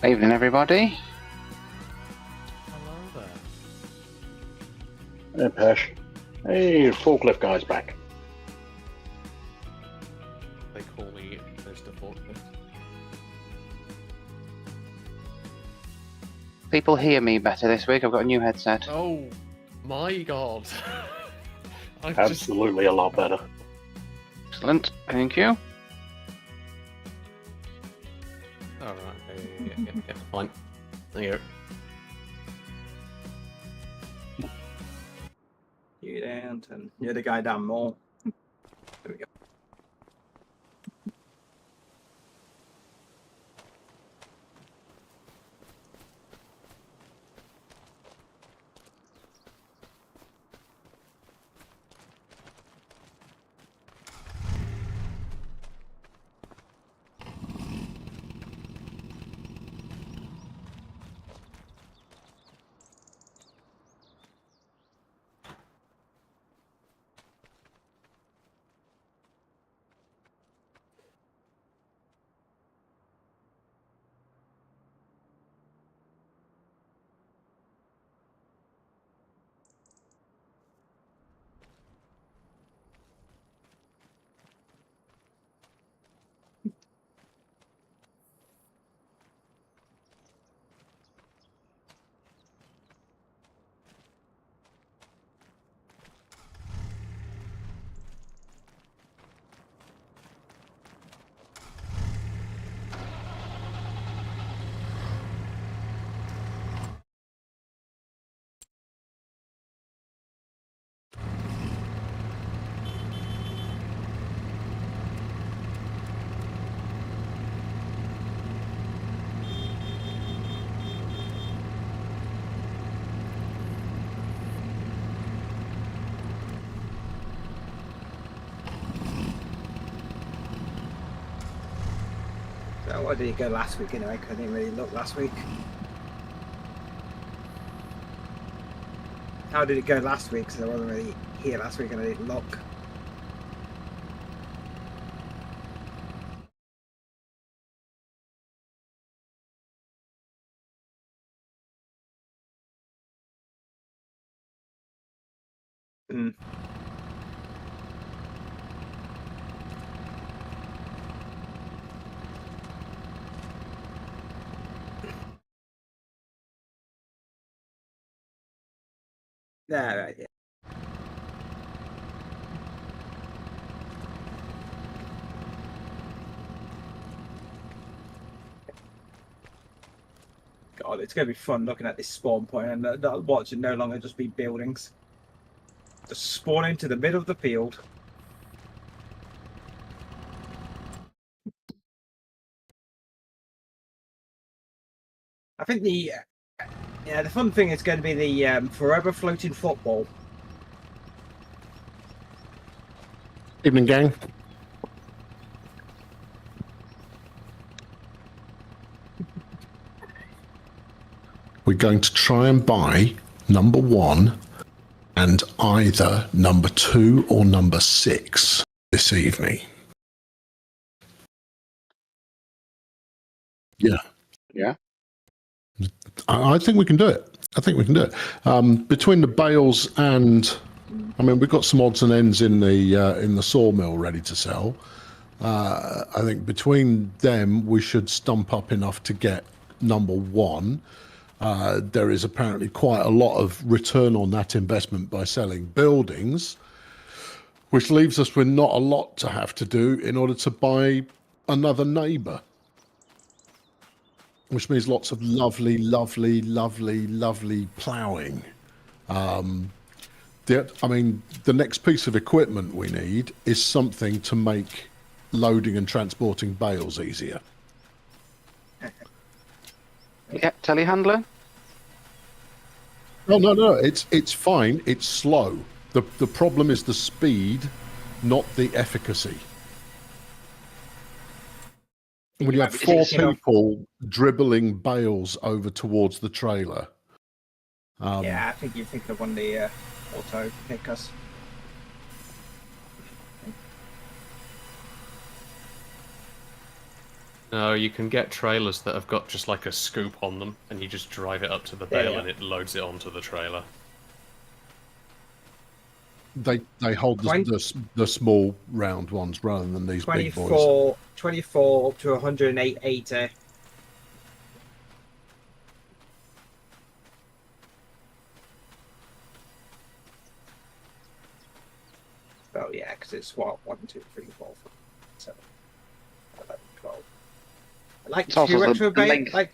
Evening, everybody. Hello Hey, there. Pesh. Hey, forklift guy's back. They call me Mr. Forklift. People hear me better this week. I've got a new headset. Oh my god. I Absolutely a lot better. Excellent. Thank you. Alright, yeah, fine. There you go. You don't, and you're the guy down more. There we go. So why did he go last week anyway? 'Cause I didn't really look last week. How did it go last week? Because I wasn't really here last week and I didn't look. Mm. Yeah, right, yeah. God, it's going to be fun looking at this spawn point and watch it no longer just be buildings. Just spawn into the middle of the field. I think the fun thing is going to be the forever floating football. Evening, gang. We're going to try and buy number 1 and either number 2 or number 6 this evening. Yeah. Yeah. I think we can do it. Between the bales and, I mean, we've got some odds and ends in the sawmill ready to sell. I think between them, we should stump up enough to get number 1. There is apparently quite a lot of return on that investment by selling buildings, which leaves us with not a lot to have to do in order to buy another neighbour. Which means lots of lovely ploughing. The next piece of equipment we need is something to make loading and transporting bales easier. Yeah, telehandler? No, it's fine. It's slow. The problem is the speed, not the efficacy. When you have 4 people dribbling bales over towards the trailer. Yeah, I think you're thinking of one of the auto pickers. No, you can get trailers that have got just like a scoop on them, and you just drive it up to the bale and it loads it onto the trailer. They hold the small round ones rather than these big boys. 24 up to 180. Oh yeah, because it's what 1, 2, 3, 4, 5, 7, 11, 12. Like It's also two the extra length. like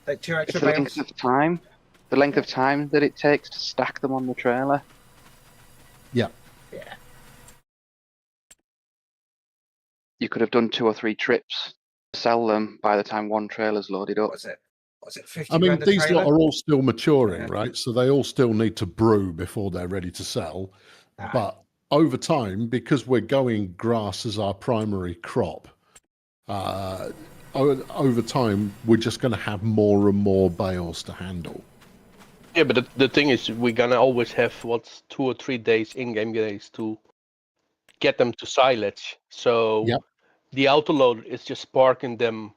2 It's extra the length bales. of time. The length of time that it takes to stack them on the trailer. Yeah. Yeah. You could have done 2 or 3 trips to sell them by the time one trailer's loaded up. Was it 50 I mean, grand a these trailer? lot are all still maturing, Yeah. right? So they all still need to brew before they're ready to sell. Aye. But over time, because we're going grass as our primary crop, over time, we're just going to have more and more bales to handle. Yeah, but the thing is, we're gonna always have 2 or 3 days in-game days to get them to silage. So Yep. the autoloader is just parking them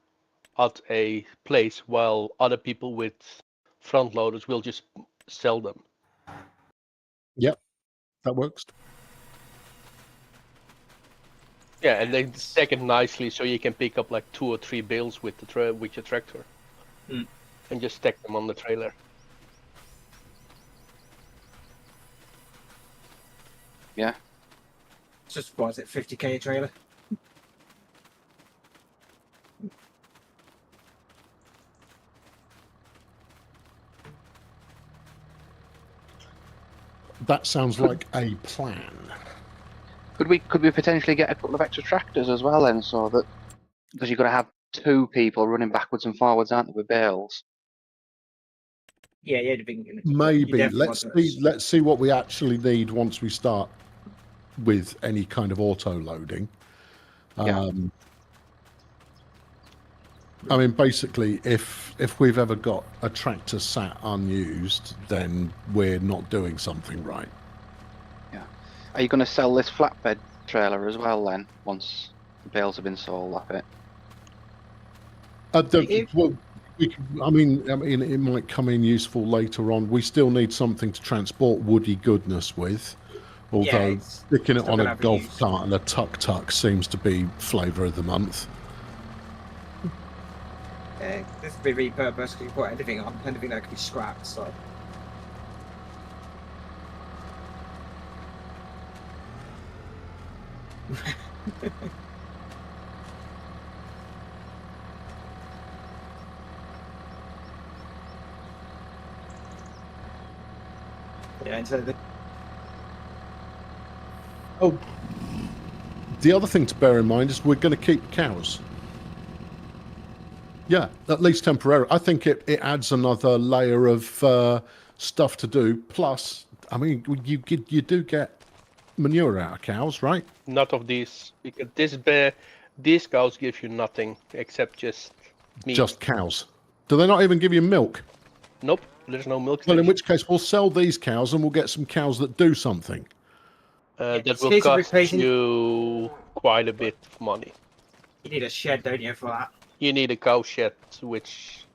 at a place while other people with front loaders will just sell them. Yep, that works. Yeah, and they stack it nicely so you can pick up like 2 or 3 bales with with your tractor, and just stack them on the trailer. Yeah. It's just, what is it, 50k a trailer? That sounds like a plan. Could we potentially get a couple of extra tractors as well then, so that because you've got to have 2 people running backwards and forwards, aren't they, with bales? Yeah, Maybe let's see what we actually need once we start with any kind of auto loading. Yeah. I mean, basically, if we've ever got a tractor sat unused, then we're not doing something right. Yeah. Are you going to sell this flatbed trailer as well then, once the bales have been sold off it? Well, I mean, it might come in useful later on. We still need something to transport woody goodness with. Although sticking it on a golf cart and a tuk-tuk seems to be flavour of the month. This will be repurposed because you put anything on, anything that can be scrapped, so. Yeah, instead of the... Oh, the other thing to bear in mind is we're going to keep cows. Yeah, at least temporarily. I think it adds another layer of stuff to do. Plus, I mean, you do get manure out of cows, right? Not of these, because these cows give you nothing except just meat. Just cows. Do they not even give you milk? Nope, there's no milk. Well, in which case, we'll sell these cows and we'll get some cows that do something. That will cost you quite a bit of money. You need a shed, don't you, for that? You need a cow shed, which...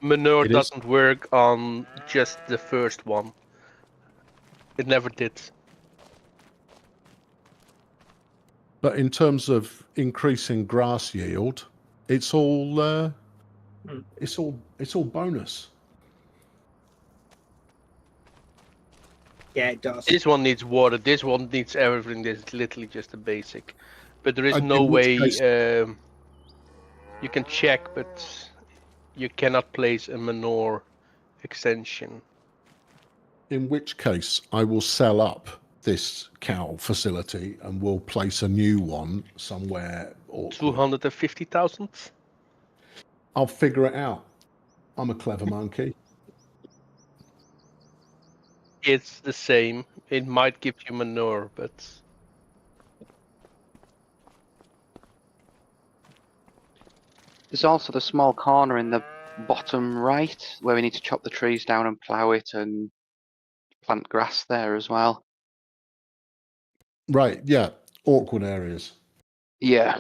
Manure doesn't work on just the first one. It never did. But in terms of increasing grass yield, it's all it's all bonus. Yeah, it does. This one needs water. This one needs everything. This is literally just a basic. But there is no way you can check, but you cannot place a manure extension. In which case, I will sell up this cow facility and we'll place a new one somewhere. 250,000? I'll figure it out. I'm a clever monkey. It's the same. It might give you manure, but... There's also the small corner in the bottom right where we need to chop the trees down and plough it and plant grass there as well. Right, yeah. Awkward areas. Yeah.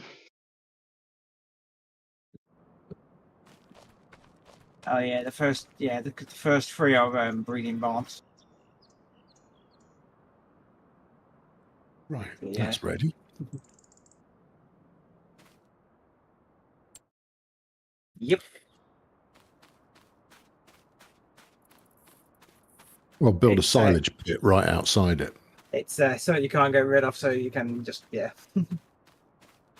Oh yeah, the first three are breeding barns. Right, Yeah. that's ready. Yep. Well, build a It's, silage pit right outside it. It's something you can't get rid of, so you can just The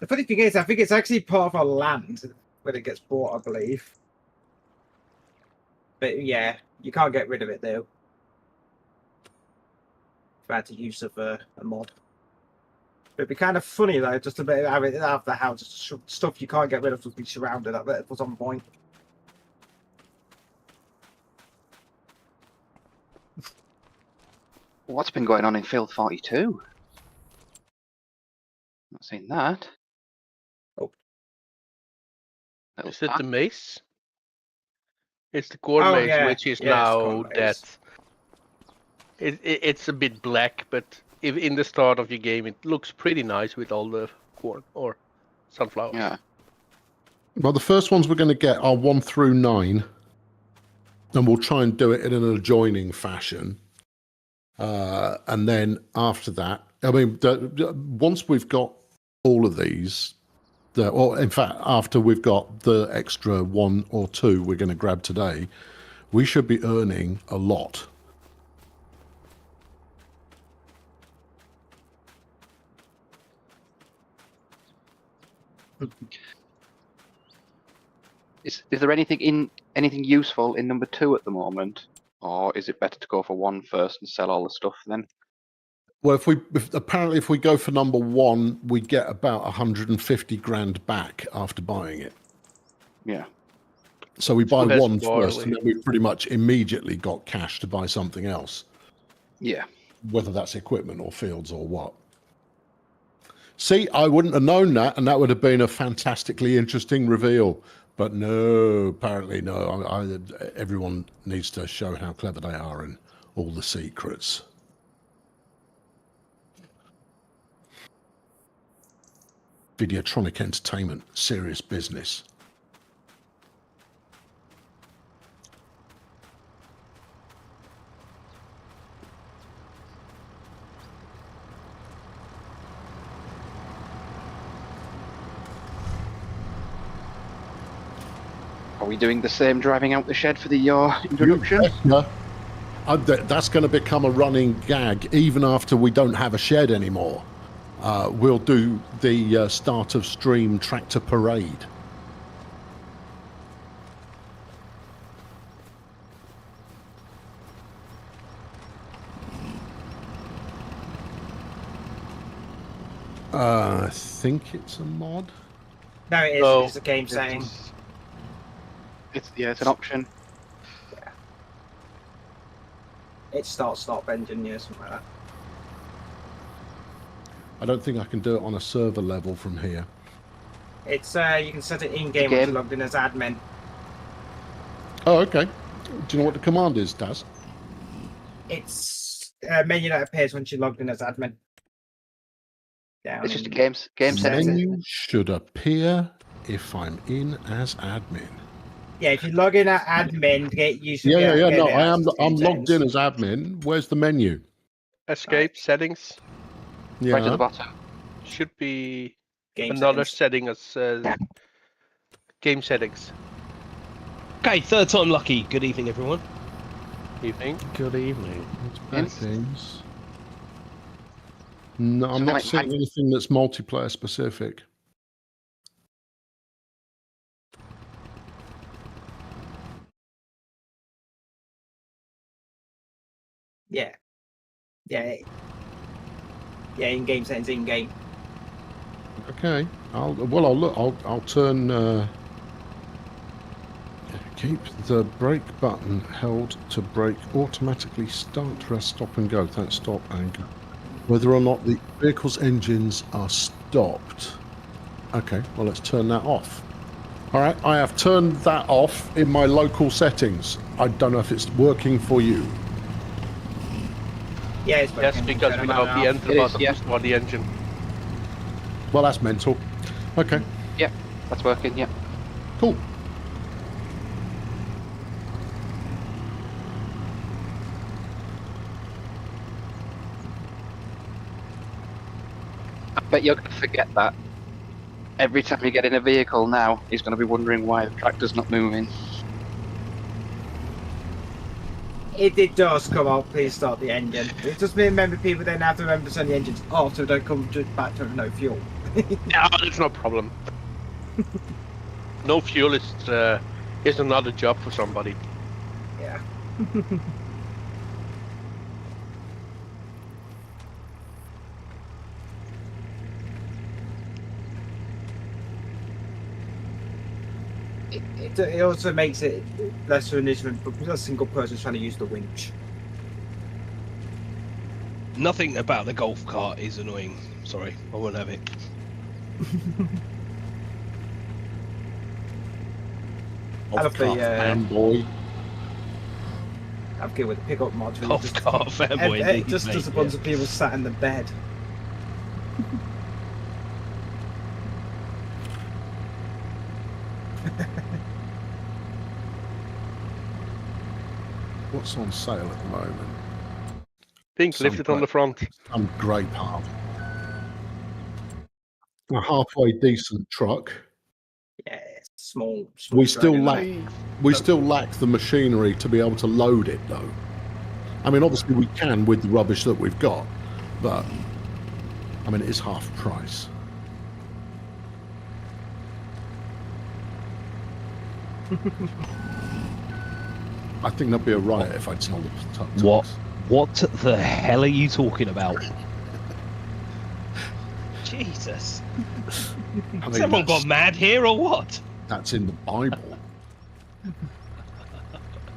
funny thing is, I think it's actually part of our land when it gets bought, I believe. But yeah, you can't get rid of it though. Without the use of a mod. But it'd be kind of funny though, just a bit have it out of the house, stuff you can't get rid of would be surrounded. That was on point. What's been going on in Field 42? Not seen that. Oh. Little Is it path. the maze? It's the corn maze, yeah. which is Yeah, it's now corn maze. dead. It's a bit black, but if in the start of your game, it looks pretty nice with all the corn or sunflowers. Yeah. Well, the first ones we're going to get are 1 through 9. And we'll try and do it in an adjoining fashion. And then after that, I mean, once we've got all of these, or in fact, after we've got the extra 1 or 2 we're going to grab today, we should be earning a lot. Is there anything useful in number 2 at the moment, or is it better to go for 1 first and sell all the stuff then? Well, apparently if we go for number 1, we get about 150 grand back after buying it. Yeah. So we buy That's 1 barley. first, and then we've pretty much immediately got cash to buy something else, Yeah. whether that's equipment or fields or what. See, I wouldn't have known that, and that would have been a fantastically interesting reveal. But no, apparently no. Everyone needs to show how clever they are and all the secrets. Videotronic Entertainment, serious business. Are we doing the same driving out the shed for the introduction? No. That's going to become a running gag even after we don't have a shed anymore. We'll do the start of stream tractor parade. I think it's a mod. No, it is. No, It's a game setting. It's an option. It's start-stop engine, yeah, something like that. I don't think I can do it on a server level from here. It's you can set it in game Game. once you're logged in as admin. Oh, okay. Do you know what the command is, Daz? It's a menu that appears once you're logged in as admin. Down It's just a in- game setting. Menu should appear if I'm in as admin. Yeah, if you log in at admin, you should Yeah. No, get it as I'm game logged in settings. as admin. Where's the menu? Escape settings Yeah. Right at the bottom. should be Game another settings. setting as game settings. Okay, third time lucky. Good evening, everyone. Evening. Good evening. It's back things. No, I'm So not like- seeing anything that's multiplayer specific. Yeah. In game settings, in game. Okay. I'll turn. Keep the brake button held to brake. Automatically start, rest, stop, and go. Don't stop and go. Whether or not the vehicle's engines are stopped. Okay. Well, let's turn that off. All right. I have turned that off in my local settings. I don't know if it's working for you. Yeah, it's Yes, working. because Turn we them have on the and off. enter It is, button yeah. to start the engine. Well, that's mental. Okay, Yeah, that's working. Yeah. cool. I bet you're going to forget that. Every time you get in a vehicle now, he's going to be wondering why the tractor's not moving. If it does come up, please start the engine. It just remember people then have to remember to turn the engines off so they don't come back to no fuel. Yeah, that's no problem. No fuel is another job for somebody. Yeah. It also makes it less of an issue for a single person trying to use the winch. Nothing about the golf cart is annoying. Sorry, I won't have it. Hopefully, Fanboy. I've got with the pickup mod. Golf cart fanboy, indeed, Just mate, a bunch yeah. of people sat in the bed. What's on sale at the moment? Pink, Some lift it on the front. Some grey part. A halfway decent truck. Yeah, it's small. We still truck, lack. isn't it? We still lack the machinery to be able to load it, though. I mean, obviously we can with the rubbish that we've got, but I mean, it is half price. I think that'd be a riot if I'd sold the trucks. What the hell are you talking about? Jesus. I mean, Has everyone that's- got mad here or what? That's in the Bible.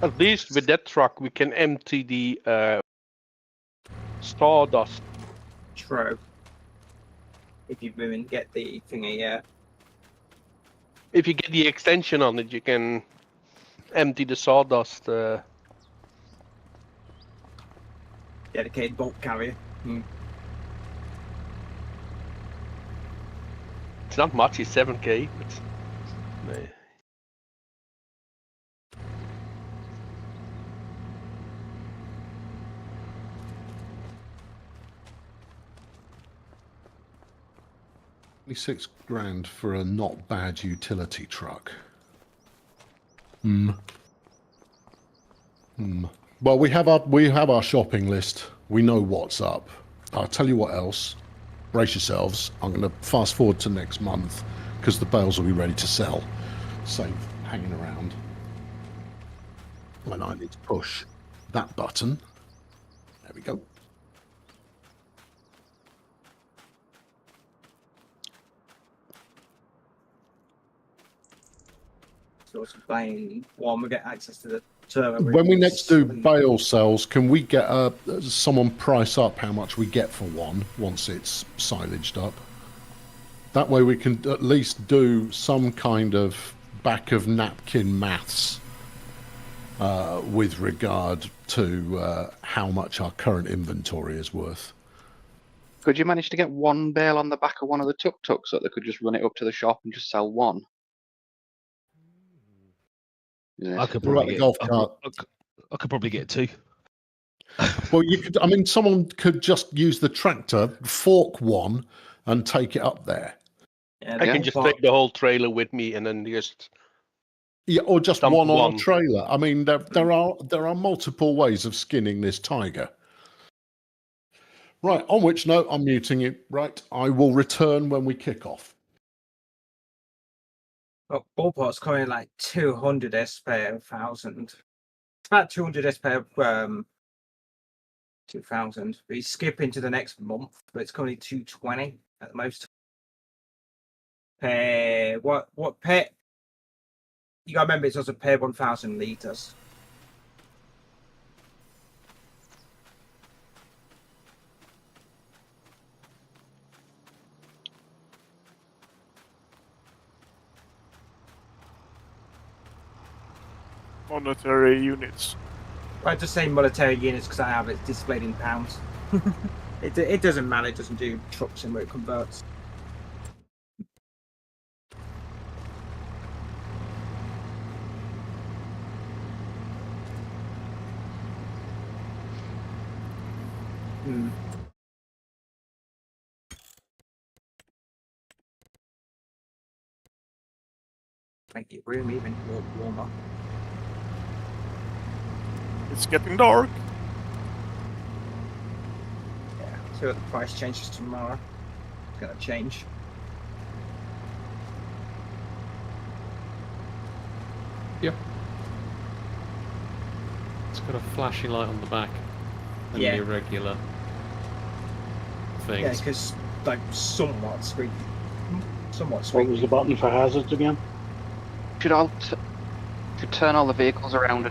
At least with that truck, we can empty the sawdust. True. If you even get the thingy, yeah. If you get the extension on it, you can empty the sawdust. Dedicated bulk carrier. It's not much, it's 7k. But... $6,000 for a not bad utility truck. Well, we have our shopping list. We know what's up. I'll tell you what else. Brace yourselves. I'm going to fast forward to next month because the bales will be ready to sell. Save hanging around. When I need to push that button. There we go. So it's buying one, we get access to the turbo. When we next do and- bale sales, can we get someone price up how much we get for one once it's silaged up? That way we can at least do some kind of back of napkin maths with regard to how much our current inventory is worth. Could you manage to get one bale on the back of one of the tuk-tuks so that they could just run it up to the shop and just sell one? I could What about probably the get. golf cart? I could probably get two. Well, you could. I mean, someone could just use the tractor, fork one, and take it up there. Yeah, I can bulk just part- take the whole trailer with me and then just... Yeah, or just Dump one on one. a trailer. I mean, there are multiple ways of skinning this tiger. Right. On which note, I'm muting you. Right. I will return when we kick off. Well, ballpark's coming like 200 SP per 1,000. It's about 200 SP per 2,000. We skip into the next month, but it's currently 220 at the most. What pet? You gotta remember, it's also per 1,000 liters. Monetary units. I just say military units because I have it displayed in pounds. It doesn't matter. It doesn't do trucks and where it converts. Make the room even warmer. It's getting dark. Yeah. See what the price changes tomorrow. It's gonna change. Yep. It's got a flashy light on the back. And Yeah. irregular things. Yeah, because like somewhat squeaky. Somewhat What squeaky. was the button for hazards again? Should turn all the vehicles around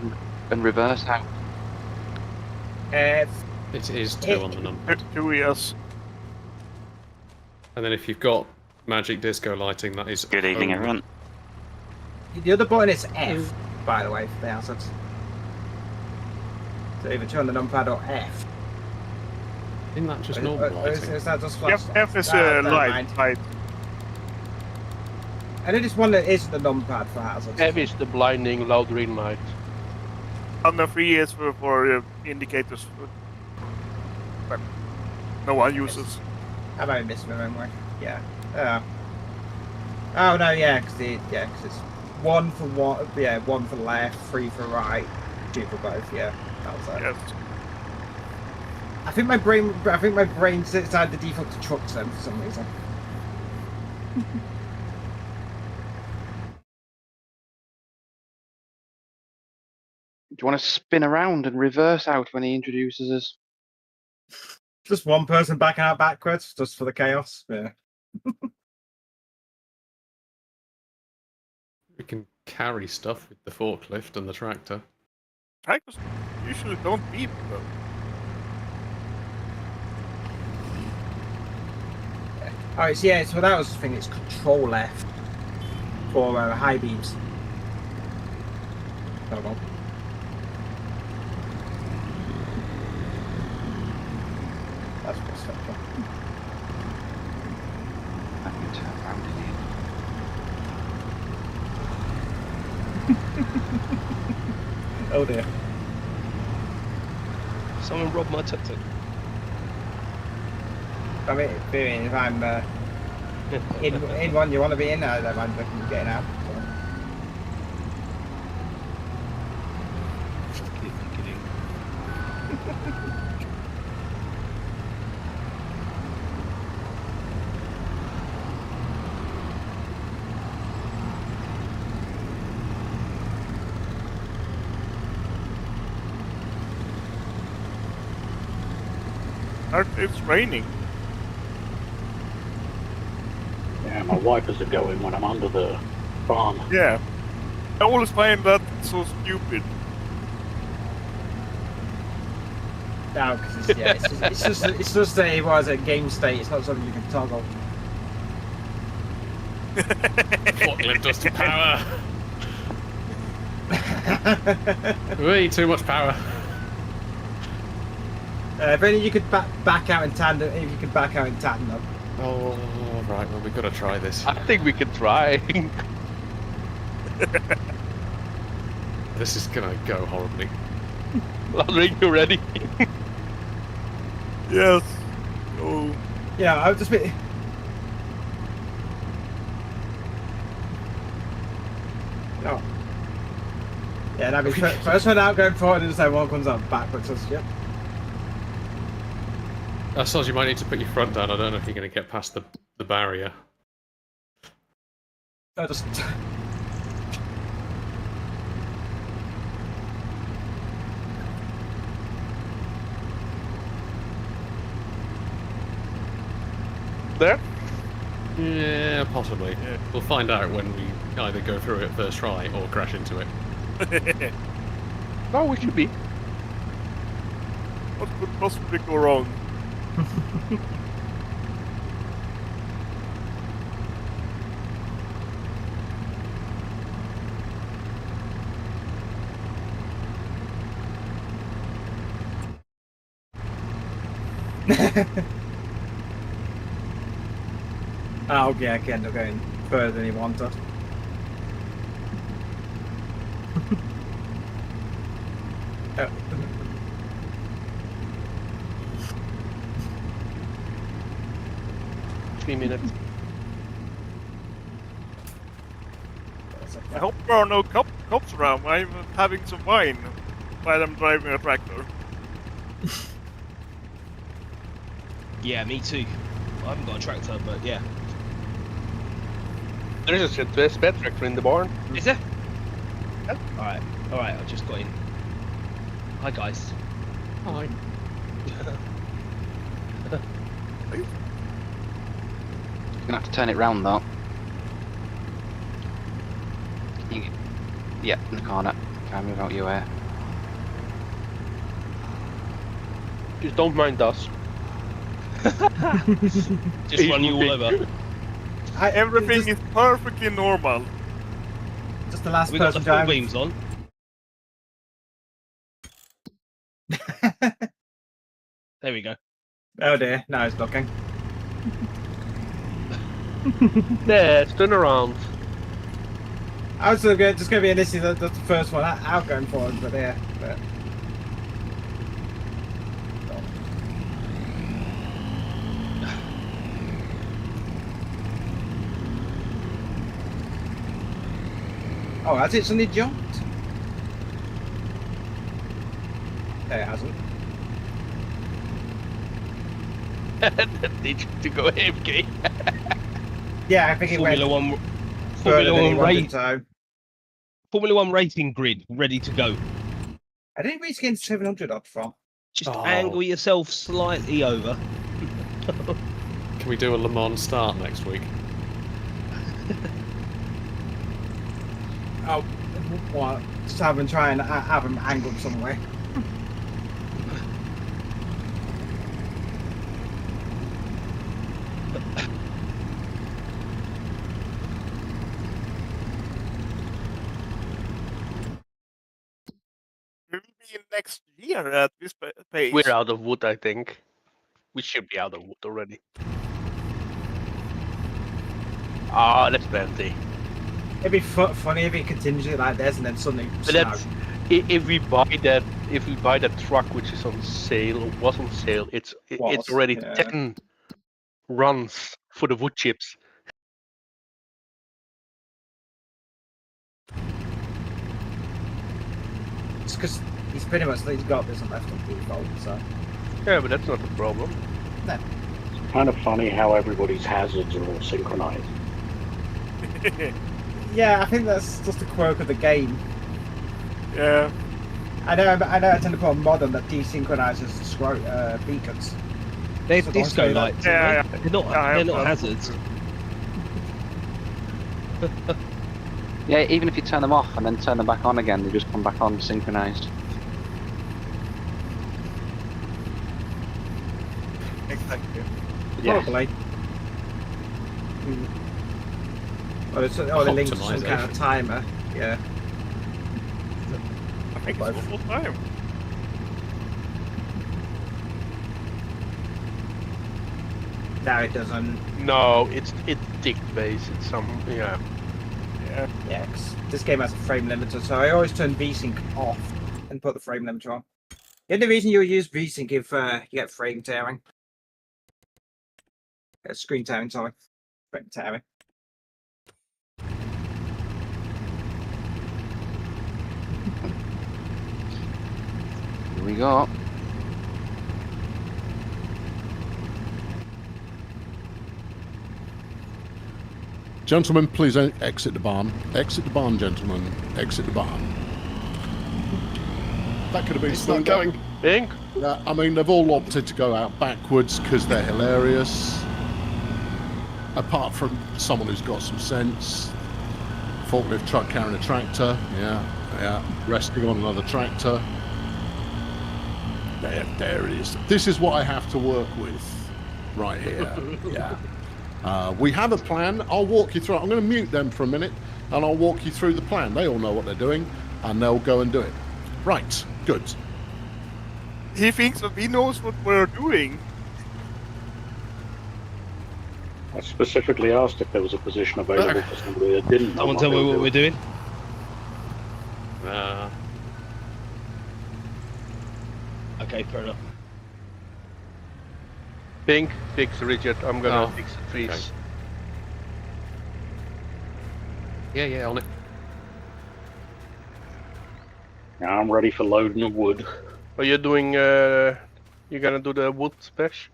and reverse out. It is 2 on the number. 2 yes. And then if you've got magic disco lighting, that is. Good evening, everyone. The other button is F, by the way, for the hazards. So either turn the numpad or F. Isn't that just normal lighting? Is that just flash? F is Never light. mind. Light. And it is one that is the numpad for hazards. F is the blinding loud green light. And the 3 is for indicators. But no one uses. How about I misremember? Yeah. Oh no, yeah, because it's 1 for one. Yeah, 1 for left, 3 for right, 2 for both. Yeah, that was it. Yes. I think my brain decided to default to trucks then for some reason. Do you want to spin around and reverse out when he introduces us? Just one person backing out backwards, just for the chaos. Yeah. We can carry stuff with the forklift and the tractor. Tractors usually don't beep though. Alright, so yeah, so that was the thing, it's control left for high beams. Hold on. That's perception. I can turn around in here. Oh dear. Someone robbed my tuk-tuk. I mean, if I'm in one you want to be in, I don't mind getting out. It's raining. Yeah, my wipers are going when I'm under the farm. Yeah. I always find that so stupid. No, because it's just a game state. It's not something you can toggle. Forklift us to power. Way too much power. If only you could back out in tandem. If you could back out in tandem. Oh, right. Well, we've got to try this. I think we can try. This is gonna go horribly. Ring, you ready? Yes. Oh. Yeah, I would just be. No. Yeah, that'd be first one out going forward, and then one comes out backwards. Yep. I suppose you might need to put your front down. I don't know if you're going to get past the barrier. I just. There? Yeah, possibly. Yeah. We'll find out when we either go through it first try or crash into it. No, we should be. What could possibly go wrong? Oh yeah, I end up going further than he wanted. Oh. 3 minutes. I hope there are no cops around. I'm having some wine while I'm driving a tractor. Yeah, me too. I haven't got a tractor, but yeah. There is a spare tractor in the barn. Is there? Alright, I just got in. Hi guys. Hi. You're gonna have to turn it round though. Yeah, in the corner. Can't move out your way. Just don't mind us. Just run you all over. Everything is perfectly normal. Just the last We got the person full driving. beams on. There we go. Oh dear, now he's looking. Yes, turn around. I was just going to be an issue that's the first one out going forward, but yeah. But... Oh, has it suddenly jumped? No, it hasn't. Need to go AFK. Yeah, I think it went Formula One race. Formula One racing grid ready to go. I didn't reach getting 700 up from. Just angle yourself slightly over. Can we do a Le Mans start next week? Oh, what? Just have them try and have them angled somewhere. We will be in next year at this pace. We're out of wood, I think. We should be out of wood already. Ah, that's plenty. It'd be funny if it continues like this and then suddenly. But that's if we buy that truck which is on sale, or was on sale. It's already 10 runs for the wood chips. It's because he's pretty much got this left on default, so. Yeah, but that's not the problem. No. It's kind of funny how everybody's hazards are all synchronized. Yeah, I think that's just a quirk of the game. Yeah. I know I tend to put a mod on that desynchronizes beacons. They're So disco obviously lights. Yeah, aren't they? They're not hazards. Yeah, even if you turn them off and then turn them back on again, they just come back on synchronized. Exactly. Yeah. Probably. Or they linked to some kind of timer. Yeah. I think it's full time. No, it doesn't. No, it's ticked based. It's some Yeah. Yeah, 'cause this game has a frame limiter, so I always turn VSync off and put the frame limiter on. The only reason you'll use VSync if you get frame tearing. Screen tearing, sorry. Frame tearing. Here we go. Gentlemen, please exit the barn. Exit the barn, gentlemen. Exit the barn. That could have been It's not smoother. going. Pink. Yeah, I mean, they've all opted to go out backwards because they're hilarious. Apart from someone who's got some sense. Forklift truck carrying a tractor. Yeah. Resting on another tractor. There it is. This is what I have to work with right here. Yeah. We have a plan. I'll walk you through it. I'm going to mute them for a minute and I'll walk you through the plan. They all know what they're doing and they'll go and do it. Right. Good. He thinks that he knows what we're doing. I specifically asked if there was a position available for somebody that didn't know. Someone tell me what we're doing. Okay, fair enough. Pink, fix rigid. I'm gonna Oh, fix the trees. okay. Yeah, on it. Now I'm ready for loading the wood. Are you doing? You gonna do the wood special?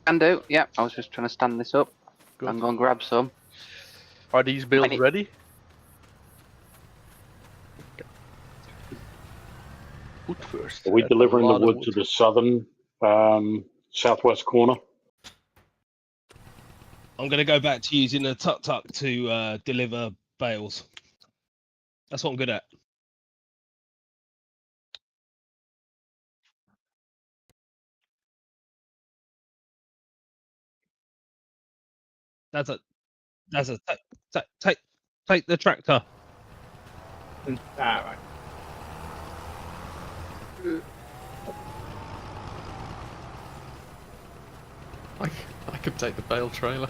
Can do. Yeah, I was just trying to stand this up Good. and go and grab some. Are these builds Many- ready? Wood first. Are we That's a delivering the lot of wood to the southern, southwest corner? I'm going to go back to using a tuk-tuk to deliver bales. That's what I'm good at. That's a take the tractor. Right. I could take the bale trailer.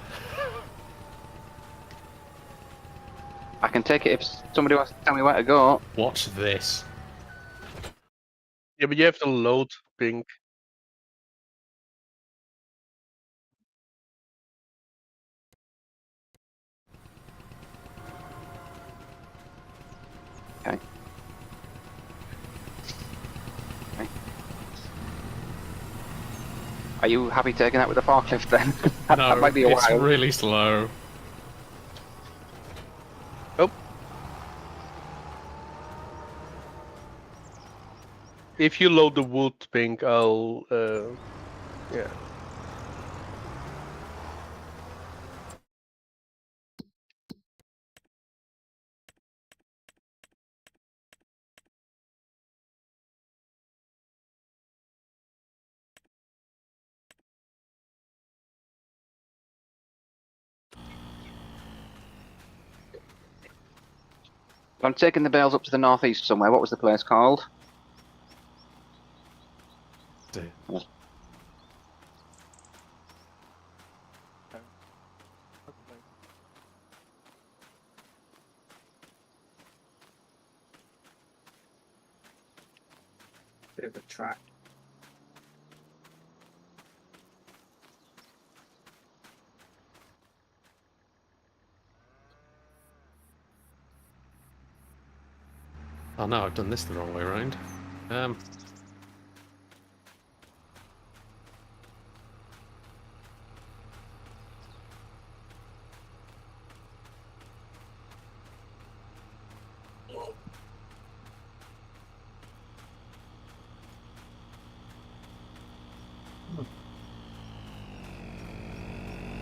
I can take it if somebody wants to tell me where to go. Watch this. Yeah, but you have to load Pink. Okay. Are you happy taking that with the forklift then? that No, might be a it's while. really slow. If you load the wood, Pink, I'll. Yeah. I'm taking the bales up to the northeast somewhere. What was the place called? Dear. Bit of a track. Oh no, I've done this the wrong way around.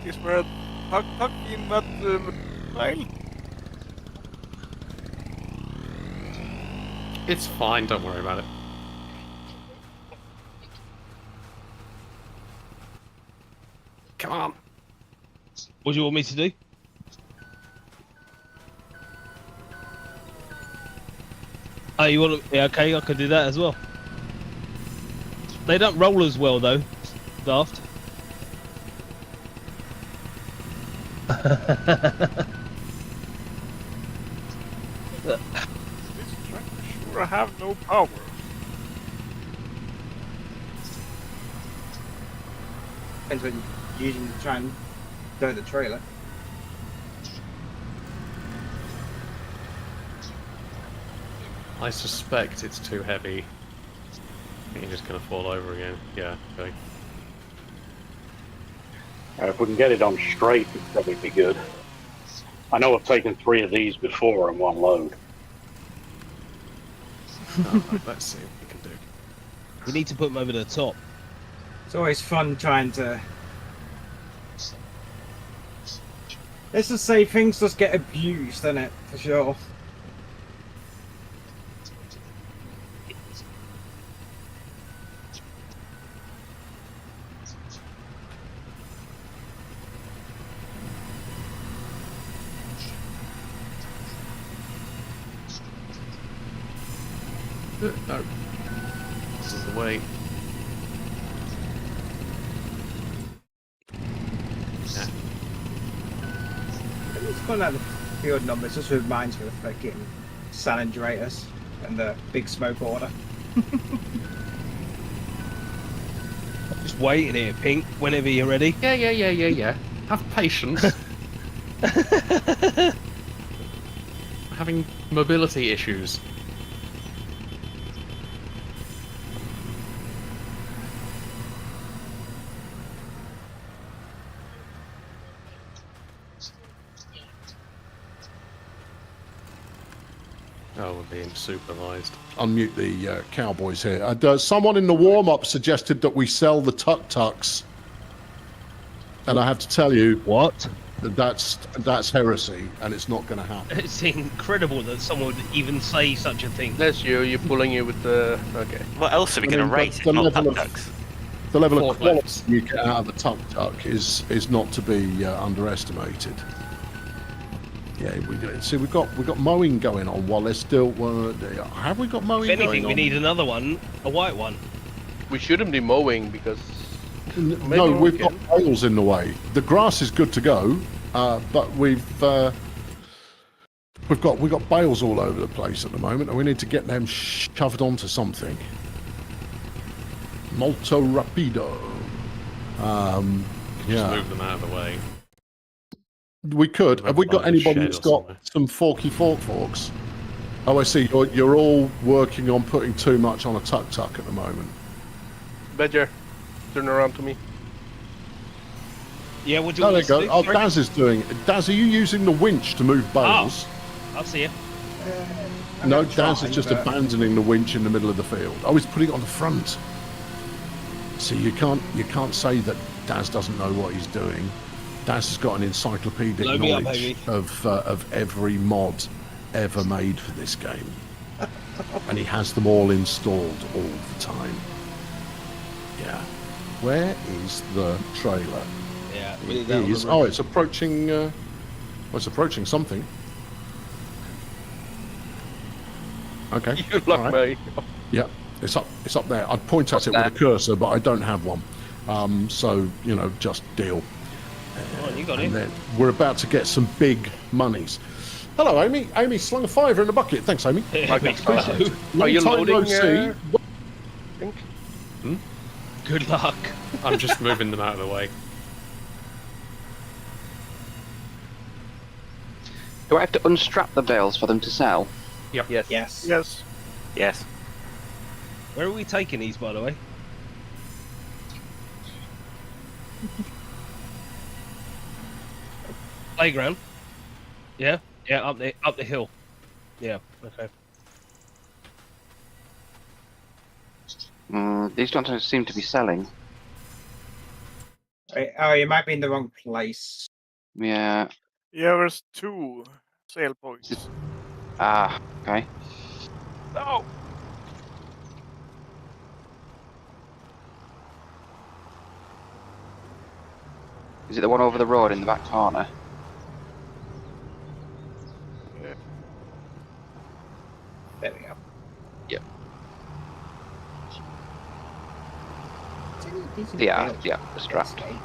Is where tuck in that mile? It's fine, don't worry about it. Come on. What do you want me to do? Oh, you want to? Yeah, okay, I can do that as well. They don't roll as well though, Daft. This tractor sure have no power. Depends what you're using to try and go the trailer. I suspect it's too heavy. I think you're just gonna fall over again. Yeah, okay. If we can get it on straight, it'd probably be good. I know I've taken 3 of these before in one load. Alright, let's see what we can do. We need to put them over the top. It's always fun trying to. Let's just say things just get abused, doesn't it? For sure. No. This is the way. Yeah. calling out the field numbers just reminds me of the freaking San Andreas and the big smoke order. Just waiting here, Pink, whenever you're ready. Yeah. Have patience. Having mobility issues. Oh, we're being supervised. Unmute the cowboys here. Someone in the warm-up suggested that we sell the tuk-tuks. And I have to tell you... What? That's heresy, and it's not going to happen. It's incredible that someone would even say such a thing. That's you. You're pulling it with the. Okay. What else are we going to race? The level of quality Forklifts. you get out of a tuk-tuk is not to be underestimated. Yeah, we've got mowing going on while they're still. Have we got mowing If anything, going on? we need another one, a white one. We shouldn't be mowing because. No, we've got bales in the way. The grass is good to go, but we've got bales all over the place at the moment, and we need to get them shoved onto something. Molto rapido. Just move them out of the way. We could. Have we got Behind a anybody shed that's or got something. some forks? Oh, I see. You're all working on putting too much on a tuk-tuk at the moment. Badger, turn around to me. Yeah, we'll do Oh, there you go. Oh, Daz is doing it. Daz, are you using the winch to move bales? I'll see you. No, Daz is just abandoning the winch in the middle of the field. Oh, he's putting it on the front. See, you can't say that Daz doesn't know what he's doing. Daz has got an encyclopedic Load me up, knowledge baby. of every mod ever made for this game, and he has them all installed all the time. Yeah. Where is the trailer? Yeah, It is. Oh, it's approaching. Well, it's approaching something. Okay. You luck, all right. mate. Yeah, it's up. It's up there. I'd point at it with a cursor, but I don't have one. So just deal. Oh, you got And it. then we're about to get some big monies. Hello, Amy. Amy slung a $5 in the bucket. Thanks, Amy. Okay. Long Are you time no loading? see. Think? Good luck. I'm just moving them out of the way. Do I have to unstrap the bales for them to sell? Yep. Yes. Yes. Yes. Yes. Where are we taking these, by the way? Playground. Yeah. Yeah, up the hill. Yeah. Okay. These don't seem to be selling. Oh, you might be in the wrong place. Yeah. Yeah, there's 2 sale points. Ah, okay. No. Is it the one over the road in the back corner? There we go. Yep. It's only a decent Yeah, build. yeah, the strapped. Okay.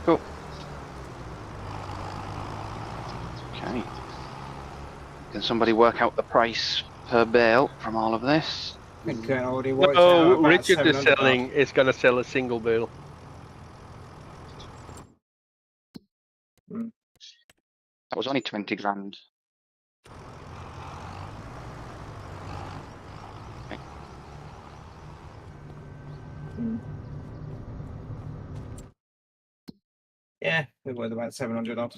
Cool. Okay. Can somebody work out the price per bale from all of this? I think already worked out No, about Richard is 700 selling. Is gonna sell a single bale. That was only 20 grand. Okay. Yeah, it was about 700 odd.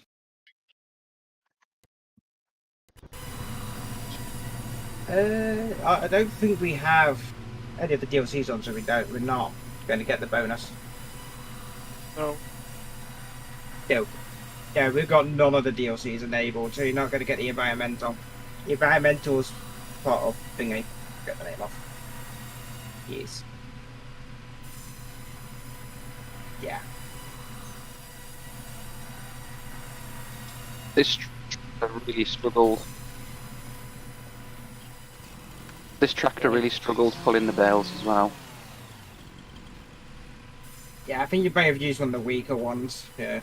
I don't think we have any of the DLCs on, so we're not going to get the bonus. No. Yeah, we've got none of the DLCs enabled, so you're not going to get the environmental. The environmental's part of thingy. Get the name off. Yes. Yeah. This really struggled. This tractor really struggled pulling the bales as well. Yeah, I think you may have used one of the weaker ones. Yeah.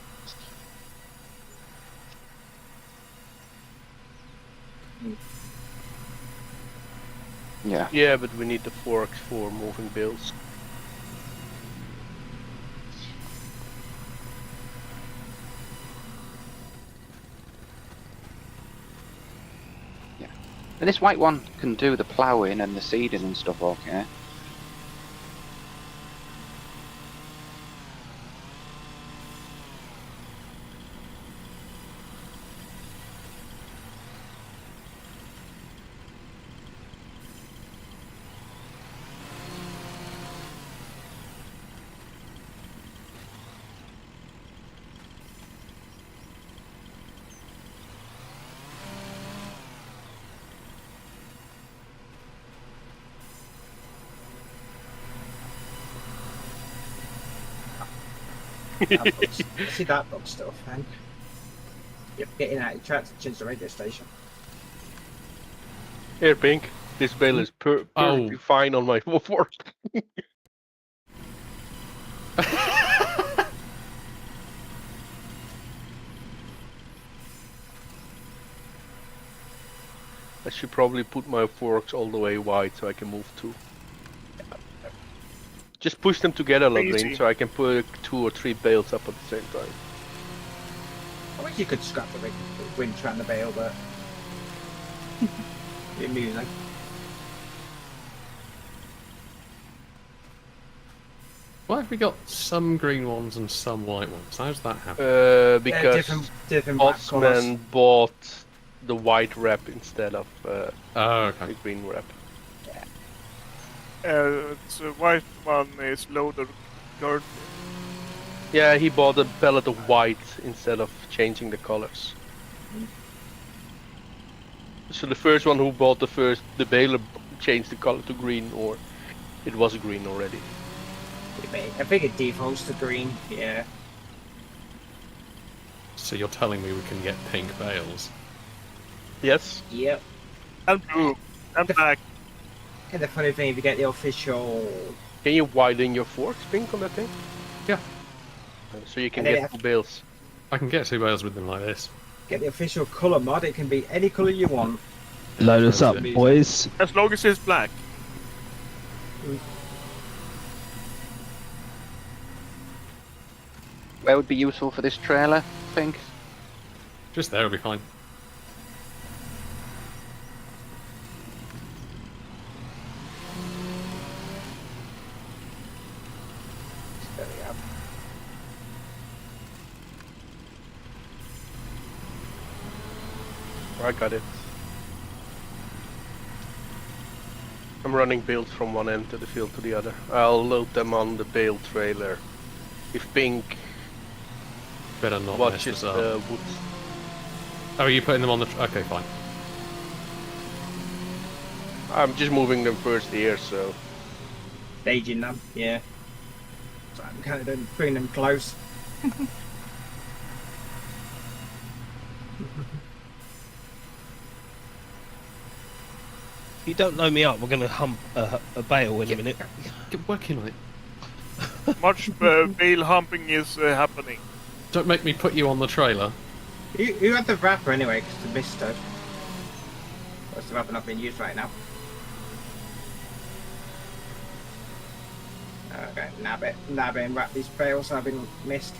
Yeah. Yeah, but we need the forks for moving bales. And this white one can do the ploughing and the seeding and stuff, okay? See that book stuff, man. You're getting out. You tried to change the radio station. Here, Pink. This bale is perfectly fine on my fork. I should probably put my forks all the way wide so I can move too. Just push them together, Logrin, so I can put 2 or 3 bales up at the same time. I wish you could scrap the winch around the bale, but be amusing. Why have we got some green ones and some white ones? How does that happen? Because different Bossman bought the white wrap instead of the green wrap. The white one is loaded currently. Yeah, he bought a pallet of white instead of changing the colors. So the first one who bought the baler changed the color to green, or it was green already. I think it defaults to green, yeah. So you're telling me we can get pink bales? Yes. Yep. And blue. And black. And the funny thing, if you get the official... Can you widen your forks, Pink, on that thing? Yeah. So you can get 2 bales. I can get 2 bales with them like this. Get the official colour mod, it can be any colour you want. Load us up, boys. As long as it's black. Where would be useful for this trailer, Pink? Just there will be fine. There we go. I got it. I'm running bales from one end of the field to the other. I'll load them on the bale trailer. If Pink better not watches mess this the up. woods. Oh, are you putting them on the... Okay, fine. I'm just moving them first here, so... Staging them, yeah. So I'm kind of bringing them close. If you don't load me up, we're going to hump a bale in a minute. Get working on it. Much bale humping is happening. Don't make me put you on the trailer. You had the wrapper anyway, because the mist stood. What's the wrapper not being used right now? Okay, nab it and wrap these bales I've been missed.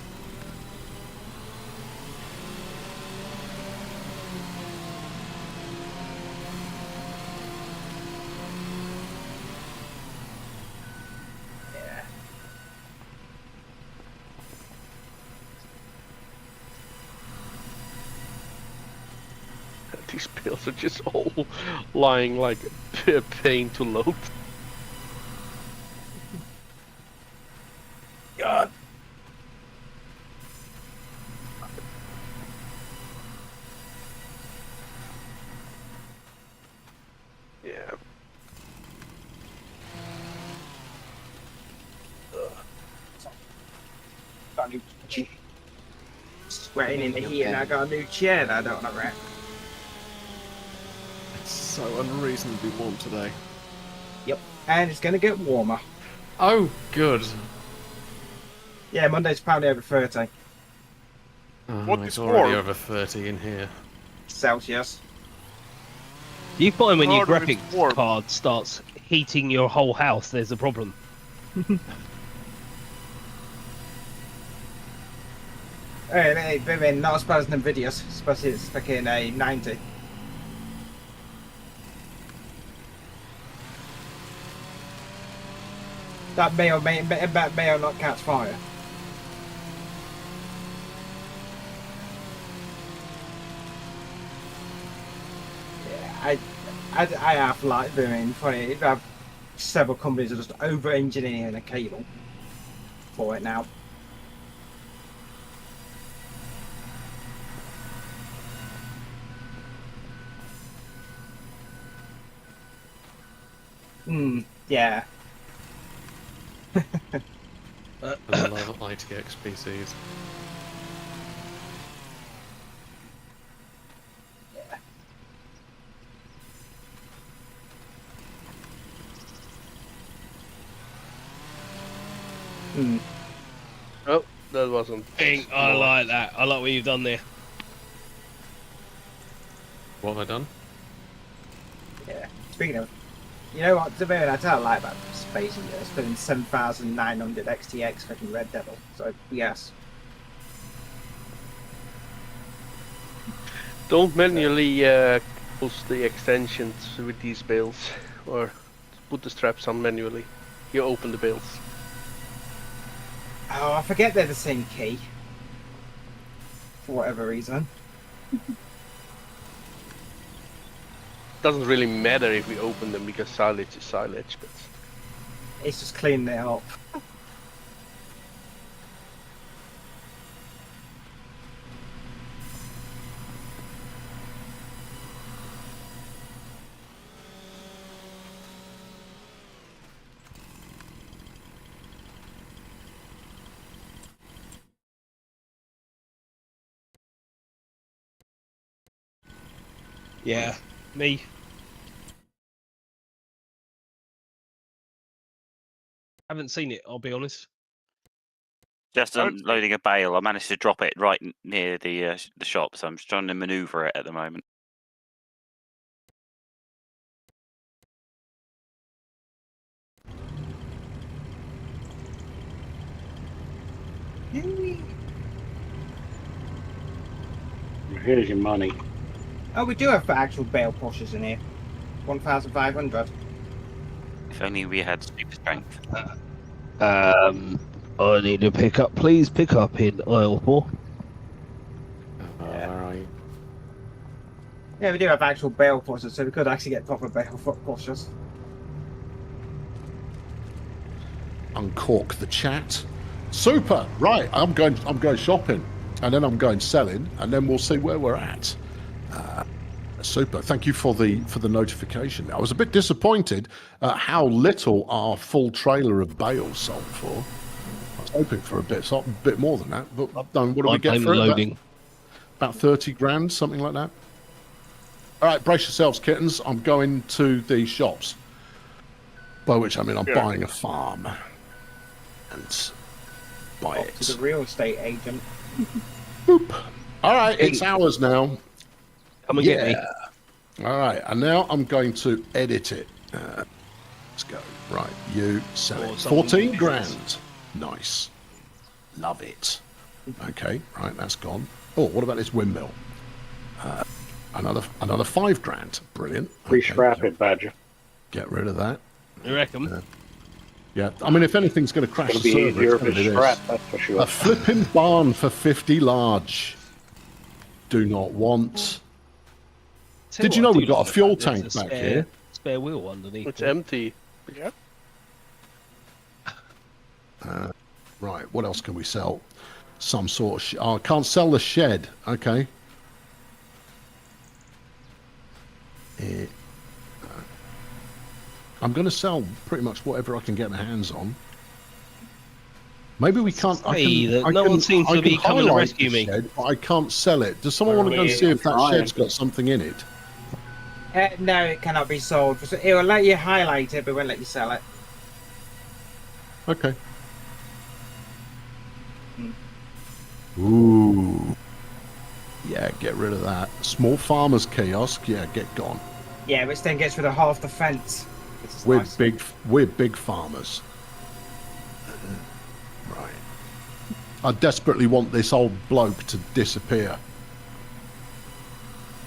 Yeah. These bales are just all lying like a pain to load. God. Yeah. Got a new sweating in the heat, and I got a new chair that I don't want to wreck. It's so unreasonably warm today. Yep, and it's going to get warmer. Oh, good. Yeah, Monday's apparently over 30 Oh, What it's is already warm? over 30 in here. Celsius. You find when your Harder it's graphics warm. card starts heating your whole house, there's a problem. Hey, not as bad as Nvidia's, especially it's fucking a 90. That may or not catch fire. Yeah, I have like doing funny. I have several companies are just over-engineering a cable for it now. Yeah. I love ITX PCs. Oh, that wasn't. I like that. I like what you've done there. What have I done? Yeah. Speaking of, you know what? The thing I tell like about space and spending 7,900 XTX fucking Red Devil. So yes. Don't manually push the extensions with these builds, or put the straps on manually. You open the builds. Oh, I forget they're the same key. For whatever reason. Doesn't really matter if we open them because silage is silage, but It's just cleaning it up. Yeah, me. Haven't seen it, I'll be honest. Just unloading a bale. I managed to drop it right near the shop, so I'm just trying to manoeuvre it at the moment. Here's your money. Oh, we do have actual bale pushers in here. 1,500. If only we had super strength. I need to pick up. Please pick up in aisle 4. Alright. Yeah, we do have actual bale pushers, so we could actually get proper bale pushers. Uncork the chat. Super. Right, I'm going shopping, and then I'm going selling, and then we'll see where we're at. Super. Thank you for the notification. I was a bit disappointed at how little our full trailer of bales sold for. I was hoping for a bit more than that, but what do we get for it? About 30 grand, something like that. All right, brace yourselves, kittens. I'm going to the shops, by which I mean I'm buying a farm and buy it. To the real estate agent. Boop. All right, it's ours now. Come and get me. All right, and now I'm going to edit it. Let's go. Right, you sell it. 14 grand. Nice. Love it. Okay, right, that's gone. Oh, what about this windmill? Another 5 grand. Brilliant. Free scrap it, Badger. Get rid of that. You reckon? Yeah, I mean, if anything's going to crash It'll the be server, easier it's if going to it's be scrap, this. that's for sure. A flipping barn for 50 large. Do not want. Did you know we've got a fuel tank back here? Spare wheel underneath. it's empty. Yep. Right, what else can we sell? Some sort of... I can't sell the shed. Okay. I'm going to sell pretty much whatever I can get my hands on. Maybe we can't... No one seems to be coming to rescue me. Shed, but I can't sell it. Does someone want to go and see if that shed's got something in it? No, it cannot be sold. It will let you highlight it, but it won't let you sell it. Okay. Ooh. Yeah, get rid of that. Small farmer's kiosk. Yeah, get gone. Yeah, which then gets rid of half the fence. We're nice. big farmers. Right. I desperately want this old bloke to disappear.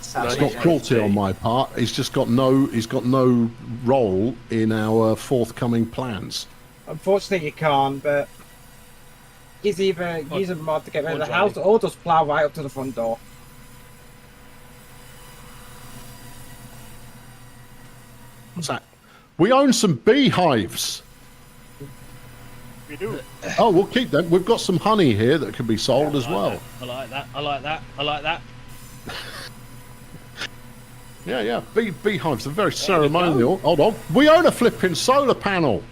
It's not cruelty on my part. He's got no role in our forthcoming plans. Unfortunately, you can't. But he's either use a mod to get rid of the house, or just plough right up to the front door. What's that? We own some beehives. We do. Oh, we'll keep them. We've got some honey here that can be sold as well. I like that. I like that. I like that. Yeah. Beehives are very ceremonial. Hold on. We own a flipping solar panel.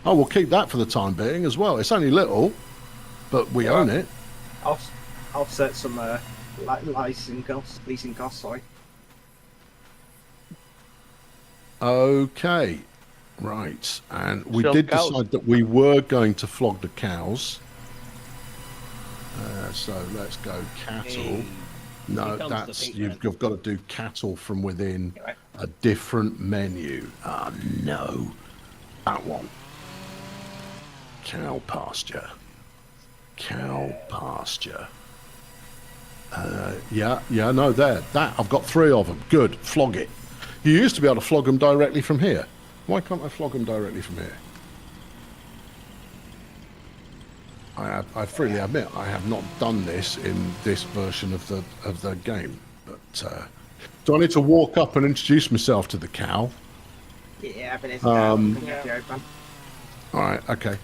Oh, we'll keep that for the time being as well. It's only little, but we own it. I'll offset some leasing costs. Sorry. Okay, right, and we Sell did cows. decide that we were going to flog the cows. So let's go cattle. Hey, No, here comes the that's pink you've got to do cattle from within a different menu. No, that one. Cow pasture. No, there. That I've got 3 of them. Good, flog it. You used to be able to flog them directly from here. Why can't I flog them directly from here? I freely admit I have not done this in this version of the game. But do I need to walk up and introduce myself to the cow? Yeah, but it's All right, okay.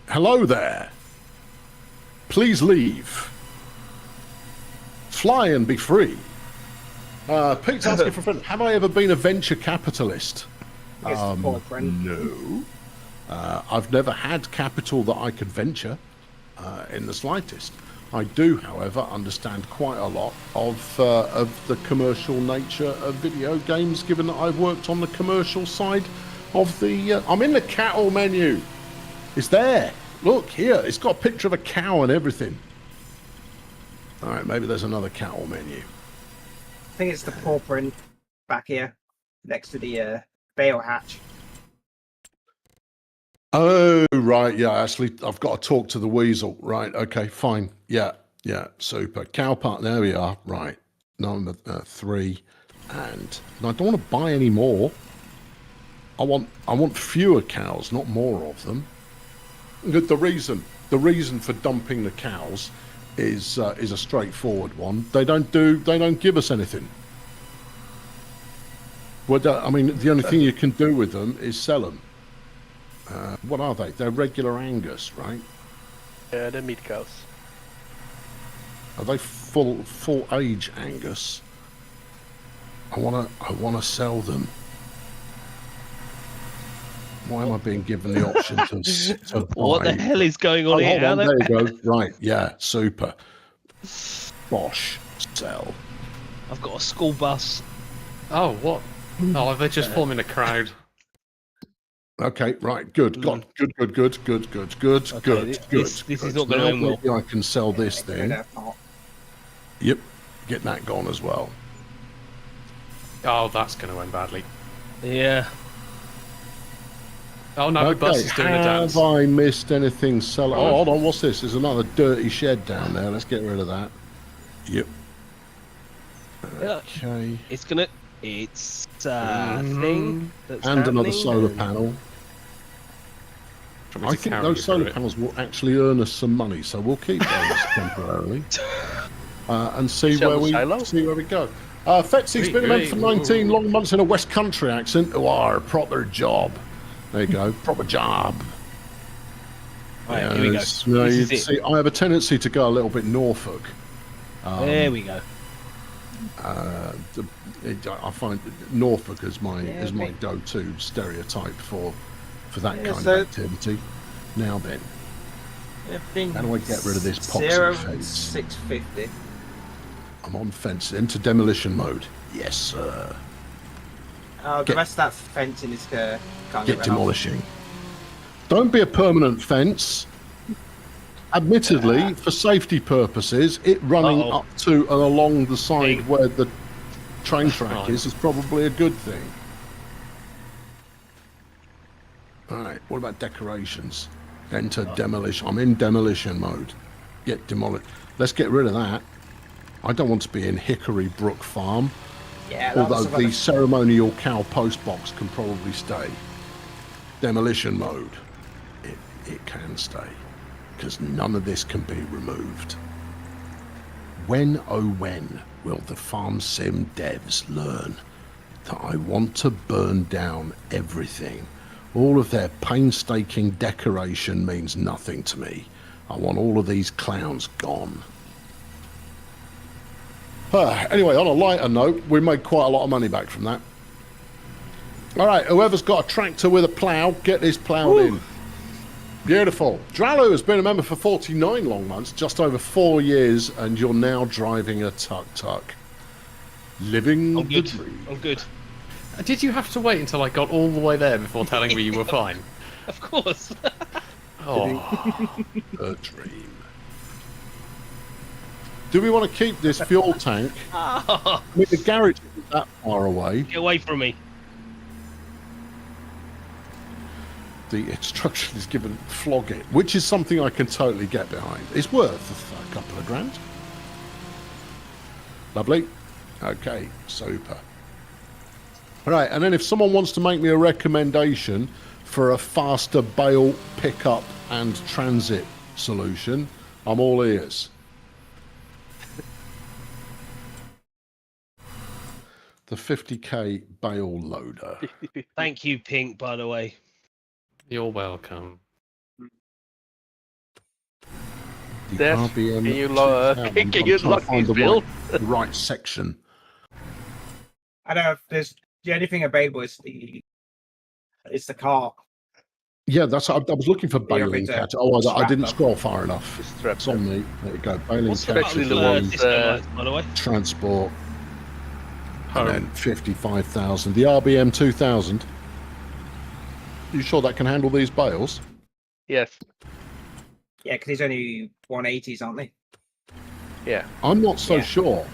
Hello there. Please leave. Fly and be free. Pete's asking for a friend. Have I ever been a venture capitalist? No. I've never had capital that I could venture in the slightest. I do, however, understand quite a lot of the commercial nature of video games, given that I've worked on the commercial side of the... I'm in the cattle menu. It's there. Look, here. It's got a picture of a cow and everything. All right, maybe there's another cattle menu. I think it's the paw print back here, next to the bale hatch. Oh, right, yeah, actually, I've got to talk to the weasel. Right, okay, fine. Yeah, super. Cow part, there we are. Right, number 3. And I don't want to buy any more. I want fewer cows, not more of them. The reason for dumping the cows is a straightforward one. They don't give us anything. I mean, the only thing you can do with them is sell them. What are they? They're regular Angus, right? Yeah, they're meat cows. Are they full age Angus? I wanna sell them. Why am I being given the option to buy? What the hell is going on here? Hold on, there you go. Right, yeah, super. Bosh, sell. I've got a school bus. Oh, what? Oh, they're just forming a crowd. Okay, right, good. Good. This is not going to end well. Maybe I can sell this thing. Yep, get that gone as well. Oh, that's going to end badly. Yeah. Oh no, the bus is doing a dance. Have I missed anything? Oh, hold on, what's this? There's another dirty shed down there. Let's get rid of that. Yep. Okay. It's a thing that's and another happening, solar and- panel. Want me I to think carry those you solar through it? panels will actually earn us some money, so we'll keep those temporarily and see Sell where the silo? we go. Fetsy's been a man for 19 long months in a West Country accent. Oh, proper job. There you go, proper job. Right, here we go. Yes, no, This you is it. see, I have a tendency to go a little bit Norfolk. There we go. I find Norfolk as my go-to stereotype for that kind so- of activity. Now then, how do I get rid of this poxy 0 fence? 650. I'm on fence into demolition mode. Yes, sir. The Get- rest of that fencing is can't Get rid of. demolishing. Don't be a permanent fence. Admittedly, for safety purposes, it running Uh-oh. up to and along the side Big. where the train track is probably a good thing. Alright, what about decorations? Enter demolition. I'm in demolition mode. Get demolished. Let's get rid of that. I don't want to be in Hickory Brook Farm. Yeah, although the ceremonial cow post box can probably stay. Demolition mode. It can stay. Because none of this can be removed. When, oh when, will the Farm Sim devs learn that I want to burn down everything? All of their painstaking decoration means nothing to me. I want all of these clowns gone. Anyway, on a lighter note, we made quite a lot of money back from that. All right, whoever's got a tractor with a plough, get this ploughed in. Beautiful. Dralu has been a member for 49 long months, just over 4 years, and you're now driving a tuk-tuk. Living the dream. I'm good. Did you have to wait until I got all the way there before telling me you were fine? Of course. Oh. A dream. Do we want to keep this fuel tank? I mean, the garage isn't that far away. Get away from me. The instruction is given, flog it, which is something I can totally get behind. It's worth a couple of grand. Lovely. Okay, super. All right, and then if someone wants to make me a recommendation for a faster bale pickup and transit solution, I'm all ears. The 50k bale loader. Thank you, Pink, by the way. You're welcome. Des, can you lock these bills? The right section. I don't know if there's the only thing available is the car. Yeah, that's. I was looking for baling catch. Oh, I didn't scroll far enough. It's on me. There you go. Baling catch is the one. By the way, transport. And then 55,000. The RBM 2000. You sure that can handle these bales? Yes. Yeah, because there's only 180s, aren't they? Yeah. I'm not so sure.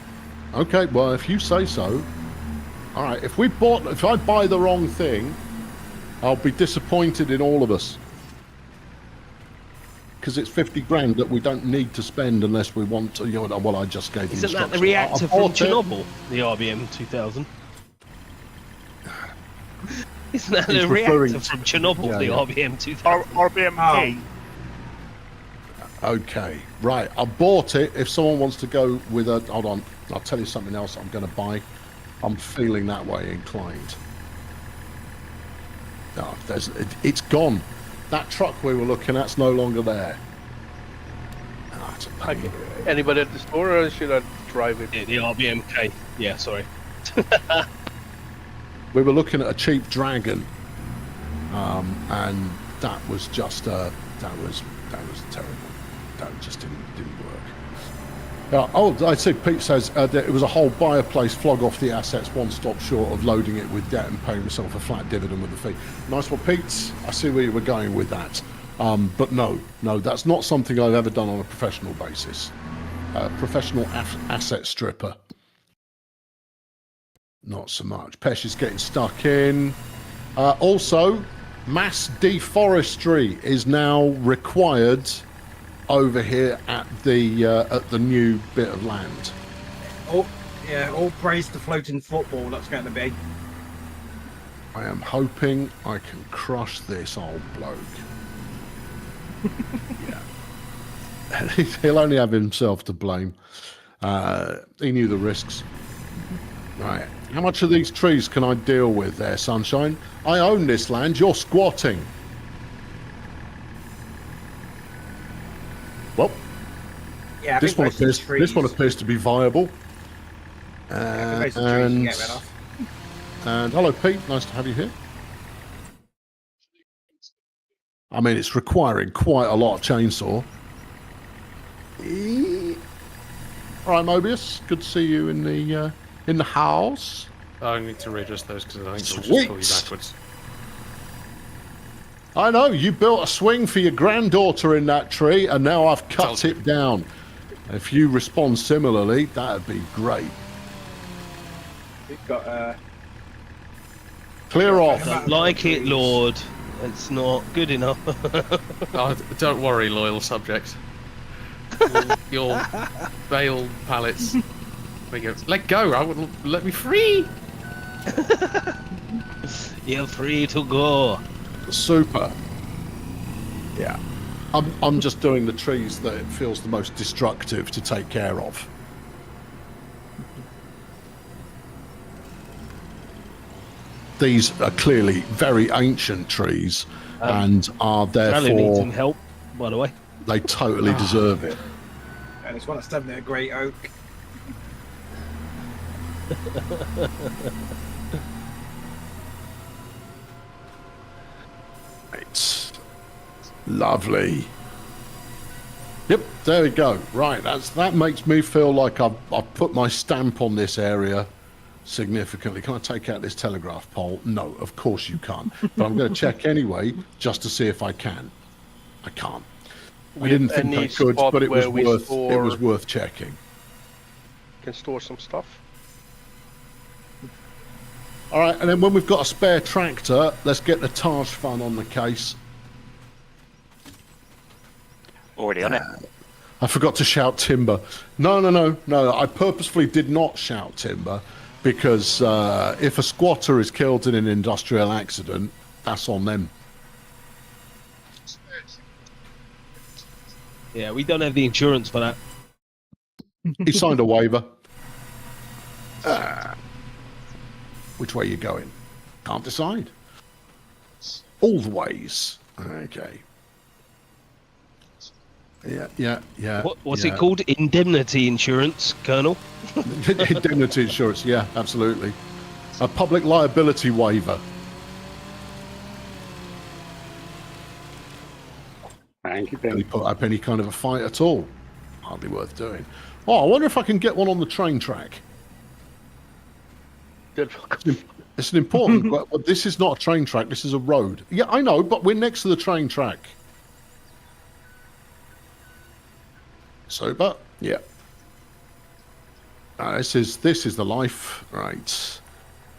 Okay, well, if you say so. All right, if I buy the wrong thing, I'll be disappointed in all of us. Because it's 50 grand that we don't need to spend unless we want to. You know, well, I just gave the isn't that instructions. the reactor from Chernobyl? The RBM 2000. Isn't that the reactor from Chernobyl? The RBM 2000. RBM Okay, right. I bought it. If someone wants to go with a, hold on, I'll tell you something else I'm going to buy. I'm feeling that way inclined. No, it's gone. That truck we were looking at's no longer there. Okay. Anybody at the store, or should I drive it? Yeah, the RBMK. Yeah, sorry. We were looking at a cheap Dragon, and that was just that was terrible. That just didn't work. I see. Pete says it was a whole buy a place, flog off the assets, one stop short of loading it with debt and paying myself a flat dividend with the fee. Nice one, Pete. I see where you were going with that. But no, that's not something I've ever done on a professional basis. Professional asset stripper. Not so much. Pesh is getting stuck in. Also, mass deforestry is now required over here at the new bit of land. Oh, yeah, all praise to floating football, that's going to be. I am hoping I can crush this old bloke. Yeah. He'll only have himself to blame. He knew the risks. Right. How much of these trees can I deal with there, Sunshine? I own this land, you're squatting. Well, yeah, this one appears to be viable. And hello, Pete. Nice to have you here. I mean, it's requiring quite a lot of chainsaw. All right, Mobius. Good to see you in the house. I need to readjust those because I think Sweet. they'll just pull you backwards. I know, you built a swing for your granddaughter in that tree, and now I've cut it down. If you respond similarly, that'd be great. We've got Clear off. Like it, Lord. It's not good enough. Oh, don't worry, loyal subject. Your bale pallets. We go. Let go! I wouldn't let me free. You're free to go. Super. Yeah. I'm just doing the trees that it feels the most destructive to take care of. These are clearly very ancient trees and are Charlie needs some therefore help, by the way. they totally deserve it. and it's one that's definitely a great oak. It's lovely. Yep, there we go. Right, that makes me feel like I've put my stamp on this area significantly. Can I take out this telegraph pole? No, of course you can't. But I'm going to check anyway, just to see if I can. I can't. I didn't think I could, but it was worth checking. Can store some stuff. All right, and then when we've got a spare tractor, let's get the Taj fun on the case. Already on it. I forgot to shout timber. No. I purposefully did not shout timber because if a squatter is killed in an industrial accident, that's on them. Yeah, we don't have the insurance for that. He signed a waiver. Which way are you going? Can't decide. All the ways. Okay. Yeah. What's it called? Indemnity insurance, Colonel? Indemnity insurance, yeah, absolutely. A public liability waiver. Thank you, Really put up any kind of a fight at all. Hardly worth doing. Oh, I wonder if I can get one on the train track. It's an important... well, this is not a train track, this is a road. Yeah, I know, but we're next to the train track. Sober? Yeah. This is the life. Right.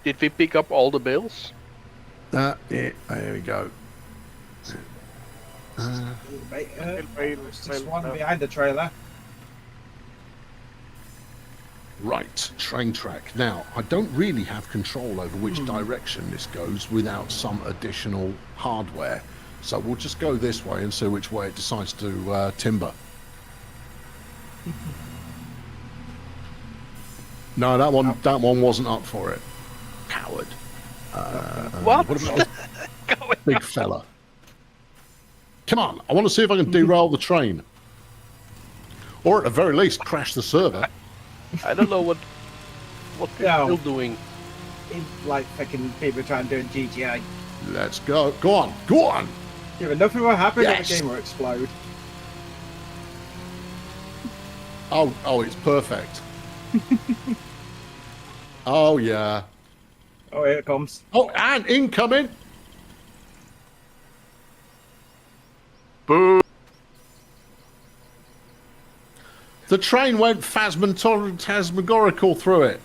Did we pick up all the bales? Yeah, there we go. This one behind the trailer. Right, train track. Now, I don't really have control over which direction this goes without some additional hardware. So we'll just go this way and see which way it decides to timber. No, that one wasn't up for it. Coward. What? What about big fella? Come on, I want to see if I can derail the train. Or at the very least, crash the server. I don't know what they're still doing. It's like fucking people trying to do in GTA. Let's go. Go on. Go on. Yeah, but nothing will happen Yes. if the game will explode. Oh, it's perfect. Oh, yeah. Oh, here it comes. Oh, and incoming. Boo! The train went phasmagorical through it.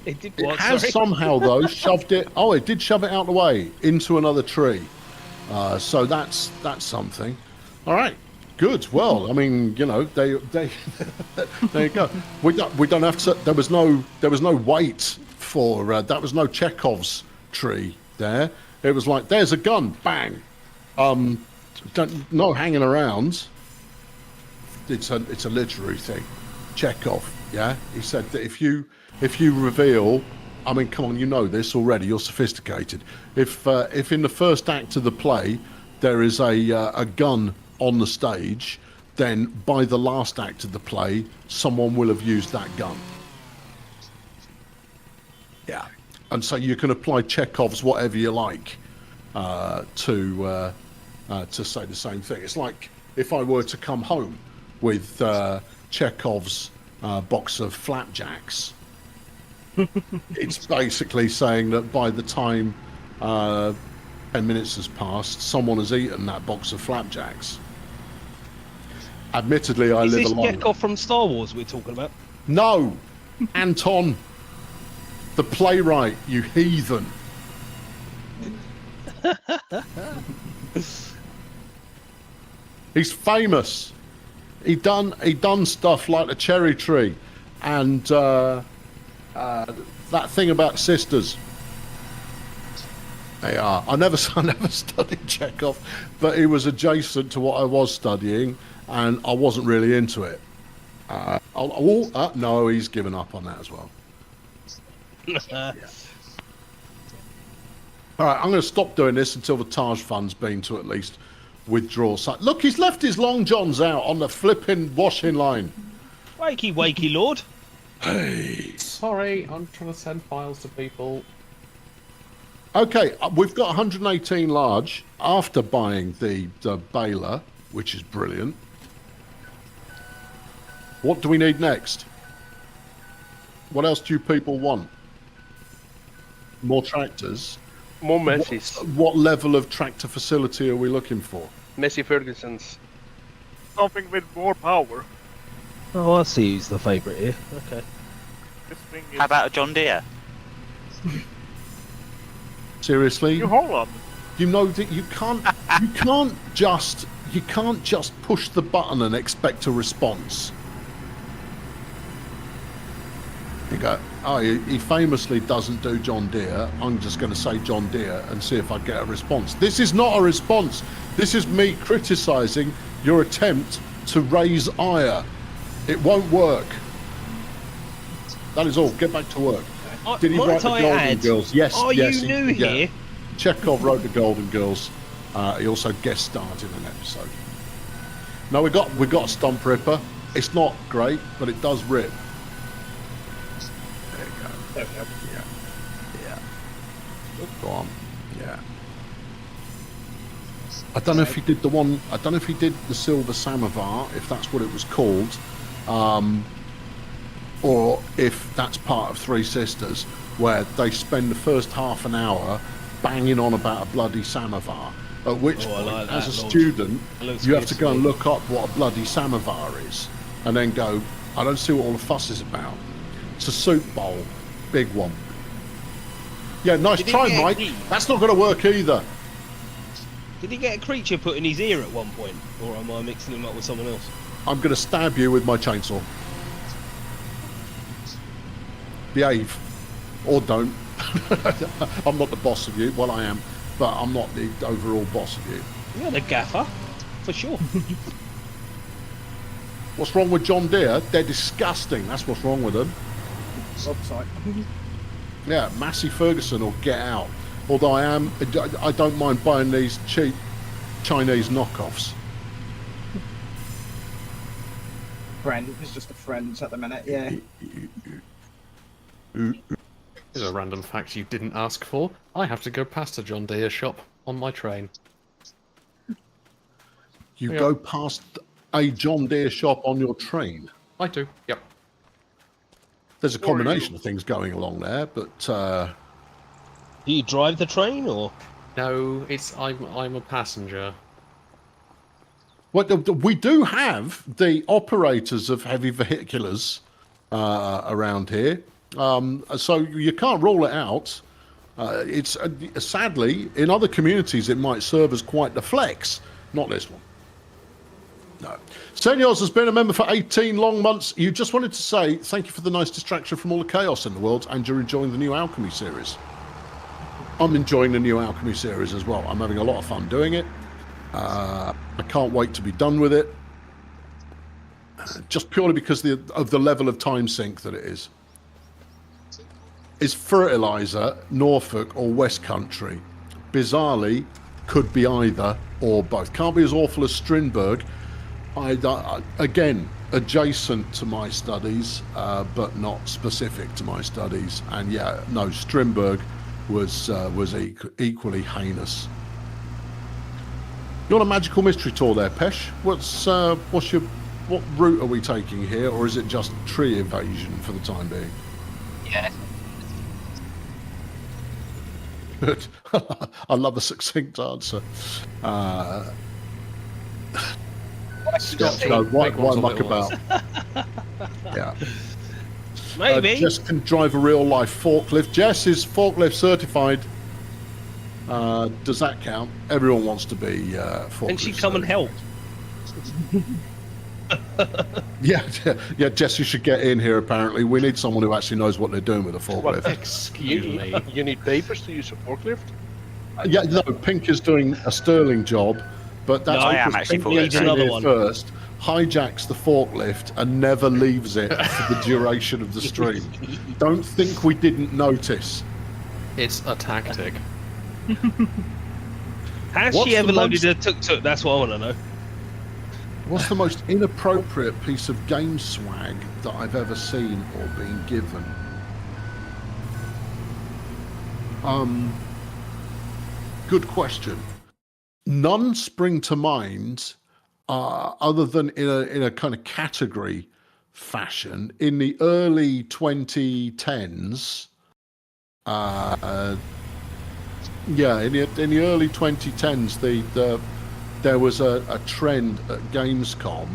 It did It what? has Sorry? somehow, though, shoved it... Oh, it did shove it out of the way into another tree. So that's something. All right. Good. Well, I mean, you know, they there you go. We don't have to... There was no wait for... that was no Chekhov's tree there. It was like, there's a gun. Bang. No hanging around. It's a literary thing. Chekhov, yeah? He said that if you reveal, I mean, come on, you know this already, you're sophisticated. If in the first act of the play there is a gun on the stage, then by the last act of the play, someone will have used that gun. Yeah. And so you can apply Chekhov's whatever you like to say the same thing. It's like if I were to come home with Chekhov's box of flapjacks. It's basically saying that by the time 10 minutes has passed, someone has eaten that box of flapjacks. Admittedly, I live alone. Is this Chekhov from Star Wars we're talking about? No, Anton, the playwright, you heathen. He's famous. He done stuff like the cherry tree, and that thing about sisters. They are. I never studied Chekhov, but he was adjacent to what I was studying, and I wasn't really into it. No, he's given up on that as well. Yeah. All right, I'm going to stop doing this until the Taj Fund's been to at least withdraw. So, look, he's left his long johns out on the flipping washing line. Wakey, wakey, Lord. Hey. Sorry, I'm trying to send files to people. Okay, we've got 118 large after buying the baler, which is brilliant. What do we need next? What else do you people want? More tractors? More Messies. What level of tractor facility are we looking for? Messi Ferguson's. Something with more power. Oh, I see who's the favourite here. Okay. This thing is How about a John Deere? Seriously? New Holland. You know that you can't just push the button and expect a response. You go, oh, he famously doesn't do John Deere. I'm just going to say John Deere and see if I get a response. This is not a response. This is me criticising your attempt to raise ire. It won't work. That is all. Get back to work. Did he write the Golden Girls? Yes. Are yes, you new here? Chekhov wrote the Golden Girls. He also guest starred in an episode. No, we got a Stump Ripper. It's not great, but it does rip. There you go. There we go. Yeah. Go on. Yeah. I don't know if he did the one. I don't know if he did the Silver Samovar, if that's what it was called, or if that's part of Three Sisters, where they spend the first half an hour banging on about a bloody samovar. At which point, like as a that, Lord. student, Looks you have good to to go and me. look up what a bloody samovar is, and then go, I don't see what all the fuss is about. It's a soup bowl, big one. Yeah, nice Did he try, get Mike. heat? That's not going to work either. Did he get a creature put in his ear at one point? Or am I mixing him up with someone else? I'm going to stab you with my chainsaw. Behave. Or don't. I'm not the boss of you. Well, I am. But I'm not the overall boss of you. You're the gaffer, for sure. What's wrong with John Deere? They're disgusting. That's what's wrong with them. Website. Yeah, Massey Ferguson or get out. Although I don't mind buying these cheap Chinese knockoffs. Friend. It's just a friend at the minute, yeah. Here's a random fact you didn't ask for. I have to go past a John Deere shop on my train. You go past a John Deere shop on your train. I do, yep. There's a combination of things going along there, but Do you drive the train, or? No, I'm a passenger. well, we do have the operators of heavy vehiculars around here, so you can't rule it out. It's sadly in other communities it might serve as quite the flex, not this one. No. Seniors has been a member for 18 long months. You just wanted to say thank you for the nice distraction from all the chaos in the world, and you're enjoying the new Alchemy series. I'm enjoying the new Alchemy series as well. I'm having a lot of fun doing it. I can't wait to be done with it. Just purely because of the level of time sink that it is. Is fertilizer Norfolk or West Country? Bizarrely, could be either or both. Can't be as awful as Strindberg. Again, adjacent to my studies, but not specific to my studies. And yeah, no, Strindberg was equally heinous. You're on a magical mystery tour there, Pesh. What route are we taking here, or is it just tree evasion for the time being? Yeah. Good. I love a succinct answer. Stop No, why big ones or muck little ones. about? Yeah. Maybe. Jess can drive a real life forklift. Jess is forklift certified. Does that count? Everyone wants to be forklift. Can she come and help? Yeah. Jess, you should get in here. Apparently, we need someone who actually knows what they're doing with a forklift. Excuse me. You need papers to use a forklift? Yeah, no. Pink is doing a sterling job, but that's No, I am because actually Pink gets in another here one. first, hijacks the forklift, and never leaves it for the duration of the stream. Don't think we didn't notice. It's a tactic. Has What's she ever the loaded a tuk-tuk? That's what I want to know. What's the most inappropriate piece of game swag that I've ever seen or been given? Good question. None spring to mind, other than in a kind of category fashion. In the early 2010s, in the early 2010s, there was a trend at Gamescom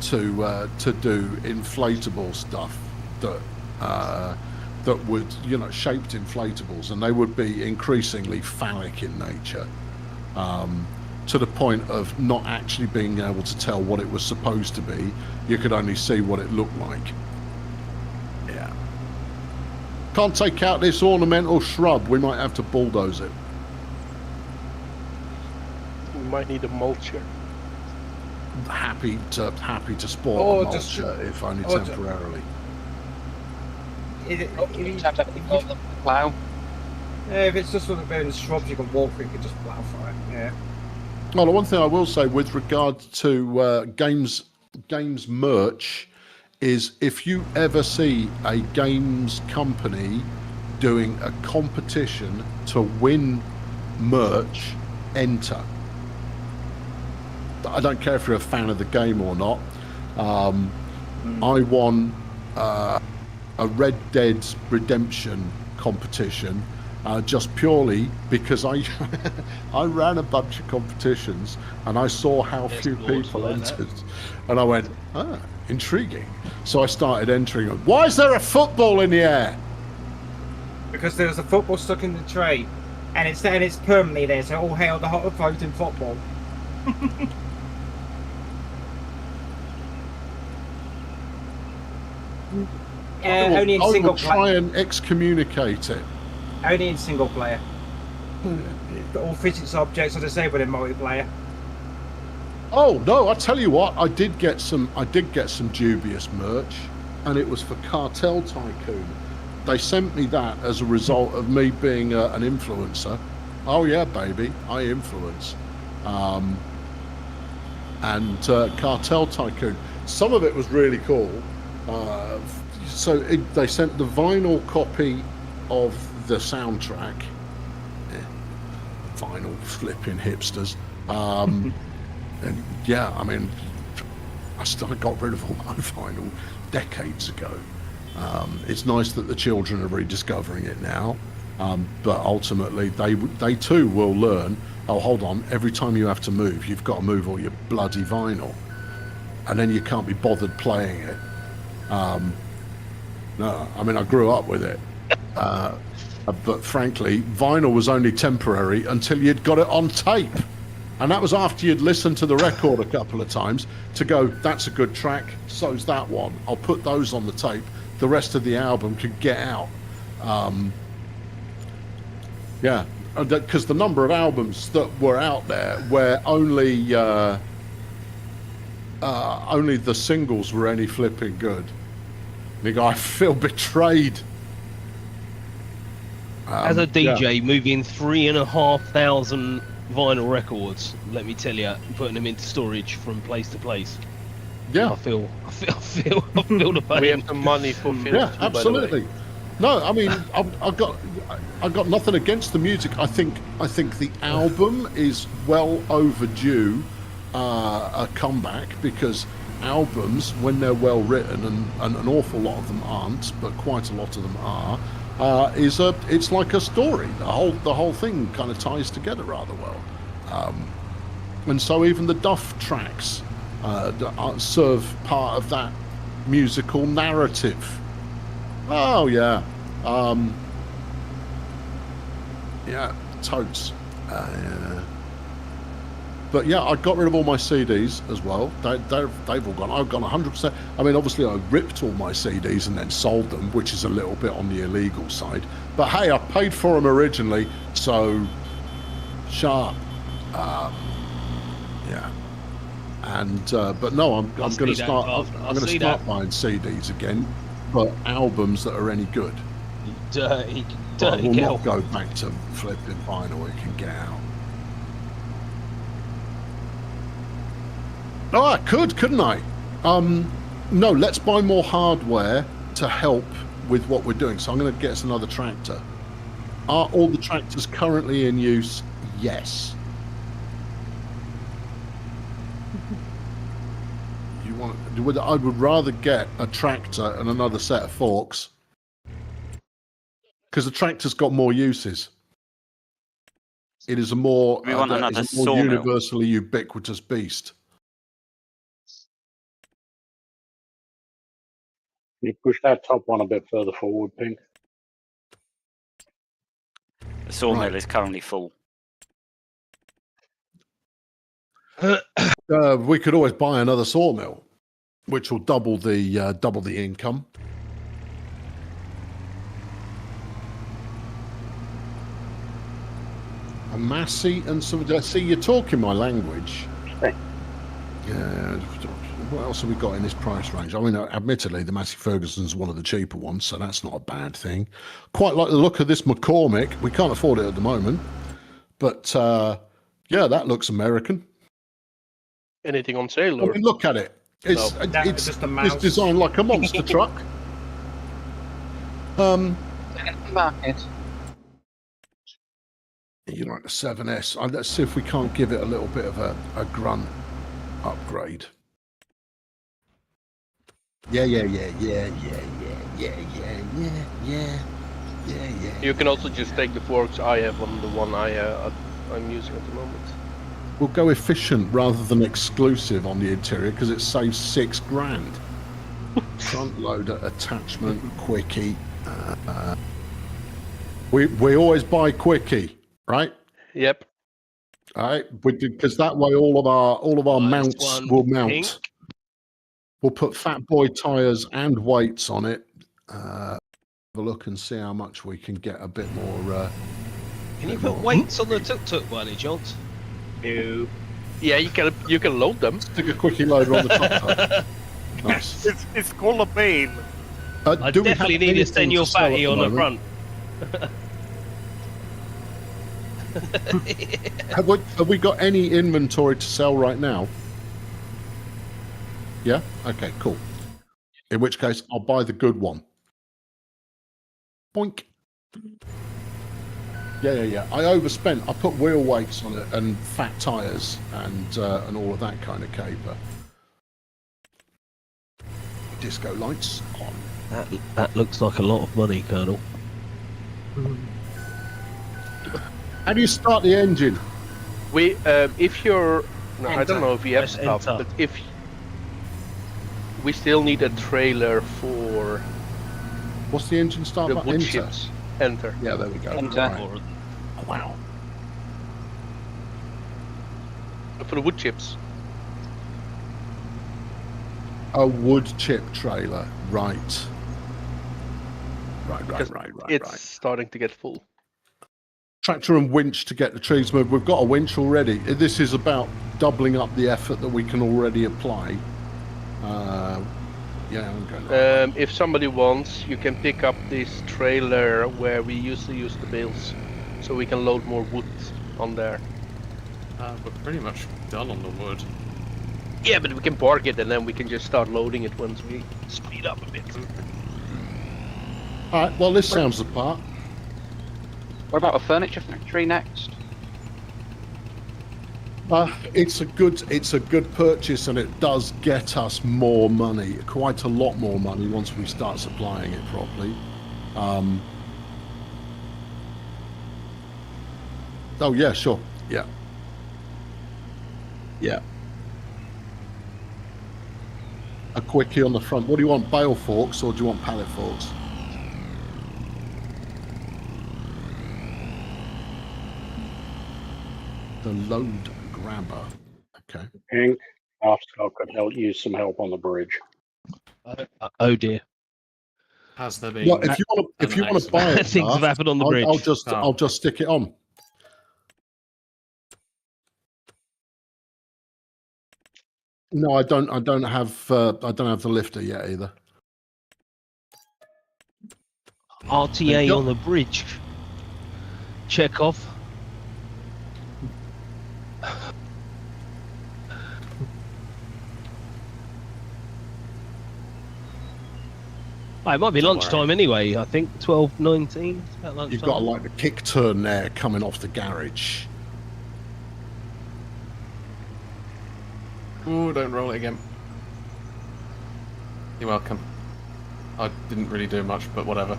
to do inflatable stuff that would, shaped inflatables, and they would be increasingly phallic in nature, to the point of not actually being able to tell what it was supposed to be. You could only see what it looked like. Yeah. Can't take out this ornamental shrub. We might have to bulldoze it. We might need a mulcher. Happy to spawn Or a just- mulcher, if only or temporarily. Plough. If it's just sort of burning shrubs you can walk through, you can just plough for it. Yeah. Well, the one thing I will say with regard to games merch is, if you ever see a games company doing a competition to win merch, enter. I don't care if you're a fan of the game or not. I won a Red Dead Redemption competition just purely because I ran a bunch of competitions and I saw how few people entered, and I went, intriguing. So I started entering. Why is there a football in the air? Because there was a football stuck in the tray, and it's there and it's permanently there, so all hail the hot floating football. Only in I single will try player. and excommunicate it. Only in single player. All physics objects are disabled in multiplayer. Oh no! I tell you what, I did get some dubious merch, and it was for Cartel Tycoon. They sent me that as a result of me being an influencer. Oh yeah, baby, I influence. And Cartel Tycoon. Some of it was really cool. They sent the vinyl copy of the soundtrack. Vinyl flipping hipsters. And yeah, I mean, I got rid of all my vinyl decades ago. It's nice that the children are rediscovering it now, but ultimately they too will learn. Oh, hold on! Every time you have to move, you've got to move all your bloody vinyl, and then you can't be bothered playing it. No, I mean, I grew up with it, but frankly, vinyl was only temporary until you'd got it on tape. And that was after you'd listened to the record a couple of times to go, that's a good track, so's that one. I'll put those on the tape. The rest of the album could get out. Yeah, because the number of albums that were out there where only the singles were any flipping good. And you go, I feel betrayed. As a DJ, moving 3,500 vinyl records, let me tell you, putting them into storage from place to place. Yeah, I feel the pain. We have the money for film. yeah, absolutely. No, I mean, I've got nothing against the music. I think the album is well overdue a comeback, because albums, when they're well written, and an awful lot of them aren't, but quite a lot of them are, it's like a story. The whole thing kind of ties together rather well, and so even the Duff tracks serve part of that musical narrative. Oh yeah, yeah, totes. But yeah, I got rid of all my CDs as well. They've all gone. I've gone 100%. I mean, obviously, I ripped all my CDs and then sold them, which is a little bit on the illegal side. But hey, I paid for them originally, so sharp. Yeah. And but no, I'm going to start. I'm going to start buying CDs again, but albums that are any good. Dirty We'll girl. not go back to flipping vinyl. We can get out. Oh, I couldn't I? No, let's buy more hardware to help with what we're doing. So I'm going to get us another tractor. Are all the tractors currently in use? Yes. I would rather get a tractor and another set of forks, because the tractor's got more uses. It is a more, universally ubiquitous beast. Can you push that top one a bit further forward, Pink? The sawmill is currently full. We could always buy another sawmill, which will double the income. A Massey and some. See, you're talking my language. Hey. Yeah. What else have we got in this price range? I mean, admittedly, the Massey Ferguson's one of the cheaper ones, so that's not a bad thing. Quite like the look of this McCormick. We can't afford it at the moment, but yeah, that looks American. Anything on sale? Or? I mean, look at it. It's designed like a monster truck. Market. You like the 7S? Let's see if we can't give it a little bit of a grunt upgrade. Yeah. You can also just take the forks I have on the one I'm using at the moment. We'll go efficient rather than exclusive on the interior because it saves $6,000. Front loader attachment, quickie. We always buy quickie, right? Yep. All right, because that way all of our mounts will mount. Pink. We'll put Fat Boy tires and weights on it. Have a look and see how much we can get a bit more. Can you put weights on the tuk-tuk by any chance? No. Yeah, you can load them. Stick a quickie loader on the top. Nice. It's called a bale. I definitely need a senior fatty on the front. Have we got any inventory to sell right now? Yeah? Okay, cool. In which case, I'll buy the good one. Boink. Yeah. I overspent. I put wheel weights on it and fat tyres and all of that kind of caper. Disco lights on. That looks like a lot of money, Colonel. How do you start the engine? We, if you're, no, I don't know if you have Press stuff, enter. but if we still need a trailer for What's the engine start the button? wood Enter. chips. Enter. Yeah, there we go. Enter. Right. Wow. For the wood chips. A wood chip trailer, right. Because it's starting to get full. Tractor and winch to get the trees moved. We've got a winch already. This is about doubling up the effort that we can already apply. Yeah, I'm going If somebody wants, you can pick up this trailer where we used to use the bales, so we can load more wood on there. We're pretty much done on the wood. Yeah, but we can park it and then we can just start loading it once we speed up a bit. All right, well, this sounds the part. What about a furniture factory next? It's a good purchase, and it does get us more money, quite a lot more money once we start supplying it properly. Oh yeah, sure, yeah. A quickie on the front. What do you want, bale forks or do you want pallet forks? The load grabber. Okay. Pink, I could use some help on the bridge. Oh dear. Has there been? Well, if you want to buy it, things have happened on the bridge. I'll just stick it on. No, I don't have the lifter yet either. RTA on the bridge. Check off. Oh, it might be lunchtime anyway. I think 12:19. It's about lunchtime. You've got like the kick turn there coming off the garage. Oh, don't roll it again. You're welcome. I didn't really do much, but whatever.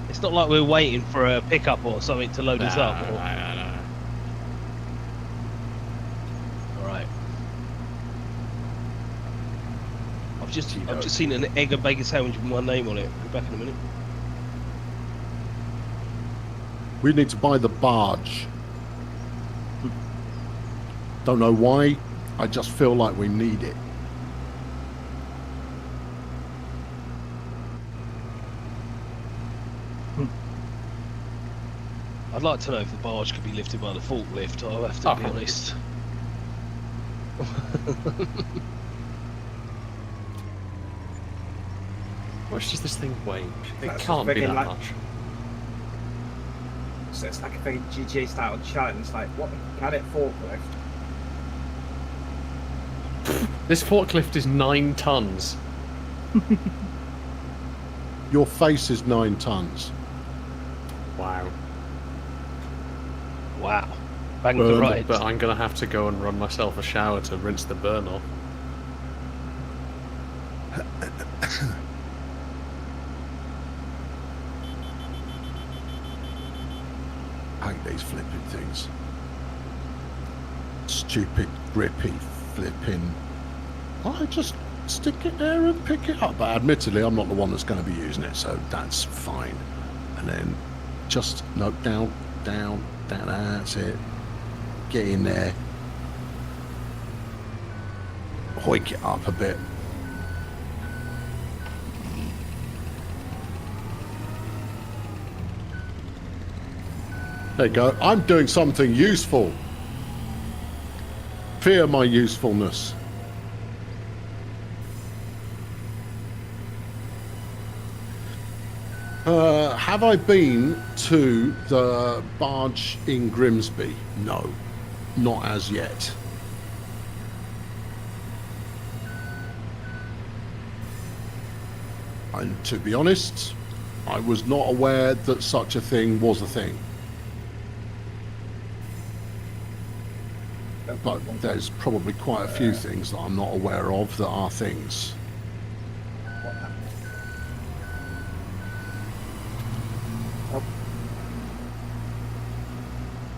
It's not like we're waiting for a pickup or something to load us up. No. All right. I've just seen an egg and bacon sandwich with my name on it. Be back in a minute. We need to buy the barge. Don't know why. I just feel like we need it. I'd like to know if the barge could be lifted by the forklift. I'll have to be honest. How much does this thing weigh? It can't be that much. So it's like a very GTA style chat, and it's like, what can it forklift? This forklift is 9 tons. Your face is 9 tons. Wow. Wow. Bang the right. But I'm going to have to go and run myself a shower to rinse the burn off. I hate these flipping things. Stupid, grippy, flipping. I just stick it there and pick it up. But admittedly, I'm not the one that's going to be using it, so that's fine. And then just down. That's it. Get in there. Hoik it up a bit. There you go. I'm doing something useful. Fear my usefulness. Have I been to the barge in Grimsby? No, not as yet. And to be honest, I was not aware that such a thing was a thing. But there's probably quite a few things that I'm not aware of that are things.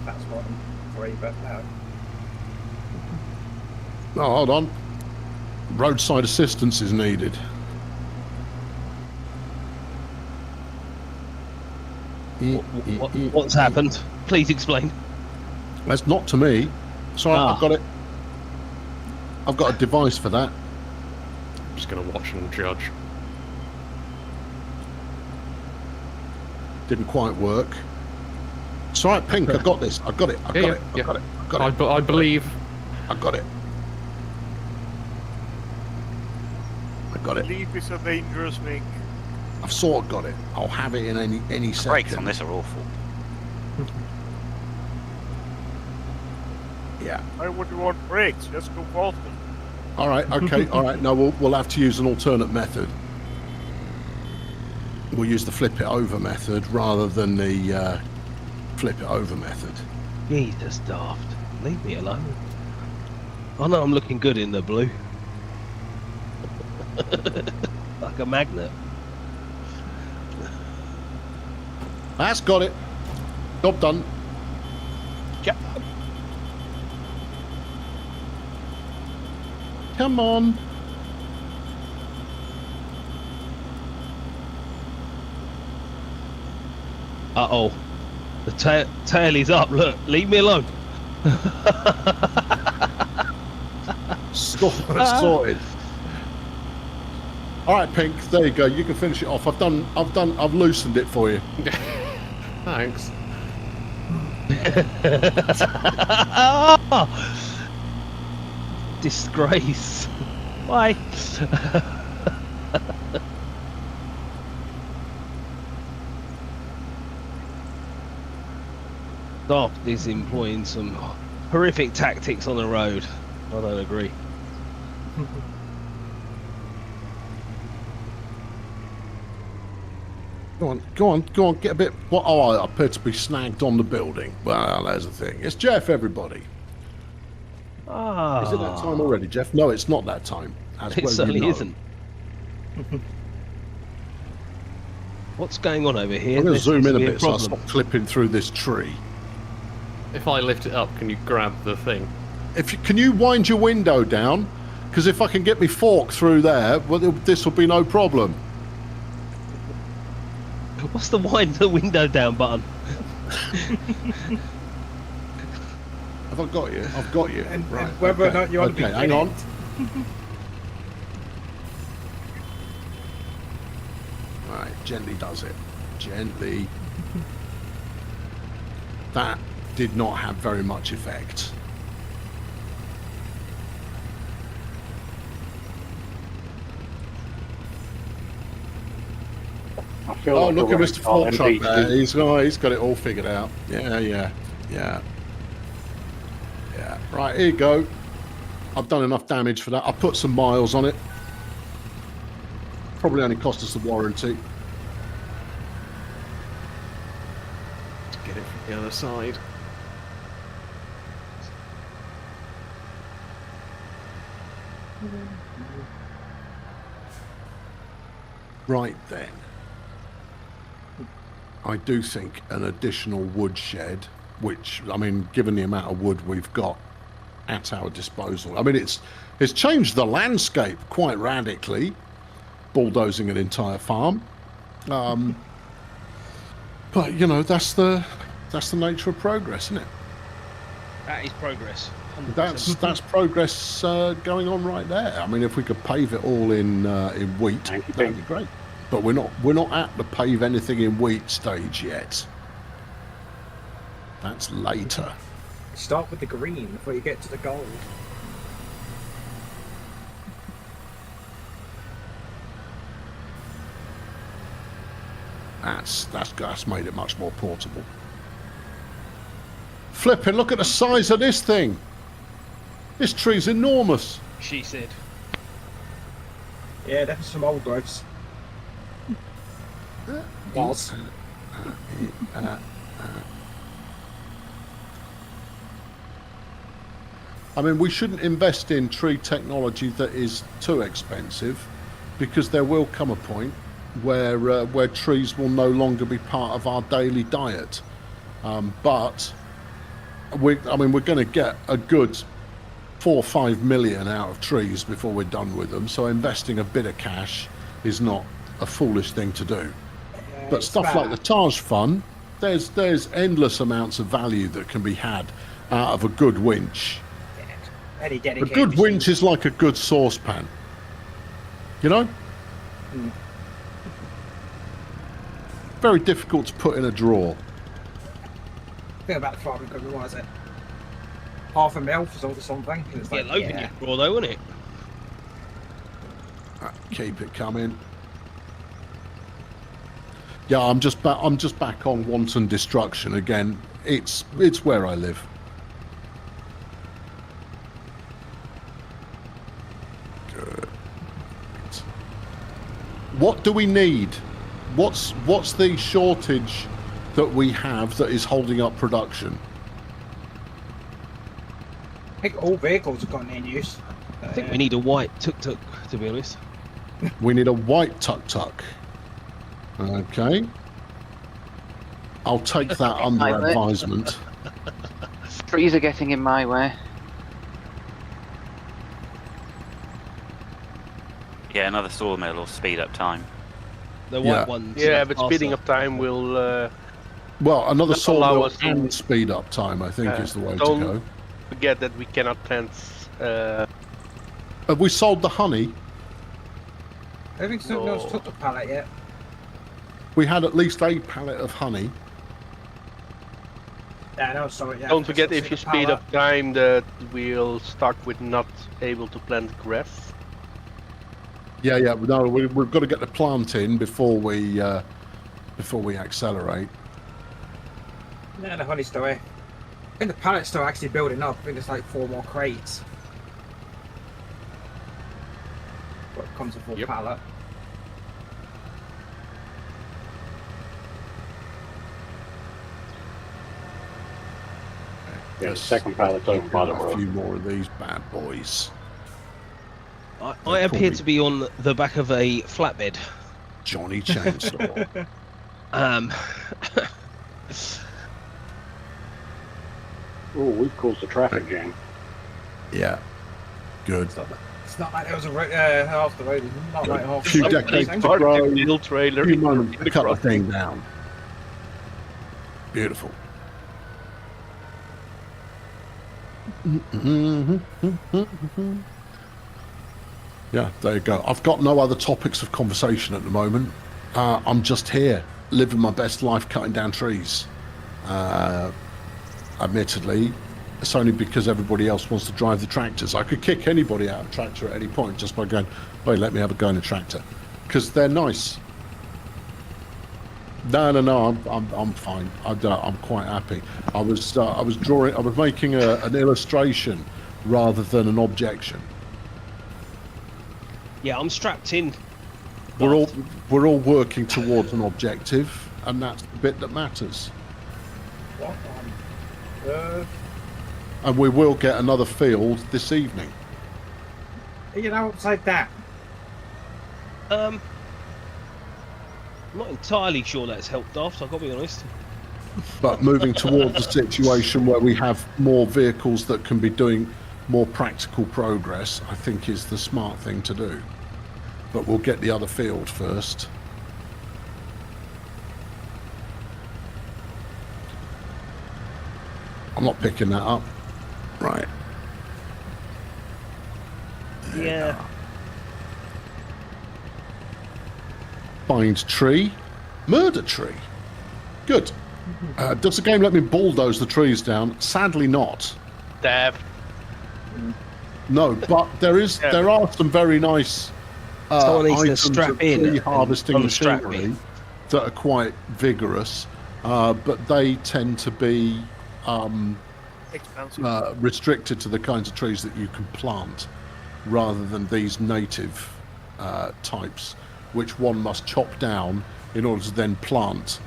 That's what I'm worried about now. Oh, hold on. Roadside assistance is needed. What's happened? Please explain. That's not to me. Sorry, I've got it. I've got a device for that. I'm just going to watch and judge. Didn't quite work. It's all right, Pink. I got this. I got it. I got it. I got it. I got it. I believe. I got it. I got it. Belief is a dangerous thing. I've sort of got it. I'll have it in any second. Brakes on this are awful. Yeah. Why would you want brakes? Just go faster. All right. Okay. All right. No, we'll have to use an alternate method. We'll use the flip it over method rather than the flip it over method. Jesus, daft. Leave me alone. I know I'm looking good in the blue. Like a magnet. That's got it. Job done. Yep. Come on. Uh-oh. The tail is up. Look, leave me alone. Sorted. All right, Pink. There you go. You can finish it off. I've loosened it for you. Thanks. Disgrace. Why? Stop is employing some horrific tactics on the road. I don't agree. Go on, get a bit. What? Oh, I appear to be snagged on the building. Well, there's the thing. It's Jeff, everybody. Ah. Is it that time already, Jeff? No, it's not that time. It certainly isn't. What's going on over here? I'm going to zoom in a bit so I stop clipping through this tree. If I lift it up, can you grab the thing? Can you wind your window down? Because if I can get my fork through there, well, this will be no problem. What's the wind the window down button? Have I got you? I've got you. And Right. whether or not you want to be hang on. Right, gently does it. Gently. That did not have very much effect. I feel Oh, like look at a Mr. Fault Truck NPC. there. He's got it all figured out. Yeah. Right, here you go. I've done enough damage for that. I put some miles on it. Probably only cost us the warranty. Get it from the other side. Right then. I do think an additional wood shed, which, I mean, given the amount of wood we've got at our disposal, I mean, it's changed the landscape quite radically, bulldozing an entire farm. But you know, that's the nature of progress, isn't it? That is progress. 100%. That's progress going on right there. I mean, if we could pave it all in wheat, that'd be great. But we're not at the pave anything in wheat stage yet. That's later. Start with the green before you get to the gold. That's made it much more portable. Flipping, look at the size of this thing. This tree's enormous. She said. Yeah, there's some old growths. Was. I mean, we shouldn't invest in tree technology that is too expensive, because there will come a point where trees will no longer be part of our daily diet. But we're going to get a good 4 or 5 million out of trees before we're done with them. So investing a bit of cash is not a foolish thing to do. But stuff like the Taj Fund, there's endless amounts of value that can be had out of a good winch. Any A dedicated good machine. winch is like a good saucepan. You know? Very difficult to put in a drawer. Think about the farming equipment, what is it? Half a mil for something. It's Yeah, like, loaf in your drawer though, isn't it? Keep it coming. Yeah, I'm just back on wanton destruction again. It's where I live. Good. What do we need? What's the shortage that we have that is holding up production? I think all vehicles have got in use. I think we need a white tuk-tuk, to be honest. We need a white tuk-tuk. Okay. I'll take that under advisement. Trees are getting in my way. Yeah, another sawmill will speed up time. The white ones. Yeah, but speeding up time will Well, another Not allow sawmill us to- and speed up time, I think, is the way to don't- go. Forget that we cannot plant. Have we sold the honey? I don't think someone else took the pallet yet. We had at least a pallet of honey. Yeah, no, sorry. Yeah, Don't forget, if took you the speed pallet. up time, that we'll stuck with not able to plant grass. Yeah, yeah. No, we've got to get the plant in before we accelerate. Yeah, the honey story. I think the pallet's still actually building up. I think there's like 4 more crates. What comes a full pallet. Yeah, the second pallet's over by the A road. few more of these bad boys. I appear to be on the back of a flatbed. Johnny Chainsaw. Oh, we've caused a traffic jam. Yeah. Good. It's not like there was a half the road. It's not like half Few the road. decades to Parked grow. a little trailer. A few in moments the to cut the crossing. thing down. Beautiful. Yeah, there you go. I've got no other topics of conversation at the moment. I'm just here, living my best life, cutting down trees. Admittedly, it's only because everybody else wants to drive the tractors. I could kick anybody out of a tractor at any point just by going, "Wait, let me have a go in a tractor," because they're nice. No, I'm fine. I'm quite happy. I was making an illustration rather than an objection. Yeah, I'm strapped in. We're all working towards an objective, and that's the bit that matters. What on earth? And we will get another field this evening. You know, upside down. I'm not entirely sure that's helped Daft, I've got to be honest. But moving towards a situation where we have more vehicles that can be doing more practical progress, I think is the smart thing to do. But we'll get the other field first. I'm not picking that up. Right. Yeah. Find tree. Murder tree. Good. Does the game let me bulldoze the trees down? Sadly not. Dab. No, but there are some very nice Someone needs to items strap of in tree and harvesting unstrap machinery me. that are quite vigorous, but they tend to be Expensive. restricted to the kinds of trees that you can plant, rather than these native types, which one must chop down in order to then plant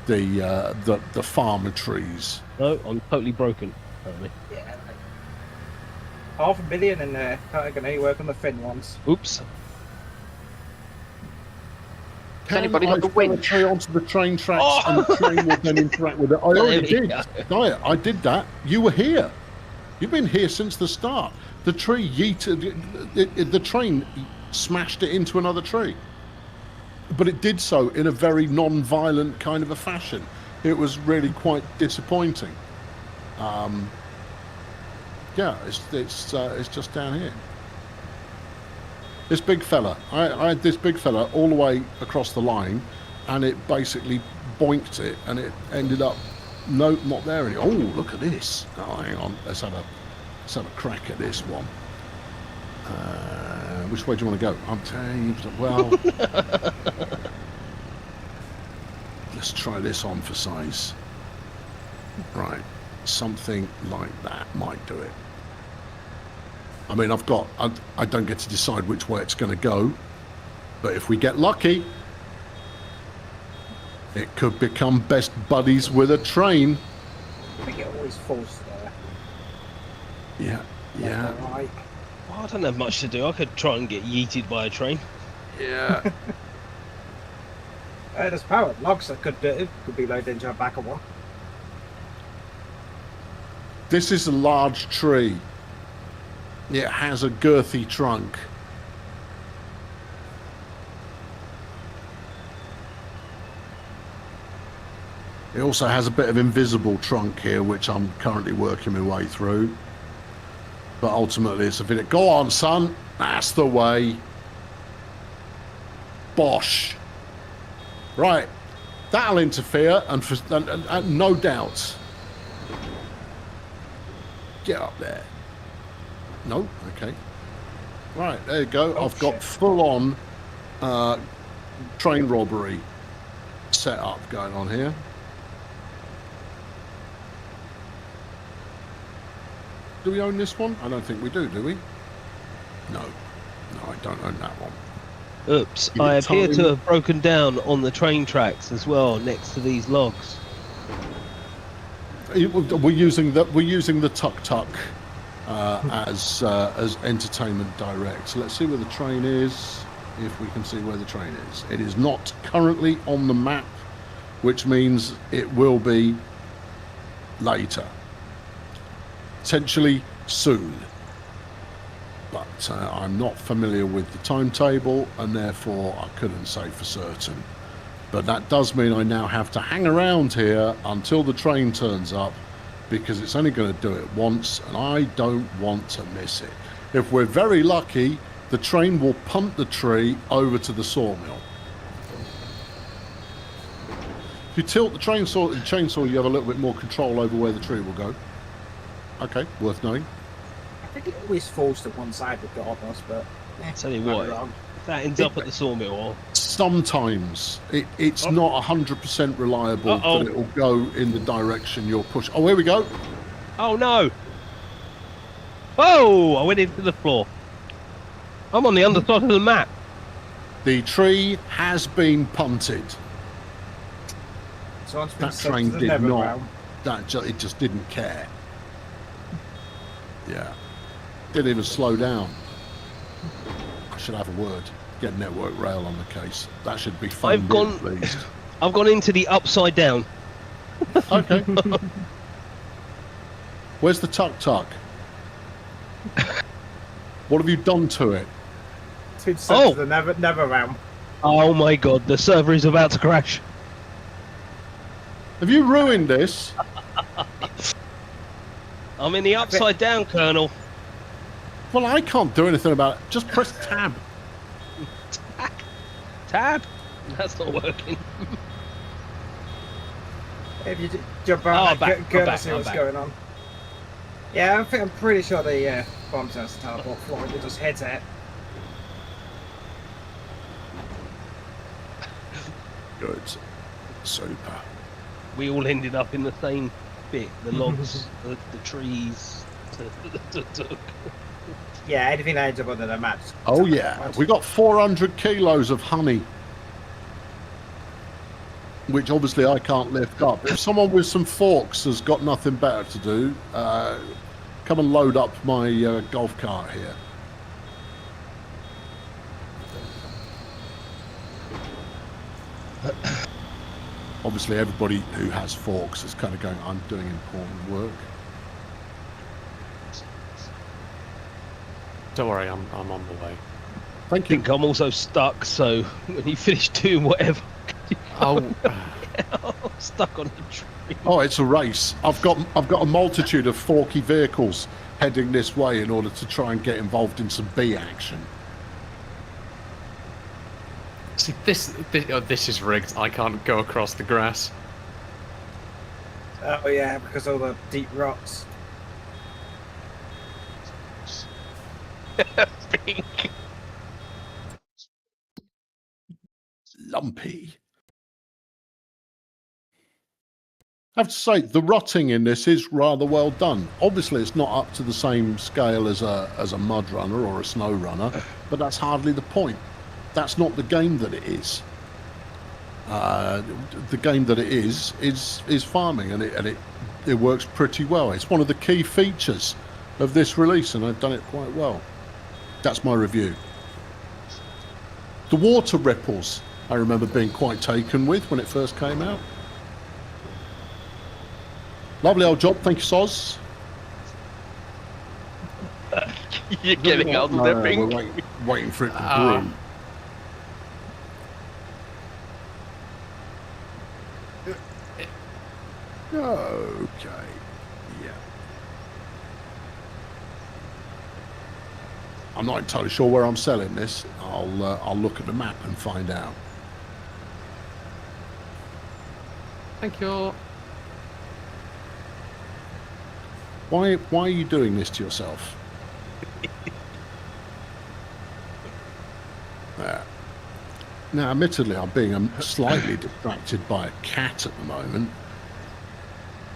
the farmer trees. No, I'm totally broken, apparently. Yeah. $500,000 in there. Can't only work on the thin ones. Oops. Can anybody I got the throw a winch? tree onto the train tracks Oh! and the train will then interact with it? I already There we did. go. Diet, I did that. You were here. You've been here since the start. The tree yeeted, the train smashed it into another tree. But it did so in a very non-violent kind of a fashion. It was really quite disappointing. Yeah, it's just down here. This big fella, I had this big fella all the way across the line, and it basically boinked it, and it ended up not there anymore. Oh, look at this! Oh, hang on, let's have a crack at this one. Which way do you want to go? I'm telling you, well, let's try this on for size. Right, something like that might do it. I mean, I don't get to decide which way it's going to go, but if we get lucky, it could become best buddies with a train. I think it always falls there. Yeah, yeah, Right. Well, I don't have much to do. I could try and get yeeted by a train. yeah. There's power logs that could be loaded into a back of one. This is a large tree. It has a girthy trunk. It also has a bit of invisible trunk here, which I'm currently working my way through. But ultimately, it's a video. Go on, son. That's the way. Bosh. Right. That'll interfere, and no doubt. Get up there. No? Okay. Right, there you go. I've got full-on train robbery set up going on here. Do we own this one? I don't think we do we? No. No, I don't own that one. Oops, I appear to have broken down on the train tracks as well, next to these logs. We're using the tuk-tuk as entertainment direct. So let's see where the train is, if we can see where the train is. It is not currently on the map, which means it will be later. Potentially soon. But I'm not familiar with the timetable, and therefore I couldn't say for certain. But that does mean I now have to hang around here until the train turns up, because it's only going to do it once, and I don't want to miss it. If we're very lucky, the train will punt the tree over to the sawmill. If you tilt the chainsaw, you have a little bit more control over where the tree will go. Okay, worth knowing. I think it always falls to one side regardless, but... Tell you what, if that ends up at the sawmill, or... Sometimes it's not 100% reliable that it will go in the direction you're pushing. Oh, here we go. Oh no! Oh, I went into the floor. I'm on the underside of the map. The tree has been punted. So that train did not. It just didn't care. Yeah. Didn't even slow down. I should have a word. Get network rail on the case. That should be fun. I've gone into the upside down. Okay. Where's the tuk-tuk? What have you done to it? It's to the never realm. Oh my god, the server is about to crash. Have you ruined this? I'm in the upside down, Colonel. Well, I can't do anything about it. Just press tab. Tab? That's not working. If you jump out, go see what's going on. Yeah, I'm pretty sure the bomb turns to teleport forward. It just hits it. Good. Super. We all ended up in the same bit. The logs, the trees. Yeah, anything that ends up under the map. Oh yeah, we got 400 kilos of honey, which obviously I can't lift up. If someone with some forks has got nothing better to do, come and load up my golf cart here. Obviously everybody who has forks is kind of going, I'm doing important work. Don't worry, I'm on the way. Thank you. I think I'm also stuck, so when you finish doing whatever... I'm stuck on the tree. Oh, it's a race. I've got a multitude of forky vehicles heading this way in order to try and get involved in some bee action. See, this is rigged. I can't go across the grass. Oh yeah, because all the deep rocks. Pink. Lumpy. I have to say, the rotting in this is rather well done. Obviously, it's not up to the same scale as a mud runner or a snow runner, but that's hardly the point. That's not the game that it is. The game that it is farming, and it works pretty well. It's one of the key features of this release, and I've done it quite well. That's my review. The water ripples, I remember being quite taken with when it first came out. Lovely old job, thank you, Soz. You're getting out of there, Pink. We're waiting for it to brew. Okay. Yeah. I'm not entirely sure where I'm selling this. I'll look at the map and find out. Thank you. Why are you doing this to yourself? There. Now, admittedly, I'm being slightly distracted by a cat at the moment,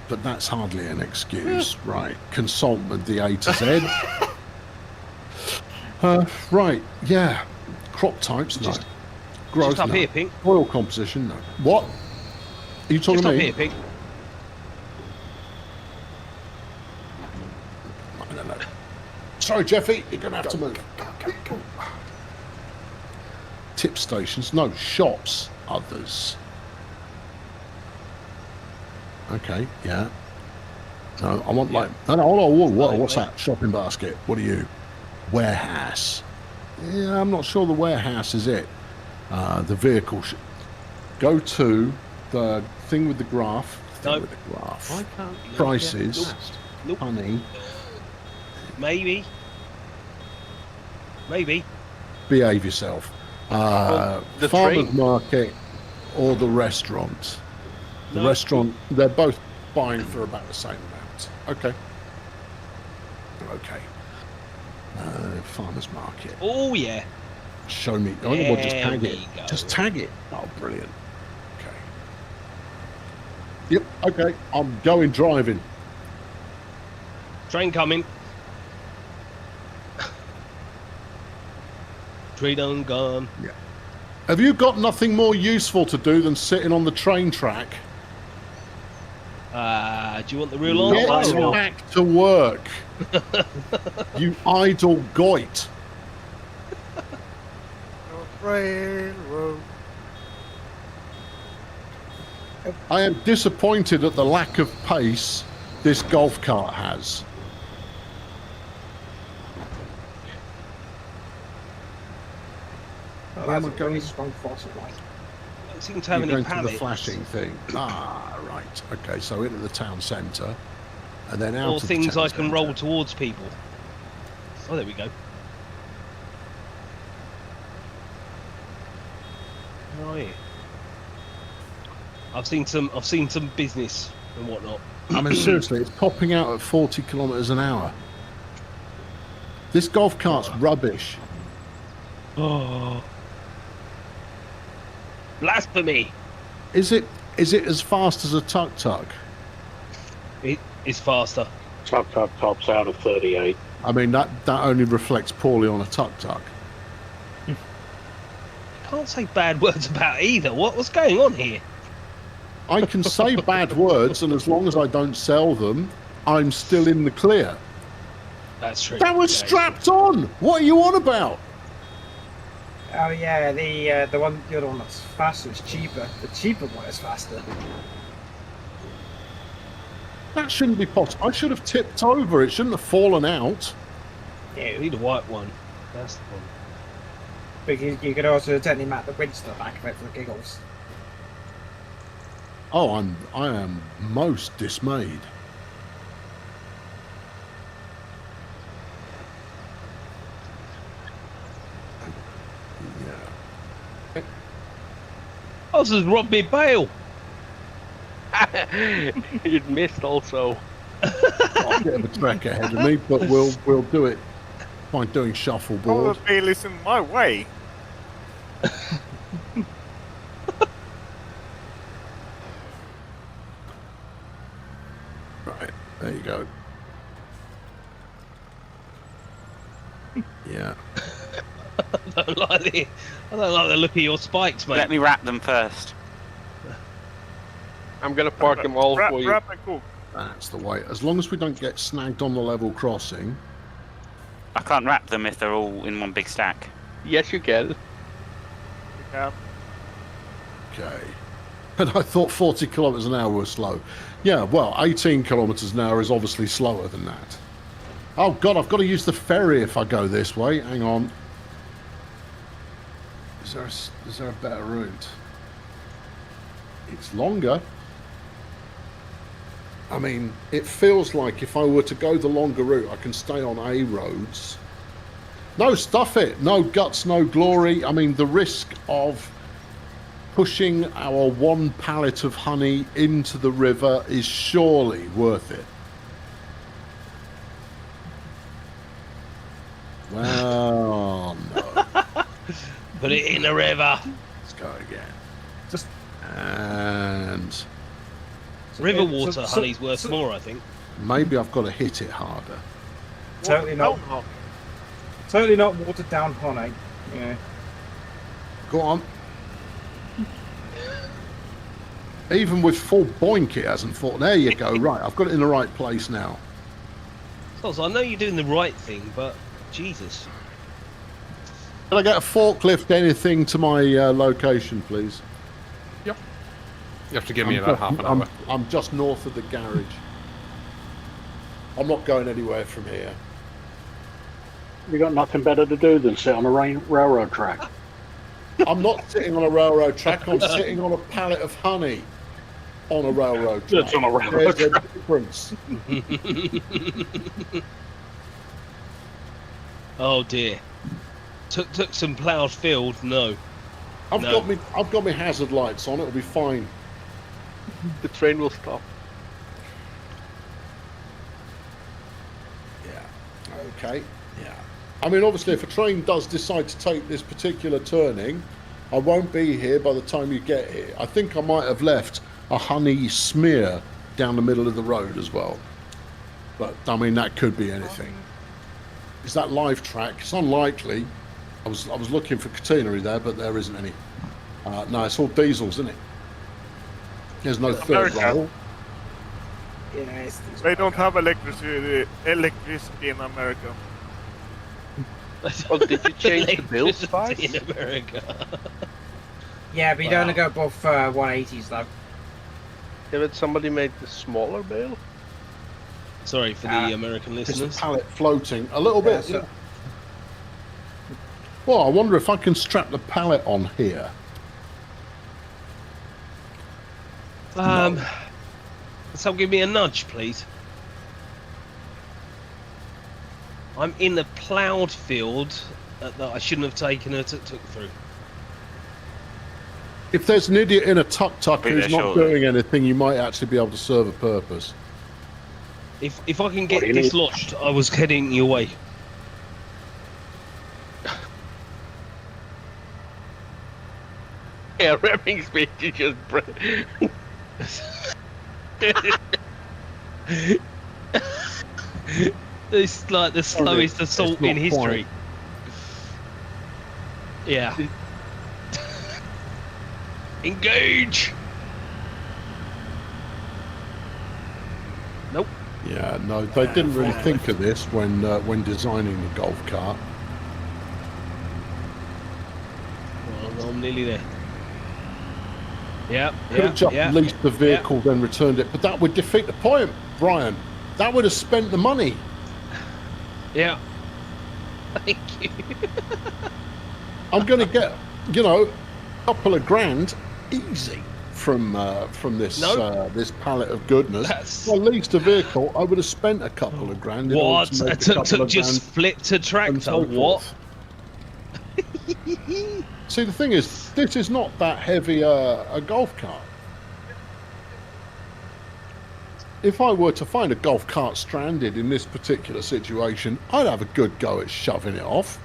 but that's hardly an excuse. Right, consult with the A to Z. Right, yeah. Crop types, no. Growth, Just up no. here, Pink. Soil composition, no. What? Are you talking Just to up me? here, Pink. No. Sorry, Jeffy, you're going to have to move. Go. Tip stations, no. Shops, others. Okay, yeah. No, I want like... No, what's that? Shopping basket. What are you? Warehouse. Yeah, I'm not sure the warehouse is it. The vehicle... Go to the thing with the graph. With the graph. I can't. Prices. Nope. Honey. Maybe. Behave yourself. the Farmer's train. market or the restaurant. The No. restaurant, they're both buying for about the same amount. Okay. Farmer's market. Oh, yeah. Show me. Oh, well, just There tag we it. go. Just tag it. Oh, brilliant. Okay. Yep. Okay. I'm going driving. Train coming. Train on gone. Yeah. Have you got nothing more useful to do than sitting on the train track? Do you want the real answer? Get back to work. You idle goit. Railroad. I am disappointed at the lack of pace this golf cart has. That's a very strong force of light. Don't seem to have You're any going to the pallets. flashing thing. Ah, right. Okay, so into the town centre, and then out Or of the things town I can centre. roll towards people. Oh, there we go. How are you? I've seen some business and whatnot. I mean, seriously, it's popping out at 40 kilometres an hour. This golf cart's rubbish. Oh. Blasphemy! Is it as fast as a tuk-tuk? It is faster. Top tops out of 38. I mean, that only reflects poorly on a tuk-tuk. Can't say bad words about either. What's going on here? I can say bad words, and as long as I don't sell them, I'm still in the clear. That's true. That was Yeah. strapped on! What are you on about? Oh yeah, the other one that's faster is cheaper. The cheaper one is faster. That shouldn't be possible. I should have tipped over. It shouldn't have fallen out. Yeah, you need a white one. That's the one. But you could also technically map the winch to the back of it for the giggles. Oh, I am most dismayed. Yeah. Oh, this is Rob me bail. It missed also. Got a bit of a track ahead of me, but we'll do it by doing shuffleboard. All the bail is in my way. Right, there you go. Yeah. I don't like the look of your spikes, mate. Let me wrap them first. I'm gonna park them all for you. Wrap and cook. That's the way. As long as we don't get snagged on the level crossing. I can't wrap them if they're all in one big stack. Yes, you can. Yeah. Okay. And I thought 40 kilometres an hour was slow. Yeah, well, 18 kilometres an hour is obviously slower than that. Oh, God, I've got to use the ferry if I go this way. Hang on. Is there a better route? It's longer. I mean, it feels like if I were to go the longer route, I can stay on A roads. No, stuff it. No guts, no glory. I mean, the risk of pushing our one pallet of honey into the river is surely worth it. Well, no. Put it in the river. Let's go again. Just And River water honey's worth more, I think. maybe I've got to hit it harder. Totally not. Totally not watered down honey. Yeah. Go on. Even with full boink, it hasn't fought. There you go. Right, I've got it in the right place now. So I know you're doing the right thing, but Jesus. Can I get a forklift anything to my location, please? Yep. You have to give me about half an hour. I'm just north of the garage. I'm not going anywhere from here. You got nothing better to do than sit on a railroad track. I'm not sitting on a railroad track. I'm sitting on a pallet of honey on a railroad track. It's on a railroad There's track. a difference. Oh dear. Took some ploughed field. No. I've got my hazard lights on. It'll be fine. The train will stop. Yeah. Okay. Yeah. I mean, obviously, if a train does decide to take this particular turning, I won't be here by the time you get here. I think I might have left a honey smear down the middle of the road as well. But, I mean, that could be anything. Is that live track? It's unlikely. I was looking for catenary there, but there isn't any. No, it's all diesels, isn't it? There's no third rail. Yeah, They don't have electricity in America. Oh, did you change the build size? in America? Yeah, but you don't go above 180s though. Yeah, but somebody made the smaller bale. Sorry for the American It's a listeners. pallet floating a little bit. so- Well, I wonder if I can strap the pallet on here. So give me a nudge, please. I'm in the ploughed field that I shouldn't have taken her to took through. If there's an idiot in a tuk-tuk Maybe who's they're not short. doing anything, you might actually be able to serve a purpose. If I can get do you need? dislodged, I was heading your way. Yeah, ramming speed is just It's like the slowest assault not in history. Yeah. Engage! Nope. Yeah, no, they didn't really think of this when designing the golf cart. Well, I'm nearly there. Yeah, Could have just yeah. leased the vehicle, then returned it, but that would defeat the point, Brian. That would have spent the money. Yeah. Thank you. I'm going to get, a couple of grand easy from this this pallet of goodness. That's- If I leased a vehicle, I would have spent a couple of grand. in order What? to make a To couple of just grand flip to and tractor? so What? forth. See, the thing is, this is not that heavy a golf cart. If I were to find a golf cart stranded in this particular situation, I'd have a good go at shoving it off.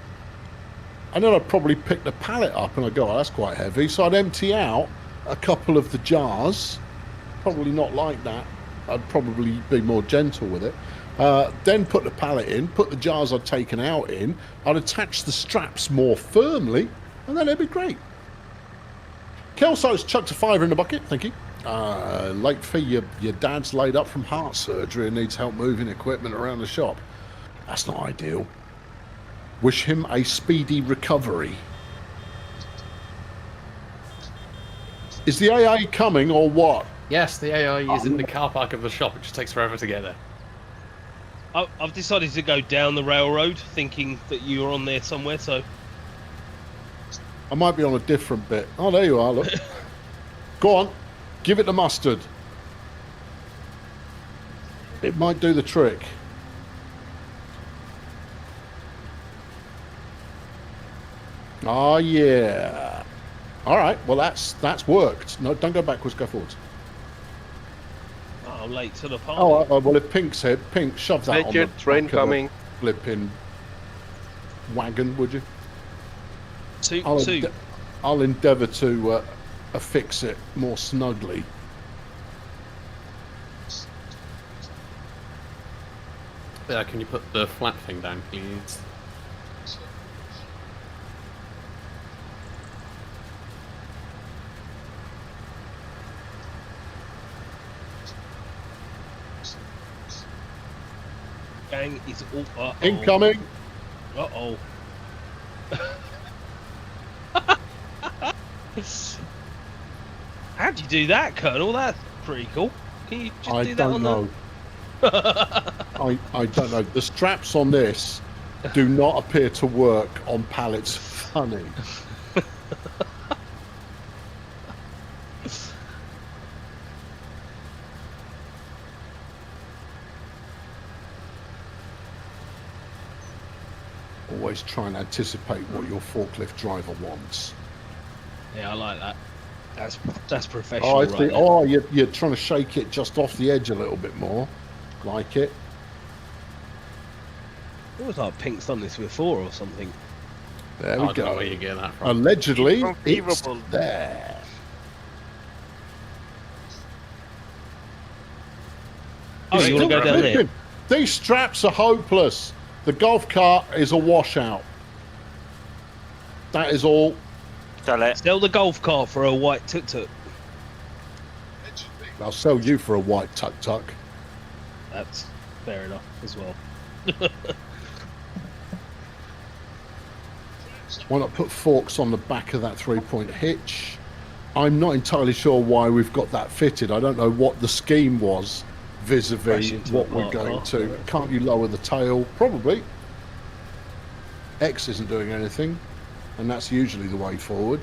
And then I'd probably pick the pallet up and I'd go, oh, that's quite heavy. So I'd empty out a couple of the jars. Probably not like that. I'd probably be more gentle with it. Then put the pallet in, put the jars I'd taken out in. I'd attach the straps more firmly, and then it'd be great. Kelso's chucked a £5 in the bucket, thank you. Late fee, your dad's laid up from heart surgery and needs help moving equipment around the shop. That's not ideal. Wish him a speedy recovery. Is the AA coming or what? Yes, the AI is in the car park of the shop. It just takes forever to get there. I've decided to go down the railroad, thinking that you were on there somewhere. So I might be on a different bit. Oh, there you are, look. Go on, give it the mustard. It might do the trick. Oh yeah. All right. Well, that's worked. No, don't go backwards. Go forwards. Oh, I'm late to the party. Oh, well, if Pink's here, Pink, shove that on Major the train back of the coming. flipping wagon, would you? Two. I'll endeavour to affix it more snugly. Yeah, can you put the flat thing down, please? Gang is all. Uh-oh. Incoming. Uh-oh. How'd you do that, Colonel? That's pretty cool. Can you just do that on know. I don't know. The straps on this do not appear to work on pallets. Funny. Always try and anticipate what your forklift driver wants. Yeah, I like that. That's professional. Oh, I think. Oh, you're trying to shake it just off the edge a little bit more. Like it. It was like Pink's done this before or something. There we I don't know go. where you get that from. Allegedly, It's it's there. Oh, you want to go down there? Listen, these straps are hopeless. The golf cart is a washout. That is all. Sell it. Sell the golf cart for a white tuk-tuk. I'll sell you for a white tuk-tuk. That's fair enough as well. Why not put forks on the back of that three-point hitch? I'm not entirely sure why we've got that fitted. I don't know what the scheme was vis-a-vis what we're going to. Can't you lower the tail? Probably. X isn't doing anything, and that's usually the way forward.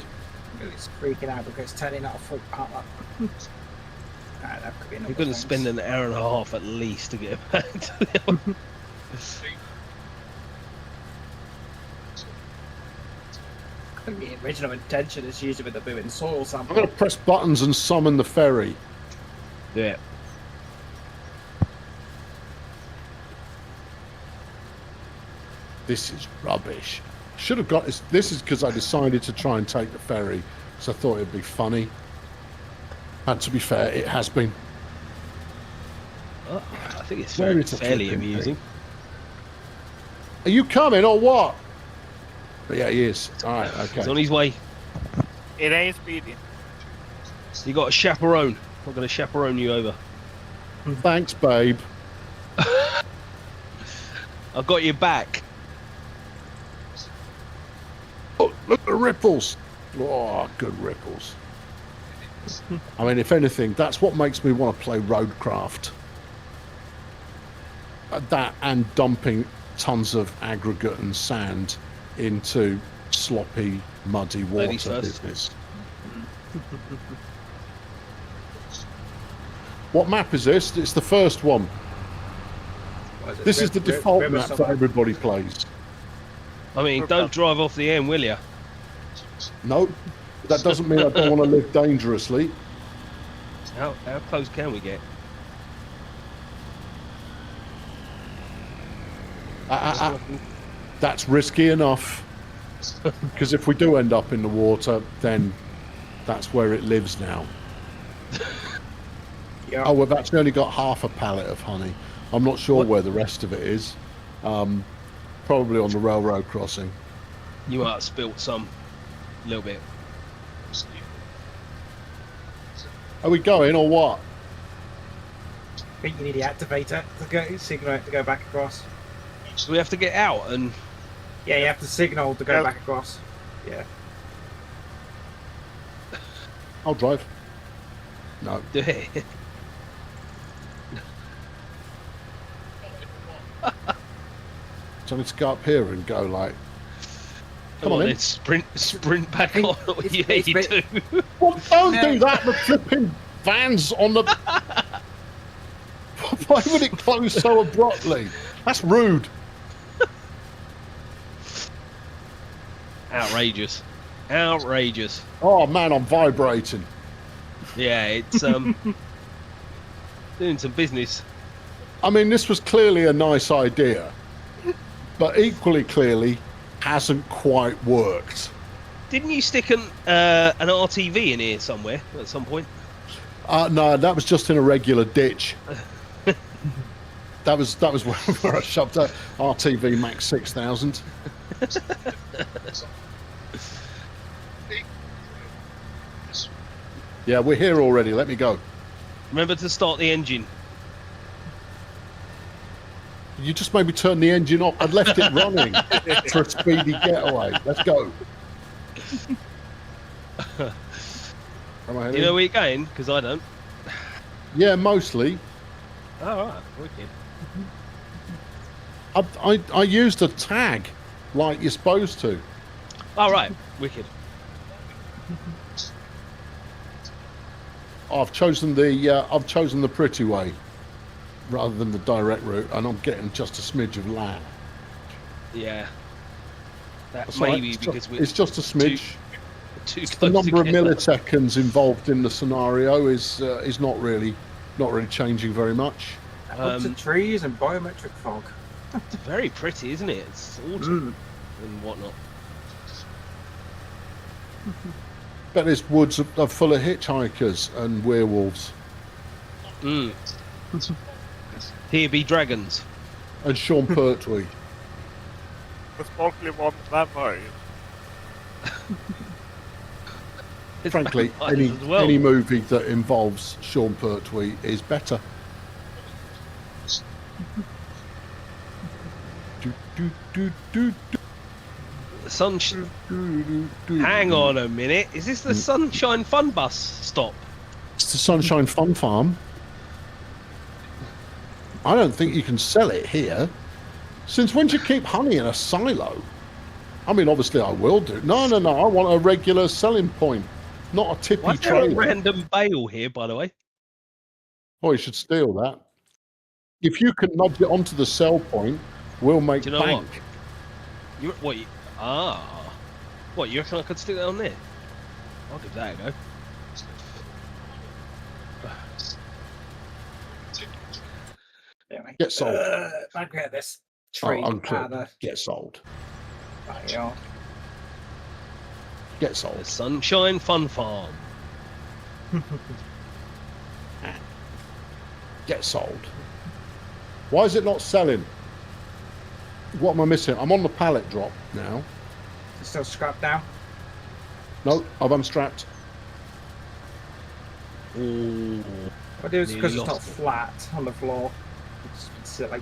It's freaking out because it's turning out a full part. That could be You're going to spend an hour and a half at least to get back to the other. The original intention is usually with the booming soil sample. I'm going to press buttons and summon the ferry. Yeah. This is rubbish. Should have got this. This is because I decided to try and take the ferry, so I thought it'd be funny. And to be fair, it has been. Oh, I think it's Where fairly, is the fairly flipping amusing. thing? Are you coming or what? But yeah, he is. All right, okay. He's on his way. It ain't speedy. You got a chaperone. I'm going to chaperone you over. Thanks, babe. I've got your back. Oh, look at the ripples. Oh, good ripples. I mean, if anything, that's what makes me want to play roadcraft. That and dumping tons of aggregate and sand into sloppy, muddy water Ladies first. business. What map is this? It's the first one. This is the default map that everybody plays. I mean, don't drive off the end, will you? No, that doesn't mean I don't want to live dangerously. How close can we get? That's risky enough. Because if we do end up in the water, then that's where it lives now. Yeah. Oh, we've actually only got half a pallet of honey. I'm not sure where the rest of it is. Probably on the railroad crossing. You might have spilt some. A little bit. Are we going or what? I think you need the activator to go signal it to go back across. So we have to get out and... Yeah, you have to signal to go Yep. back across. Yeah. I'll drive. No. do it. So I need to go up here and go like... Come on in. Then sprint back on. Yeah, it's you bit- do. Well, don't do that. The flipping van's on the... Why would it close so abruptly? That's rude. Outrageous. Outrageous. Oh man, I'm vibrating. Yeah, it's doing some business. I mean, this was clearly a nice idea, but equally clearly hasn't quite worked. Didn't you stick an RTV in here somewhere at some point? No, that was just in a regular ditch. that was where I shoved a RTV Max 6000. Yeah, we're here already. Let me go. Remember to start the engine. You just made me turn the engine off. I'd left it running for a speedy getaway. Let's go. Am I You know where you're going? Because I don't. Yeah, mostly. Oh, right. Wicked. I used a tag like you're supposed to. All right. Wicked. I've chosen the pretty way rather than the direct route, and I'm getting just a smidge of lag. Yeah. That That's maybe right. because It's just a smidge. Too The close number of together. milliseconds involved in the scenario is not really changing very much. Lots of trees and biometric fog. It's very pretty, isn't it? It's autumn and whatnot. Bet his woods are full of hitchhikers and werewolves Mm. Here be dragons. and Sean Pertwee. The sparkly one vampire. Frankly, Vampires as well. any movie that involves Sean Pertwee is better. Hang on a minute. Is this the Sunshine Fun Bus stop? It's the Sunshine Fun Farm. I don't think you can sell it here. Since when do you keep honey in a silo? I mean, obviously I will do. No. I want a regular selling point, not a tippy Why is there a trailer. random bale here, by the way? Oh, you should steal that. If you can nudge it onto the sell point, we'll make Do you know bank. what? What, you reckon I could stick that on there? I'll give that a go. Get sold. I get this tree out of the Get sold. backyard. Get The sold. Sunshine Fun Farm. Get sold. Why is it not selling? What am I missing? I'm on the pallet drop now. It's still scrapped now. No, I've unstrapped. Ooh. I do it's because Nearly it's not lost it. flat on the floor. It's silly.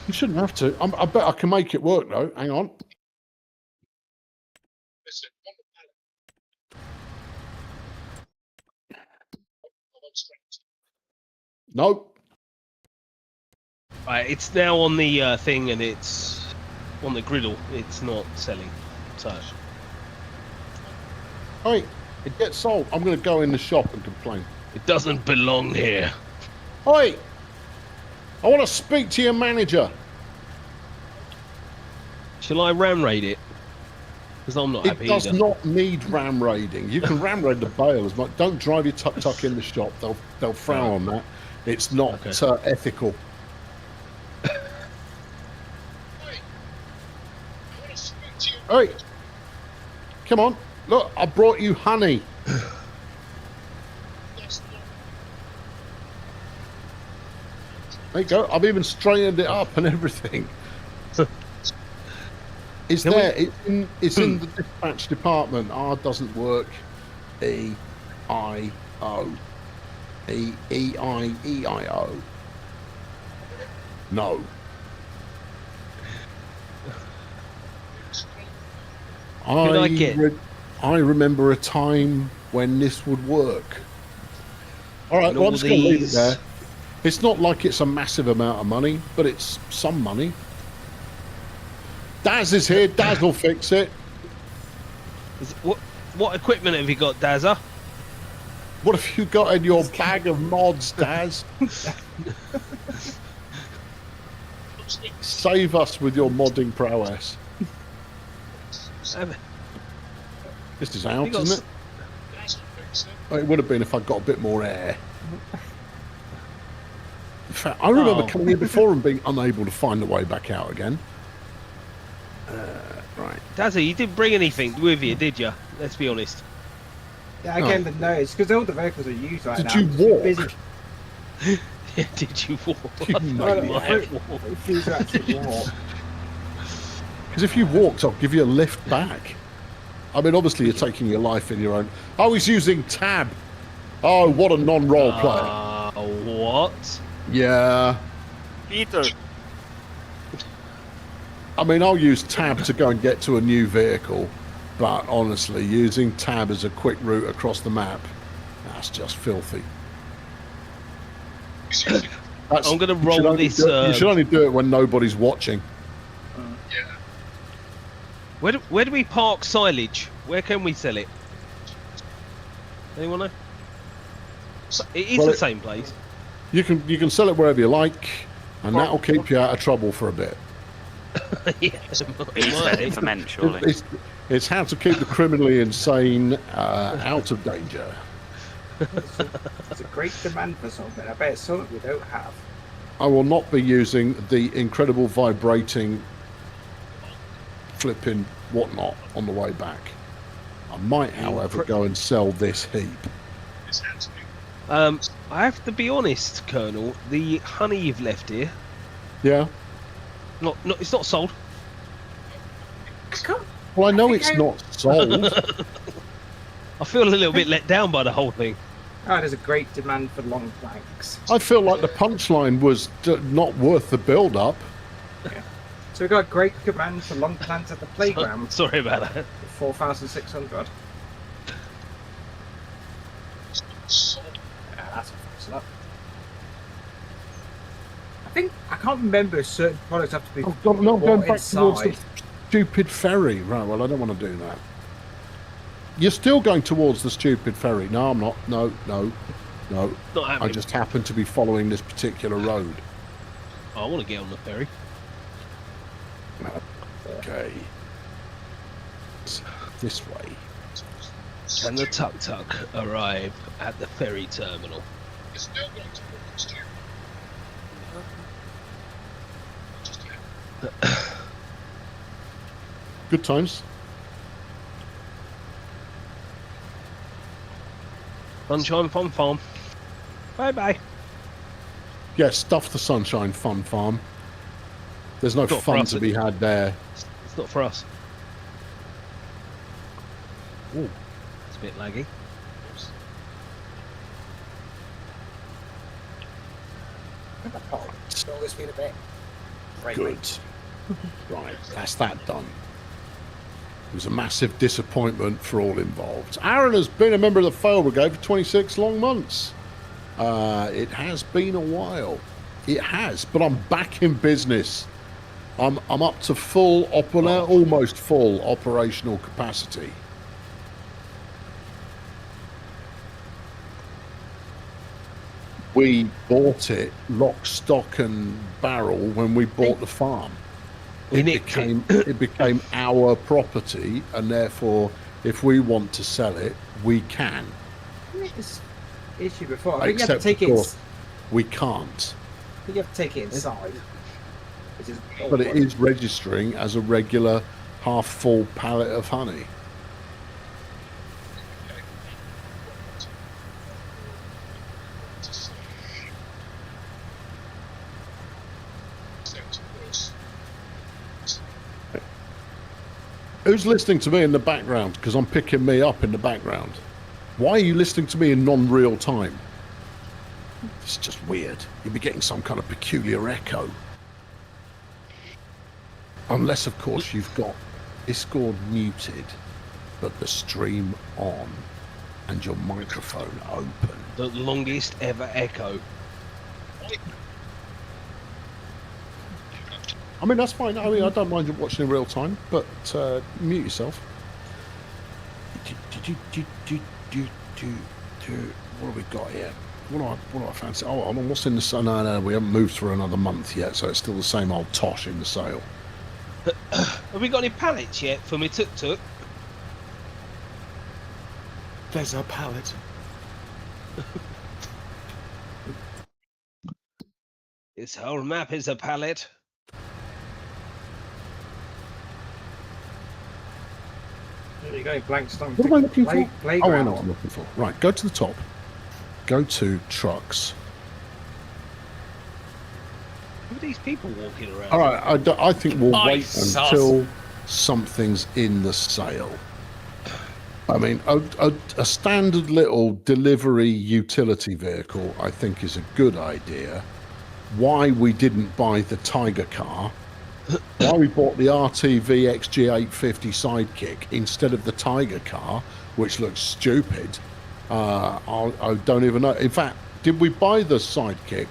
You shouldn't have to. I bet I can make it work though. Hang on. Nope. Right, it's now on the thing and it's on the griddle. It's not selling. So Hey, it gets sold. I'm going to go in the shop and complain. it doesn't belong here. Hey, I want to speak to your manager. Shall I ram raid it? Because I'm not It happy does either. not need ram raiding. You can ram raid the bale as much. Don't drive your tuk-tuk in the shop. They'll frown on that. It's not ethical. Hey, come on. Look, I brought you honey. There you go. I've even straightened it up and everything. It's Can there. It's in the dispatch department. R doesn't work. E-I-O. E-I-E-I-O. No. I remember a time when this would work. All right, And well, I'm all just going to leave it these- there. It's not like it's a massive amount of money, but it's some money. Daz is here. Daz will fix it. What equipment have you got, Dazza? What have you got in your bag of mods, Daz? Save us with your modding prowess. This is out, isn't it? Oh, it would have been if I'd got a bit more air. In fact, I remember coming here before and being unable to find the way back out again. Right. Dazzy, you didn't bring anything with you, did you? Let's be honest. Yeah, I came to notice because all the vehicles are used right now. Did you walk? Busy. Yeah, did you walk? You I refuse to actually walk. Because if you walked, I'll give you a lift back. I mean, obviously, you're taking your life in your own. Oh, he's using tab. Oh, what a non-role player. What? Yeah. Peter. I mean, I'll use tab to go and get to a new vehicle, but honestly, using tab as a quick route across the map, that's just filthy. I'm going to roll this. You should only do it when nobody's watching. Where do we park silage? Where can we sell it? Anyone know? It is the same place. You can sell it wherever you like, and that'll keep you out of trouble for a bit. Yeah, ferment, surely. It's how to keep the criminally insane out of danger. It's a great demand for something. I bet it's something we don't have. I will not be using the incredible vibrating flipping whatnot on the way back. I might, however, go and sell this heap. I have to be honest, Colonel. The honey you've left here, Yeah. it's not sold. Well, I know it's not sold. I feel a little bit let down by the whole thing. Oh, there's a great demand for long planks. I feel like the punchline was not worth the build-up. Yeah. So we got great demand for long planks at the playground. Sorry about that. 4,600. Yeah, that's a up. I can't remember if certain products have to be. Oh God, no, I'm going back inside. towards the stupid ferry. Right, well, I don't want to do that. You're still going towards the stupid ferry. No, I'm not. No. Not I happening. just happen to be following this particular road. I want to get on the ferry. Okay. So, this way. Can the tuk-tuk arrive at the ferry terminal? Good times. Sunshine Fun Farm. Bye-bye. Yeah, stuff the Sunshine Fun Farm. There's no Not for fun us, to be had there. It's not for us. Ooh, it's a bit laggy. It's always been a bit. Good. Right, that's that done. It was a massive disappointment for all involved. Aaron has been a member of the Fail Brigade for 26 long months. It has been a while. It has, but I'm back in business. I'm up to almost full operational capacity. We bought it lock, stock, and barrel when we bought the farm. It became our property, and therefore, if we want to sell it, we can. This issue before. I think you have Except, to take of course, it. we can't. I think you have to take it inside. Which is But it is registering as a regular half-full pallet of honey. Who's listening to me in the background? Because I'm picking me up in the background. Why are you listening to me in non-real time? It's just weird. You'll be getting some kind of peculiar echo. Unless, of course, you've got Discord muted, but the stream on and your microphone open. The longest ever echo. I mean, that's fine. I mean, I don't mind you watching in real time, but mute yourself. What have we got here? What do I fancy? Oh, hold on, what's in the sale? No, we haven't moved through another month yet, so it's still the same old tosh in the sale. Have we got any pallets yet for me tuk-tuk? There's a pallet. This whole map is a pallet. There you go, blank stone. What am I looking for? Playground. Oh, I know what I'm looking for. Right, go to the top. Go to trucks. Who are these people walking around? All right, I think we'll wait Sus. until something's in the sale. I mean, a standard little delivery utility vehicle, I think, is a good idea. Why we didn't buy the Tiger car, why we bought the RTV XG850 Sidekick instead of the Tiger car, which looks stupid, I don't even know. In fact, did we buy the Sidekick?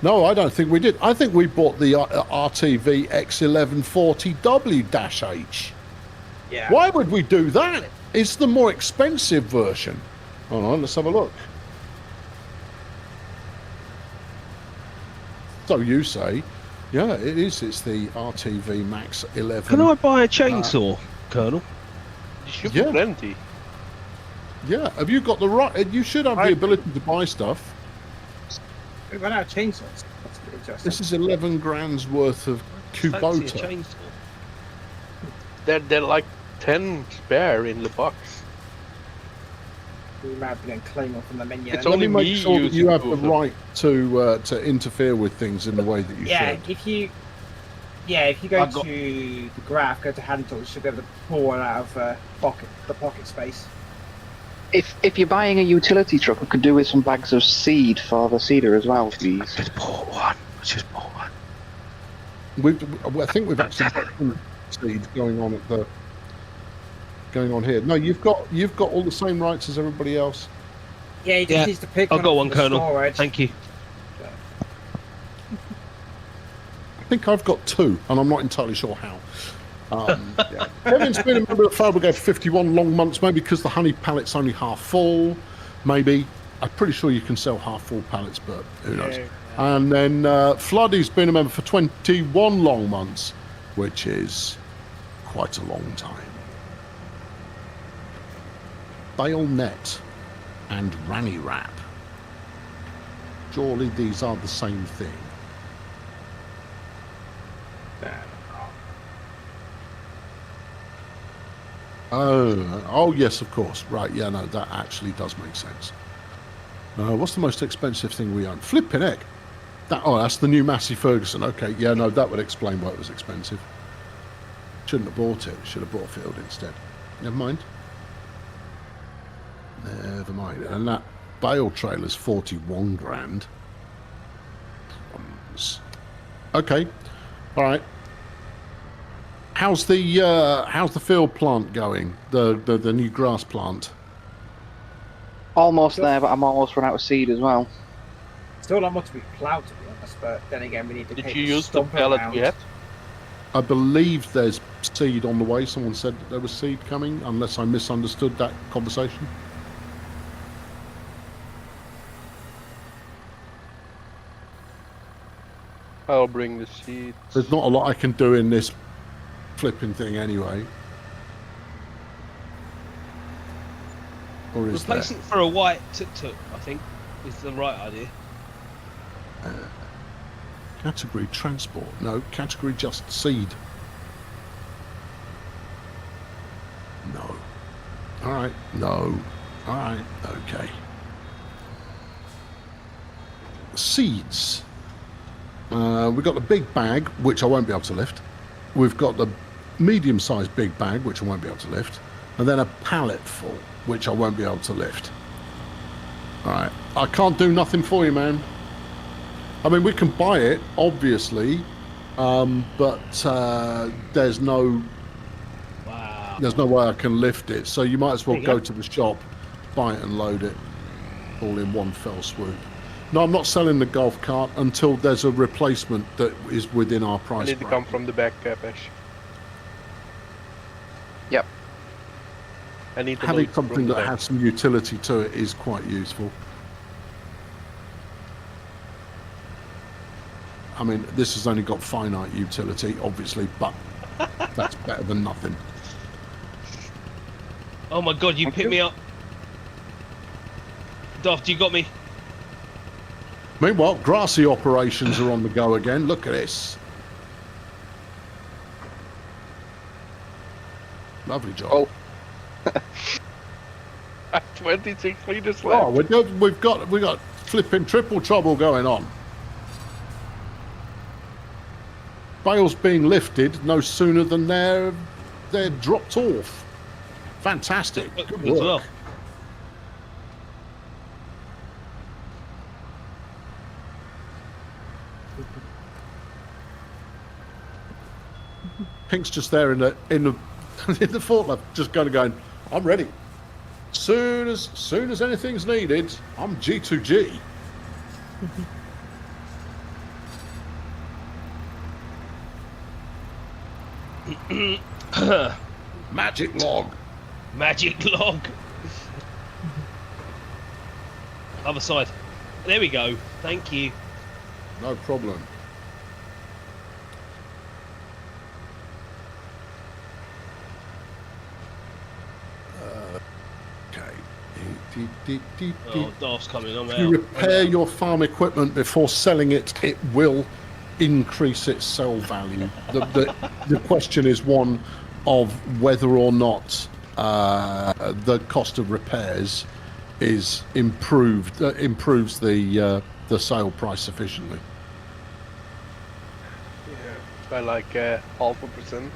No, I don't think we did. I think we bought the RTV X1140W-H. Yeah. Why would we do that? It's the more expensive version. Hold on, let's have a look. So you say, yeah, it is. It's the RTV Max 11. Can I buy a chainsaw, Colonel? You should Yeah. be plenty. Yeah, have you got the right? You should have the ability to buy stuff. We ran out of chainsaws. That's pretty interesting. This is 11 grand's worth of Fancy a Kubota. chainsaw. They're like 10 spare in the box. We might have been claiming from the menu. It's Let only me make me sure that using you have two the of them. right to interfere with things in the way that you Yeah, should. if you go I've got- to the graph, go to hand tools, you should be able to pull it out of the pocket space. If you're buying a utility truck, we could do with some bags of seed for the seeder as well, please. Just bought one. Just bought one. I think we've actually got some seed going on here. No, you've got all the same rights as everybody else. Yeah, he just Yeah, needs to pick I've one got up one, from the Colonel. storage. Thank you. I think I've got two, and I'm not entirely sure how. Yeah. Kevin's been a member of the Fire Brigade for 51 long months, maybe because the honey pallet's only half full. Maybe. I'm pretty sure you can sell half full pallets, but who knows. Yeah. And then Floody's been a member for 21 long months, which is quite a long time. Bayonet and Ranny Wrap. Surely these are the same thing. Oh yes, of course. Right, yeah, no, that actually does make sense. What's the most expensive thing we own? Flipping heck. That's the new Massey Ferguson. Okay, yeah, no, that would explain why it was expensive. Shouldn't have bought it. Should have bought Field instead. Never mind. Never mind. And that bale trailer's 41 grand. Okay. All right. How's the field plant going? The new grass plant. Almost there, but I'm almost run out of seed as well. Still a lot more to be ploughed, to be honest, but then again, we need to Did take you the use the stump pellet around. yet? I believe there's seed on the way. Someone said that there was seed coming, unless I misunderstood that conversation. I'll bring the seeds. There's not a lot I can do in this flipping thing anyway. Or is there? Replace it for a white tuk-tuk, I think, is the right idea. Category transport. No, category just seed. No. Alright, no. Alright, okay. Seeds. We've got the big bag, which I won't be able to lift. We've got the medium-sized big bag, which I won't be able to lift. And then a pallet full, which I won't be able to lift. Alright, I can't do nothing for you, man. I mean, we can buy it, obviously, but there's no way I can lift it. So you might as well go to the shop, buy it and load it all in one fell swoop. No, I'm not selling the golf cart until there's a replacement that is within our I price need to bracket. come from the back, Pesh. Yep. I need to having load something from that there. has some utility to it is quite useful. I mean, this has only got finite utility, obviously, but that's better than nothing. Oh my god, you Thank picked you. me up. Daft, you got me. Meanwhile, grassy operations are on the go again. Look at this. Lovely job. Oh. 26 meters left. Oh, we've got flipping triple trouble going on. Bales being lifted no sooner than they're dropped off. Fantastic. Good As work. well. Pink's just there in the in the forklift, just going. I'm ready. Soon as anything's needed, I'm G2G. Magic log. Magic log. Other side. There we go. Thank you. No problem. Okay. Oh, Daft's coming. I'm If you out. repair your farm equipment before selling it, it will increase its sell value. The question is one of whether or not the cost of repairs is improves the sale price sufficiently. Yeah, by like 0.5%.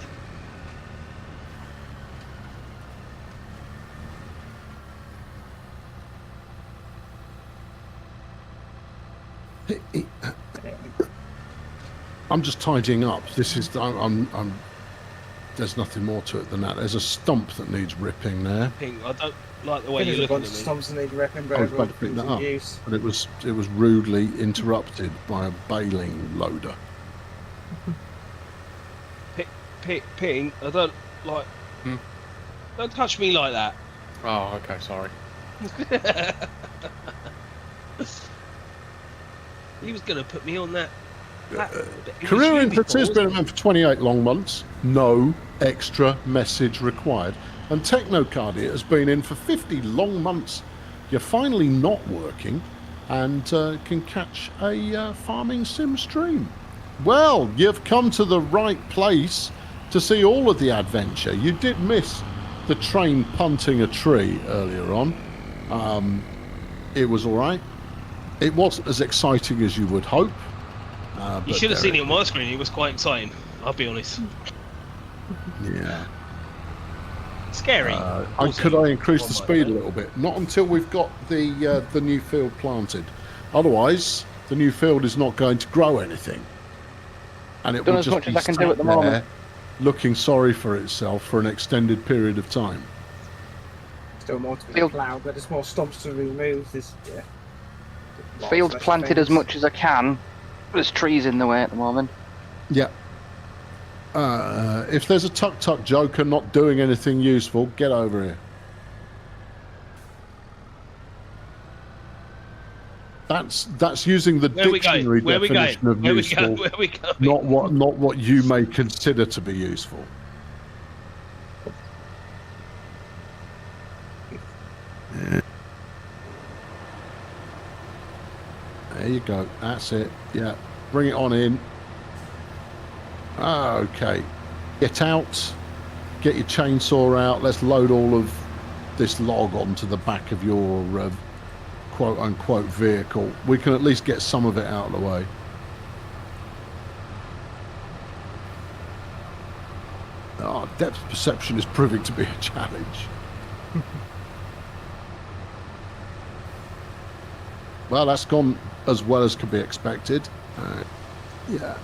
I'm just tidying up. This is I'm there's nothing more to it than that. There's a stump that needs ripping there. Pink, I don't like the way There's you're a bunch looking of at me. stumps that need repping, but I was everyone about to pick puts that in up, use. and it was rudely interrupted by a baling loader. Pink, I don't like. Don't touch me like that. Oh, okay, sorry. He was going to put me on that. Career in has been around for 28 long months. No extra message required. And Technocardia has been in for 50 long months. You're finally not working and can catch a farming sim stream. Well, you've come to the right place to see all of the adventure. You did miss the train punting a tree earlier on. It was all right. It wasn't as exciting as you would hope. You should have seen it on my screen. It was quite exciting. I'll be honest. Yeah. Scary. Could I increase the speed a little bit? Not until we've got the new field planted. Otherwise, the new field is not going to grow anything, and it Done will as just much be as I can do sat at the there moment. looking sorry for itself for an extended period of time. Still more to be Field- ploughed, but there's more stumps to remove. Field's planted as much as I can. There's trees in the way at the moment. Yeah. If there's a tuk-tuk joker not doing anything useful, get over here. That's using the Where we going? dictionary Where we going? definition of Where we useful, going? Where we going? not what you may consider to be useful. Yeah. There you go. That's it. Yeah. Bring it on in. Okay. Get out. Get your chainsaw out. Let's load all of this log onto the back of your quote-unquote vehicle. We can at least get some of it out of the way. Oh, depth perception is proving to be a challenge. Well, that's gone as well as could be expected. Yeah.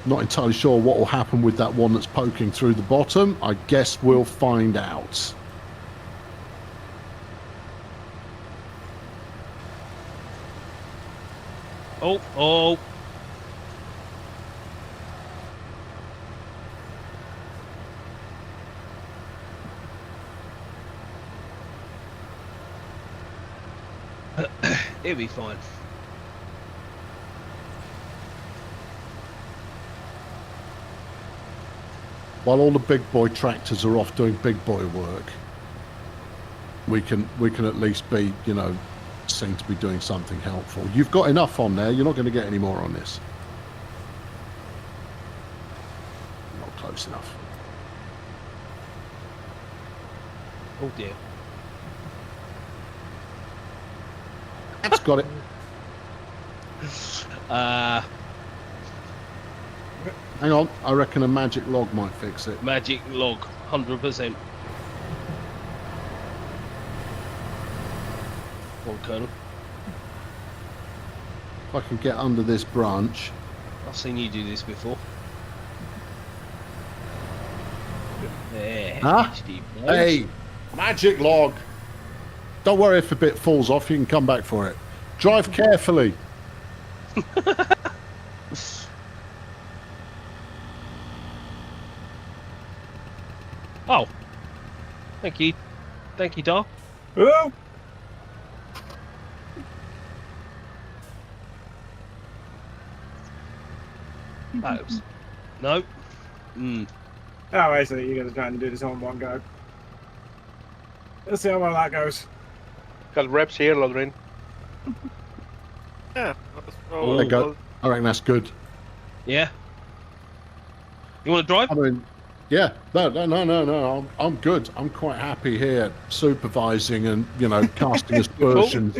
Not entirely sure what will happen with that one that's poking through the bottom. I guess we'll find out. Oh. It'll be fine. While all the big boy tractors are off doing big boy work, we can at least be, you know, seen to be doing something helpful. You've got enough on there. You're not going to get any more on this. Not close enough. Oh dear. That's got it. Hang on, I reckon a magic log might fix it. Magic log, 100%. Well, Colonel. If I can get under this branch. I've seen you do this before. There. Huh? HD bloke. Hey, magic log. Don't worry if a bit falls off, you can come back for it. Drive carefully. Oh. Thank you. Thank you, Dar. Oh! Oops. No. Mm. Oh, I see. You're going to try and do this all in one go. Let's see how well that goes. Got reps here, Lodrin. Yeah. There you go. I reckon that's good. Yeah. You want to drive? I mean, yeah. No. I'm good. I'm quite happy here supervising and, you know, casting aspersions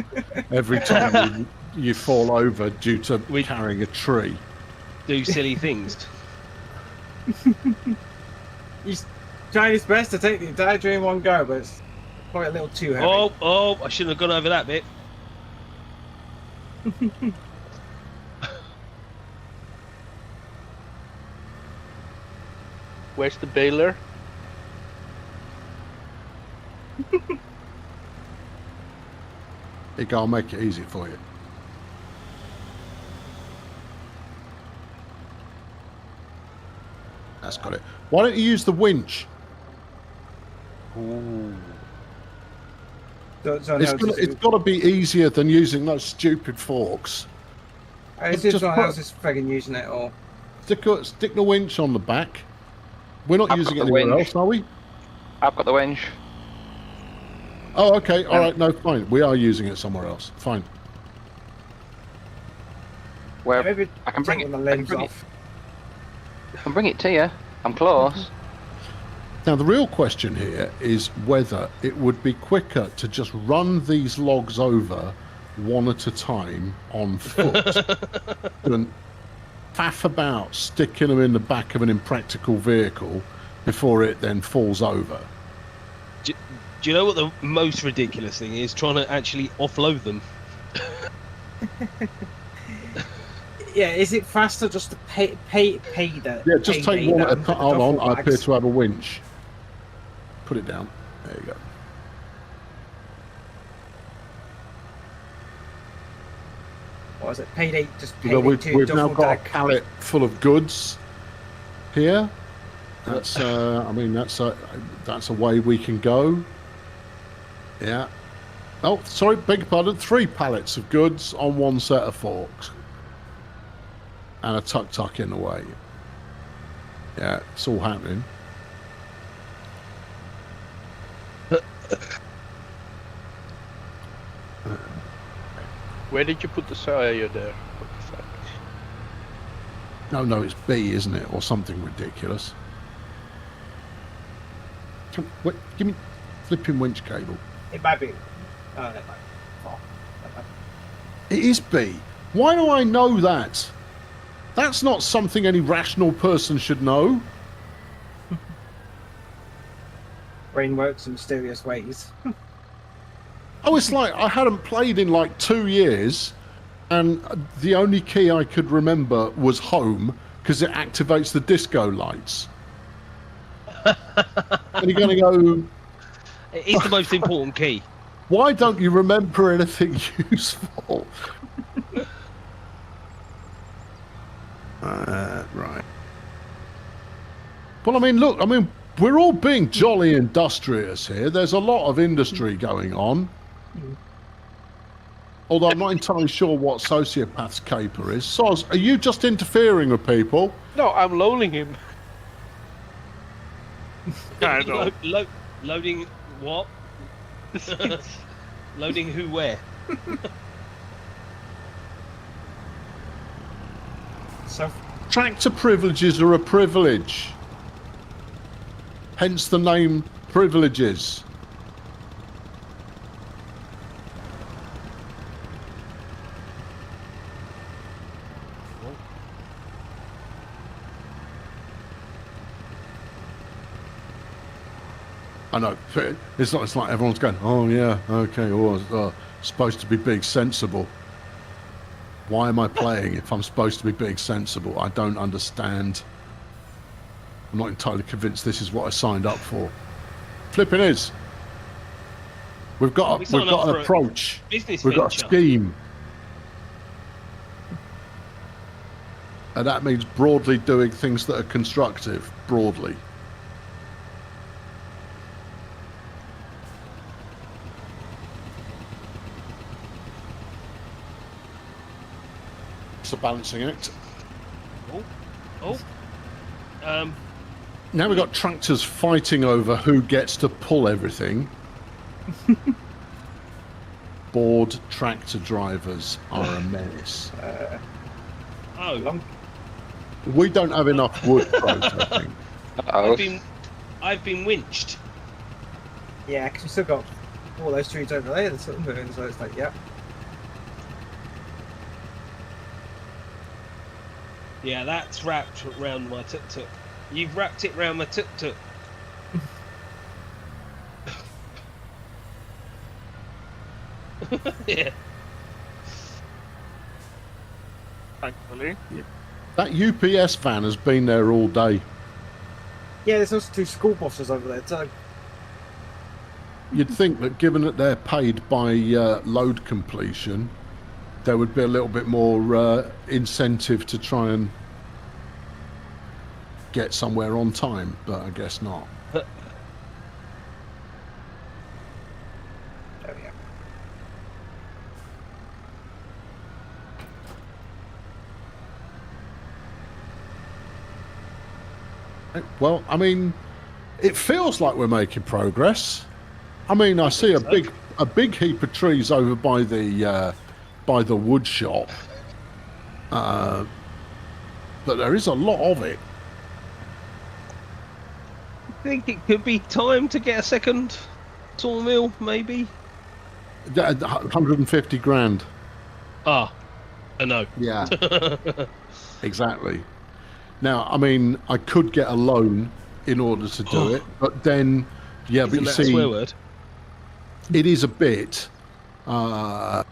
every time you fall over due to carrying a tree. Do silly things. He's trying his best to take the entire tree in one go, but it's probably a little too heavy. Oh, I shouldn't have gone over that bit. Where's the baler? Here you go, I'll make it easy for you. That's got it. Why don't you use the winch? Ooh. It's got to be easier than using those stupid forks. It's just someone else is friggin' using it all. Stick the winch on the back. We're not I've using it got the anywhere winch. else, are we? I've got the winch. Oh, okay. All right. No, fine. We are using it somewhere else. Fine. Where Yeah, maybe I can bring take it. the I can lens bring it. off. I can bring it to you. I'm close. Now, the real question here is whether it would be quicker to just run these logs over one at a time on foot than faff about sticking them in the back of an impractical vehicle before it then falls over. Do you know what the most ridiculous thing is? Trying to actually offload them. Yeah, is it faster just to pay the... Yeah, just pay take one at a them time. with the Hold on, duffel I appear bags? to have a winch. Put it down. There you go. What was it? Payday, just Well, payday we've two now duffel got a bag. pallet full of goods here. That's, I mean, that's a way we can go. Yeah. Oh, sorry, beg your pardon. 3 pallets of goods on 1 set of forks. And a tuk-tuk in the way. Yeah, it's all happening. Where did you put the Saya there? What the fuck? No, it's B, isn't it? Or something ridiculous. Wait, give me flipping winch cable. It might be... Oh, that might be... Oh, that might It is B. Why do I know that? That's not something any rational person should know. Brain works in mysterious ways. Oh, it's like I hadn't played in like 2 years, and the only key I could remember was home because it activates the disco lights. And you're going to go, It's the most important key. why don't you remember anything useful? Right. Well, I mean, look, we're all being jolly industrious here. There's a lot of industry going on. Although I'm not entirely sure what sociopath's caper is. Soz, are you just interfering with people? No, I'm loading him. I know. Loading what? Loading who where? So Tractor privileges are a privilege. Hence the name privileges. I know. It's like everyone's going, oh yeah, okay, supposed to be big sensible. Why am I playing if I'm supposed to be big sensible? I don't understand. I'm not entirely convinced this is what I signed up for. Flipping is. We've got an approach. We've got a scheme. And that means broadly doing things that are constructive. Broadly. It's a balancing act. Now we've got tractors fighting over who gets to pull everything. Bored tractor drivers are a menace. We don't have enough wood, I think. I've been winched. yeah, because we still got all those trees over there that's sort of moving, so it's like, yeah. Yeah, that's wrapped round my tuk-tuk. You've wrapped it round my tuk-tuk. Yeah. Thankfully. That UPS van has been there all day. Yeah, there's also 2 school buses over there too. You'd think that given that they're paid by load completion, there would be a little bit more incentive to try and get somewhere on time, but I guess not. Oh yeah. Well, I mean, it feels like we're making progress. I mean, I see a big heap of trees over by the wood shop, but there is a lot of it. I think it could be time to get a second sawmill, maybe. 150 grand. Ah, I know. Yeah, exactly. Now, I mean, I could get a loan in order to do it, but then, yeah, but you see, a swear word? It is a bit, and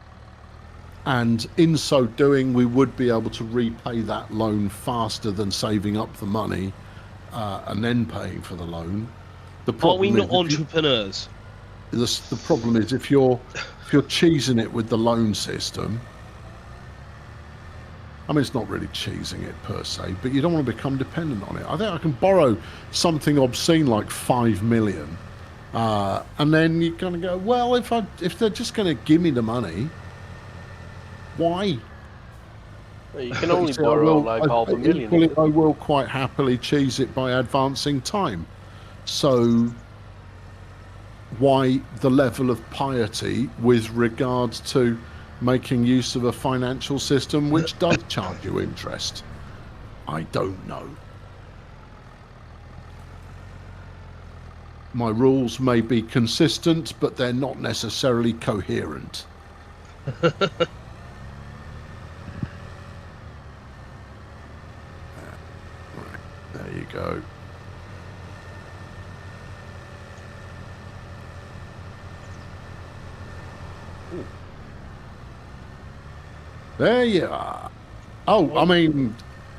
in so doing, we would be able to repay that loan faster than saving up the money and then paying for the loan. Are we not entrepreneurs? The problem is if you're cheesing it with the loan system. I mean, it's not really cheesing it per se, but you don't want to become dependent on it. I think I can borrow something obscene like 5 million, and then you're going to go, well, if they're just going to give me the money, why? Well, you can only borrow like half a million. Equally, I will quite happily cheese it by advancing time. So why the level of piety with regards to making use of a financial system which does charge you interest? I don't know. My rules may be consistent, but they're not necessarily coherent. There you go. There you are. Oh, I mean,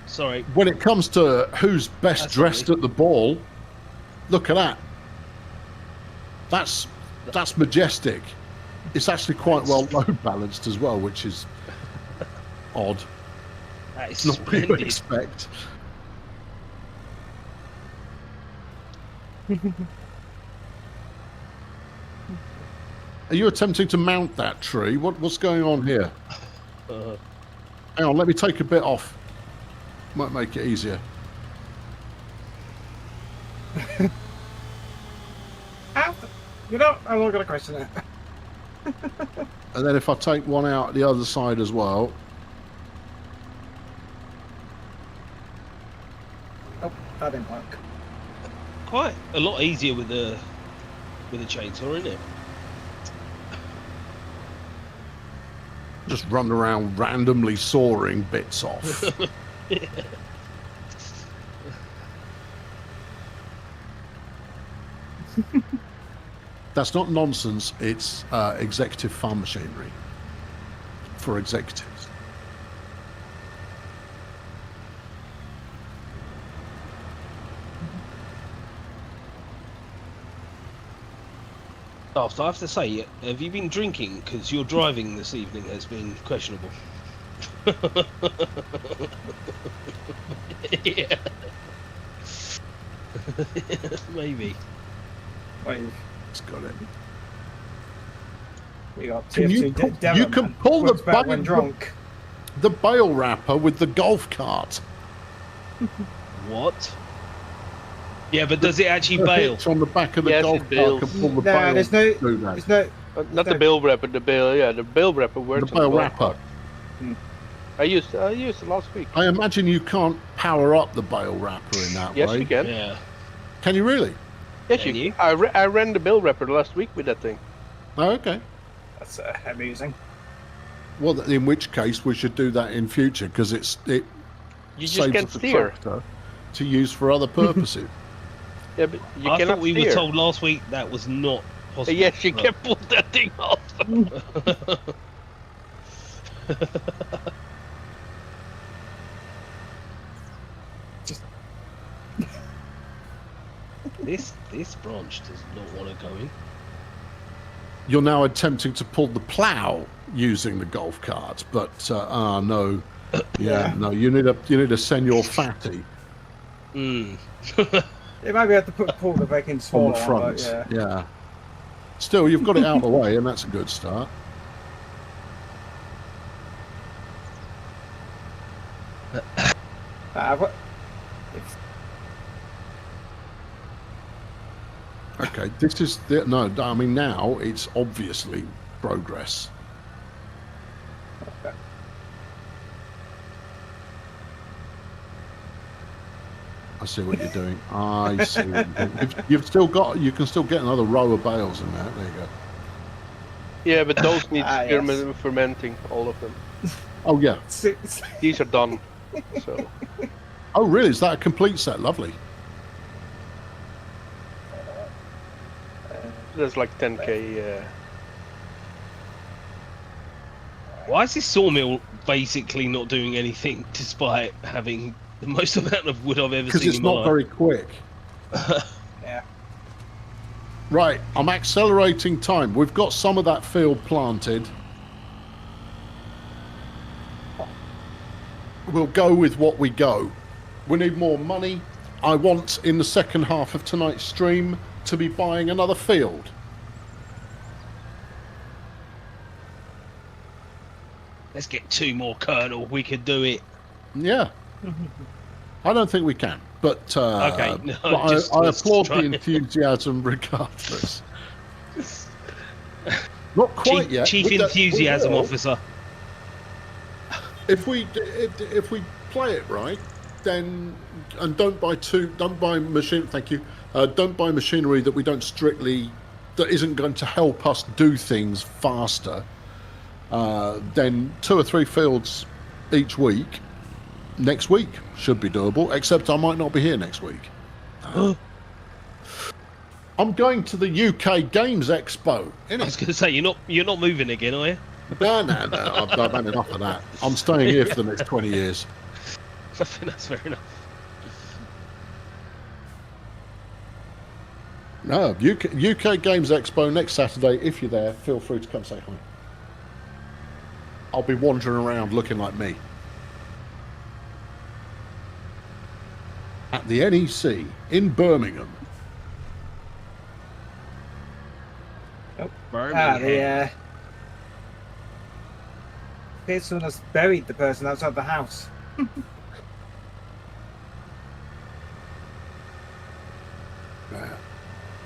sorry. When it comes to who's best dressed at the ball, look at that. That's majestic. It's actually quite well load balanced as well, which is odd. That is not what you would splendid. expect. Are you attempting to mount that tree? What's going on here? Hang on, let me take a bit off. Might make it easier. You know, I'm not going to question it. And then if I take one out the other side as well. Oh, that didn't work. Quite a lot easier with the chainsaw, isn't it? Just run around randomly sawing bits off. That's not nonsense. It's executive farm machinery for executives. Oh, so I have to say, have you been drinking? Because your driving this evening has been questionable. Yeah. Maybe. Wait, It's got it. we got Can you TFC you can pull the back when drunk. the bale wrapper with the golf cart. What? Yeah, but does it actually bail? It's on the back of the Yes, golf it cart. bails. Can pull the No, bale there's no, through that. there's no. Not the bill wrapper, the bill. Yeah, the bill wrapper works. The bale on the wrapper. golf cart. I used it last week. I imagine you can't power up the bale wrapper in that Yes, way. you can. Yeah. Can you really? Yes, Can you. you? I ran the bill wrapper last week with that thing. Oh, okay. That's amusing. Well, in which case we should do that in future because it You just saves can't us a steer. tractor to use for other purposes. Yeah, but you I cannot thought we steer. were told last week that was not possible. Yes, you but- can pull that thing off. This branch does not want to go in. You're now attempting to pull the plough using the golf cart, but no, no. You need a senior fatty Mm. They might be able to pull the back in on smaller the one, front. but Yeah. Still, you've got it out of the way, and that's a good start. what- Okay, this is no. I mean, now it's obviously progress. Okay. I see what you're doing. I see what you're doing. You've still got. You can still get another row of bales in there. There you go. Yeah, but those need Yes. fermenting, all of them. Oh yeah. These are done. So Oh really? Is that a complete set? Lovely. there's like 10k. Why is this sawmill basically not doing anything despite having the most amount of wood I've ever Because seen it's in my not life? very quick. Yeah. Right, I'm accelerating time. We've got some of that field planted. We'll go with what we go. We need more money. I want, in the second half of tonight's stream, to be buying another field. Let's get 2 more, Colonel. We could do it. Yeah. I don't think we can, but, Okay, no, but I let's applaud try the it. enthusiasm regardless. Not quite yet. Chief We enthusiasm will. officer. If we play it right, then and don't buy machine. Thank you. Don't buy machinery that that isn't going to help us do things faster. Then 2 or 3 fields each week. Next week should be doable. Except I might not be here next week. I'm going to the UK Games Expo. I was going to say you're not moving again, are you? No. I've had enough of that. I'm staying here for the next 20 years. I think that's fair enough. No, UK Games Expo next Saturday. If you're there, feel free to come say hi. I'll be wandering around looking like me. At the NEC in Birmingham. Oh, Yeah. Appears someone has buried the person outside the house.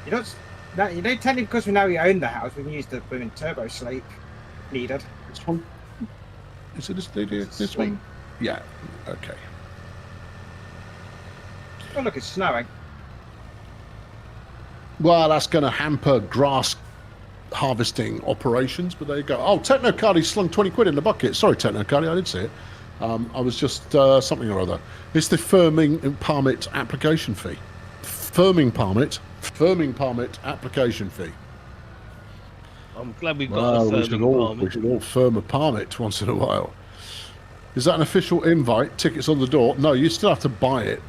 You know, technically because we own the house, we can use the blooming turbo slate needed. This one? Is it this one? Yeah. Okay. Oh look, it's snowing. Well, that's going to hamper grass harvesting operations, but there you go. Oh, Technocardi slung 20 quid in the bucket. Sorry, Technocardi, I did see it. I was just something or other. It's the firming permit application fee. Firming permit application fee. I'm glad we've got a firming permit. We should all firm a permit once in a while. Is that an official invite? Tickets on the door? No, you still have to buy it.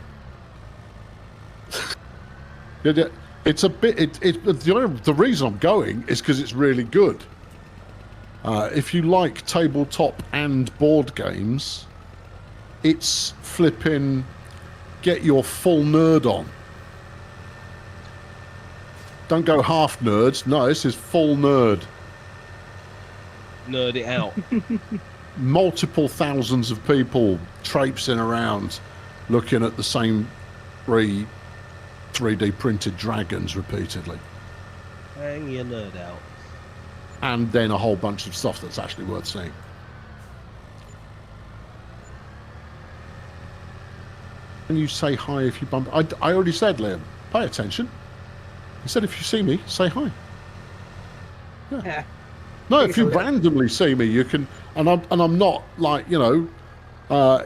It's a bit. The reason I'm going is because it's really good. If you like tabletop and board games, it's flipping. Get your full nerd on. Don't go half nerds. No, this is full nerd. Nerd it out. Multiple thousands of people traipsing around, looking at the same 3D printed dragons repeatedly. Hang your nerd out. And then a whole bunch of stuff that's actually worth seeing. And you say hi if you bump. I already said, Liam, pay attention. He said if you see me, say hi. Yeah. No, if you randomly see me, you can. And I'm not like, you know,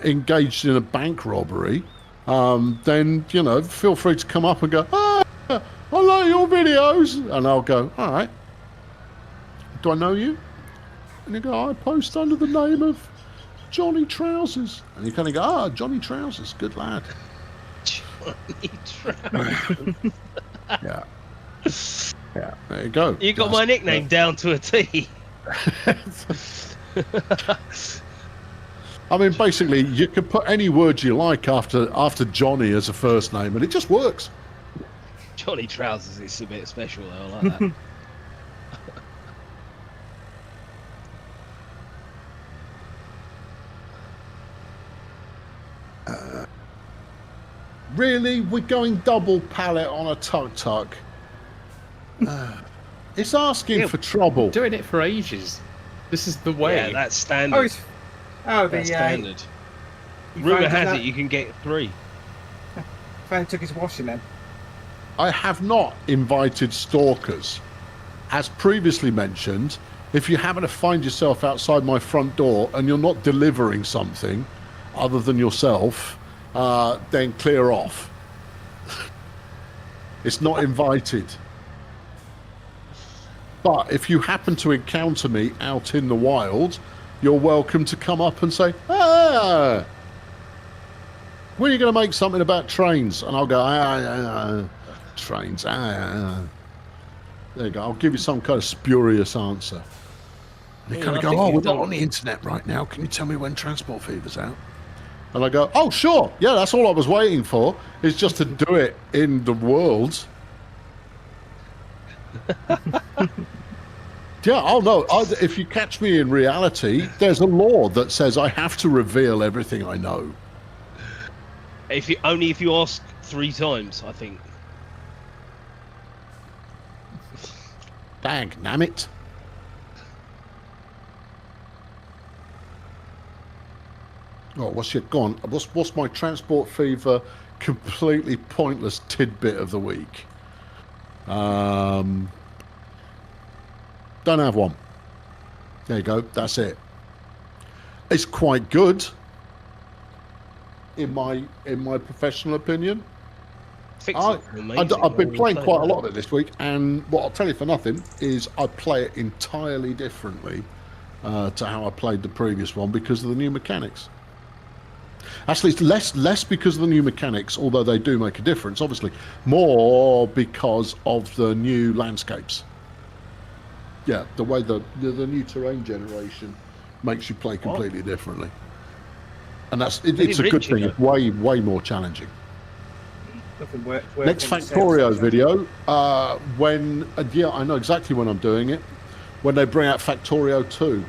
engaged in a bank robbery. Then, you know, feel free to come up and go, I like your videos. And I'll go, all right. Do I know you? And you go, I post under the name of Johnny Trousers. And you kind of go, Johnny Trousers, good lad. Johnny Trousers. Yeah. Yeah, there you go. You got my nickname down to a T. I mean, basically, you can put any word you like after Johnny as a first name, and it just works. Johnny Trousers is a bit special, though. I like that. Really? We're going double pallet on a tuk-tuk? It's asking for trouble. Doing it for ages. This is the way. Yeah, that's standard. That's standard. Rumour has it you can get 3. Finally took his washing then. I have not invited stalkers. As previously mentioned, if you happen to find yourself outside my front door and you're not delivering something other than yourself, then clear off. It's not invited. But if you happen to encounter me out in the wild, you're welcome to come up and say, when are you going to make something about trains? And I'll go, trains, There you go. I'll give you some kind of spurious answer. And you kind of go, we're not on the internet right now. Can you tell me when Transport Fever's out? And I go, oh, sure. Yeah, that's all I was waiting for, is just to do it in the world. Yeah, oh no, if you catch me in reality, there's a law that says I have to reveal everything I know. If you ask 3 times, I think. Dang, damn it. Oh, what's my Transport Fever completely pointless tidbit of the week? Don't have one. There you go. That's it. It's quite good, in my professional opinion. I've been playing quite a lot of it this week, and what I'll tell you for nothing is I play it entirely differently to how I played the previous one because of the new mechanics. Actually, it's less because of the new mechanics, although they do make a difference, obviously. More because of the new landscapes. Yeah, the way the new terrain generation makes you play completely differently. And it's a good thing. It's way more challenging. Next Factorio video, I know exactly when I'm doing it. when they bring out Factorio 2.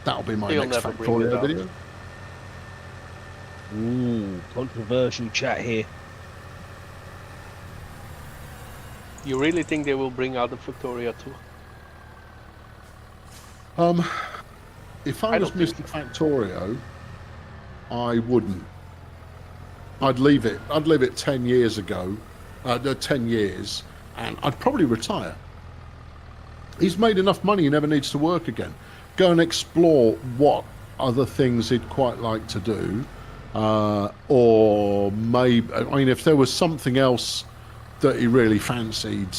That'll be my They'll next never bring it Factorio out. video. Ooh, controversial chat here. You really think they will bring out the Factorio 2? If I was Mr. Factorio, I wouldn't. I'd leave it. I'd leave it 10 years ago, 10 years, and I'd probably retire. He's made enough money; he never needs to work again. Go and explore what other things he'd quite like to do, or maybe. I mean, if there was something else that he really fancied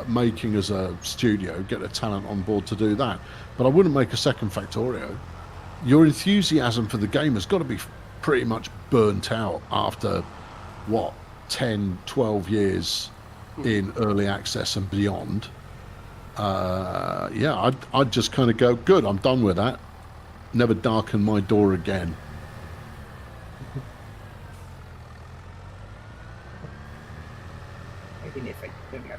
making as a studio, get the talent on board to do that. But I wouldn't make a second Factorio. Your enthusiasm for the game has got to be pretty much burnt out after, what, 10, 12 years in early access and beyond. Yeah, I'd just kind of go, good, I'm done with that. Never darken my door again. Maybe if there we go.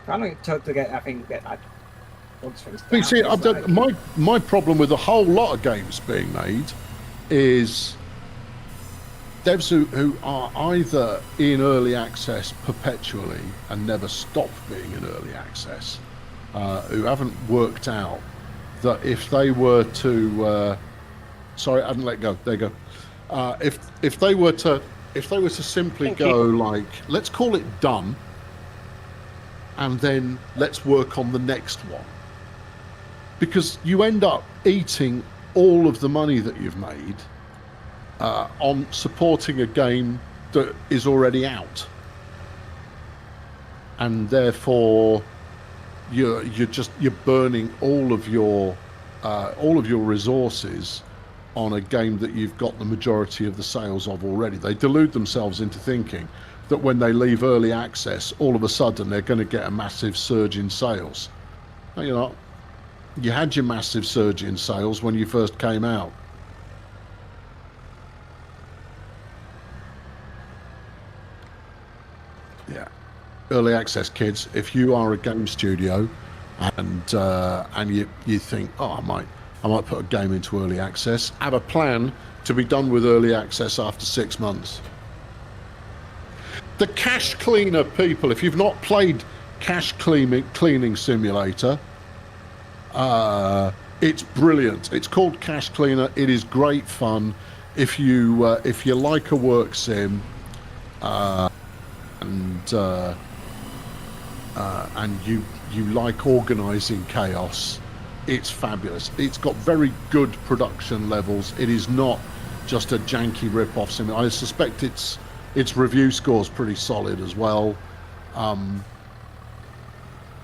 How long it took to get, I think, get like But see, my problem with a whole lot of games being made is devs who are either in early access perpetually and never stop being in early access, who haven't worked out that if they were to, sorry, I hadn't let go. There you go. If they were to simply go like, let's call it done, and then let's work on the next one. Because you end up eating all of the money that you've made on supporting a game that is already out, and therefore you're burning all of your resources on a game that you've got the majority of the sales of already. They delude themselves into thinking that when they leave early access, all of a sudden they're going to get a massive surge in sales. No, you're not. You had your massive surge in sales when you first came out. Yeah. Early access kids, if you are a game studio and you think, oh, I might put a game into early access, have a plan to be done with early access after 6 months. The Cache Cleaner, people, if you've not played Cache Cleaning Simulator, it's brilliant. It's called Cache Cleaner. It is great fun. If you like a work sim, and you like organising chaos, it's fabulous. It's got very good production levels. It is not just a janky rip-off sim. I suspect its review score's pretty solid as well.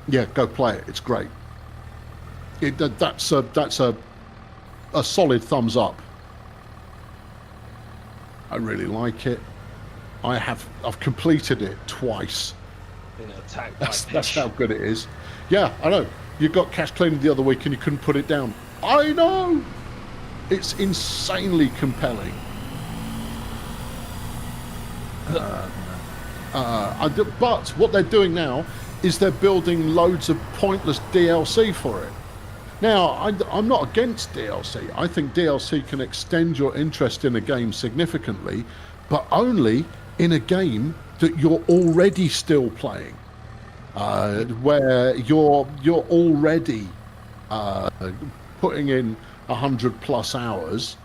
Yeah, go play it. It's great. That's a solid thumbs up. I really like it. I've completed it twice. That's how good it is. Yeah, I know. You got Cache Cleaning the other week and you couldn't put it down. I know. It's insanely compelling. But what they're doing now is they're building loads of pointless DLC for it. Now, I'm not against DLC. I think DLC can extend your interest in a game significantly, but only in a game that you're already still playing, where you're already putting in 100+ hours.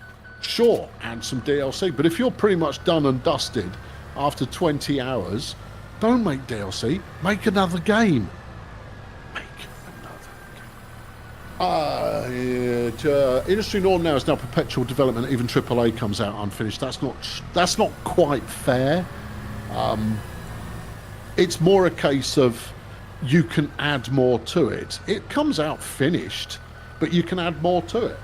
Sure, add some DLC, but if you're pretty much done and dusted after 20 hours, don't make DLC. Make another game. Industry norm now is now perpetual development. Even AAA comes out unfinished. That's not quite fair. It's more a case of you can add more to it. It comes out finished, but you can add more to it.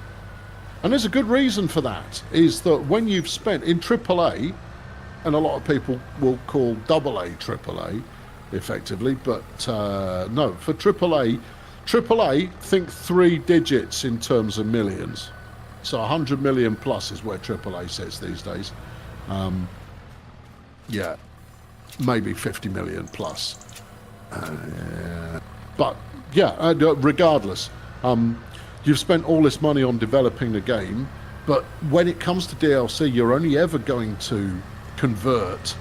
And there's a good reason for that, is that when you've spent in AAA, and a lot of people will call AA AAA effectively, but no, for AAA, think 3 digits in terms of millions. So 100 million plus is where AAA sits these days. Yeah. maybe 50 million plus. But yeah, regardless, you've spent all this money on developing the game, but when it comes to DLC, you're only ever going to convert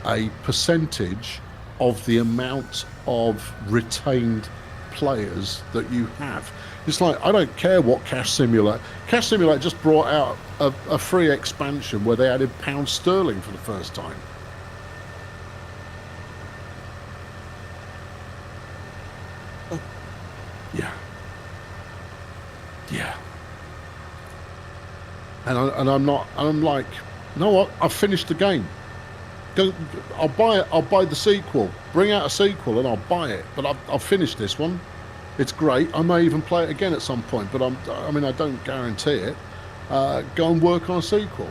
a percentage of the amount of retained players that you have. It's like, I don't care what Cash Simulator just brought out a free expansion where they added pound sterling for the first time. Yeah. And I'm like, you know what? I've finished the game. I'll buy it. I'll buy the sequel. Bring out a sequel and I'll buy it. But I've finished this one. It's great. I may even play it again at some point. But I don't guarantee it. Go and work on a sequel.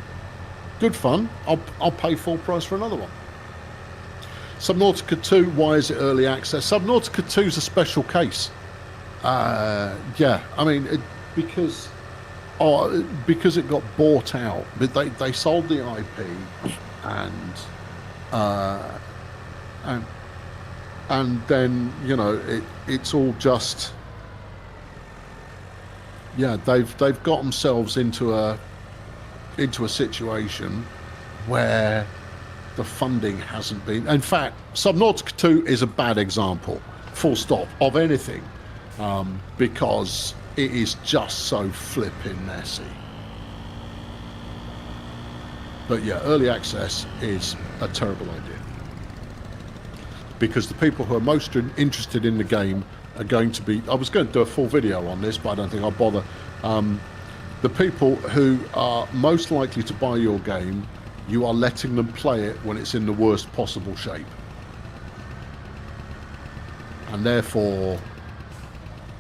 Good fun. I'll pay full price for another one. Subnautica 2. Why is it early access? Subnautica 2 is a special case. Yeah. I mean, because it got bought out. They sold the IP and then, you know, it's all just, yeah, they've got themselves into a situation where the funding hasn't been. In fact, Subnautica 2 is a bad example, full stop, of anything, because it is just so flipping messy. But yeah, early access is a terrible idea, because the people who are most interested in the game are going to be, I was going to do a full video on this, but I don't think I'll bother. The people who are most likely to buy your game, you are letting them play it when it's in the worst possible shape. And therefore,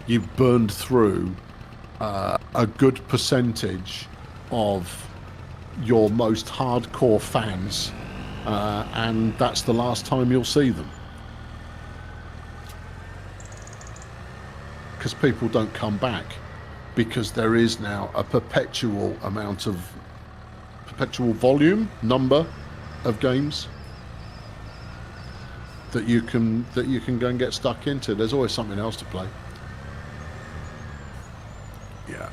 you've burned through a good percentage of your most hardcore fans, and that's the last time you'll see them. Because people don't come back, because there is now a perpetual number of games that you can go and get stuck into. There's always something else to play. Yeah.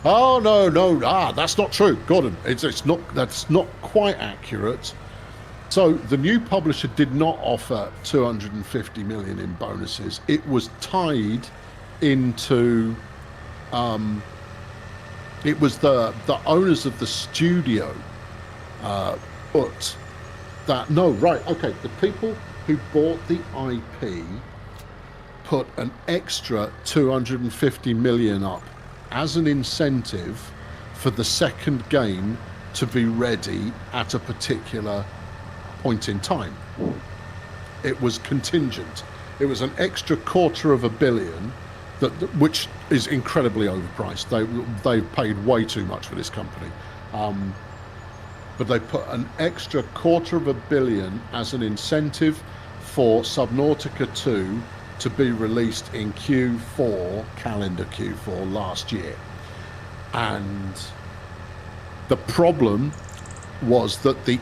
Oh no! That's not true, Gordon. It's not. That's not quite accurate. So the new publisher did not offer 250 million in bonuses. It was tied into. It was the owners of the studio put that. No, right? Okay, the people who bought the IP put an extra 250 million up as an incentive for the second game to be ready at a particular point in time. It was contingent. It was an extra $250 million, which is incredibly overpriced. They paid way too much for this company. But they put an extra $250 million as an incentive for Subnautica 2 to be released in Q4, calendar Q4 last year. And the problem was that the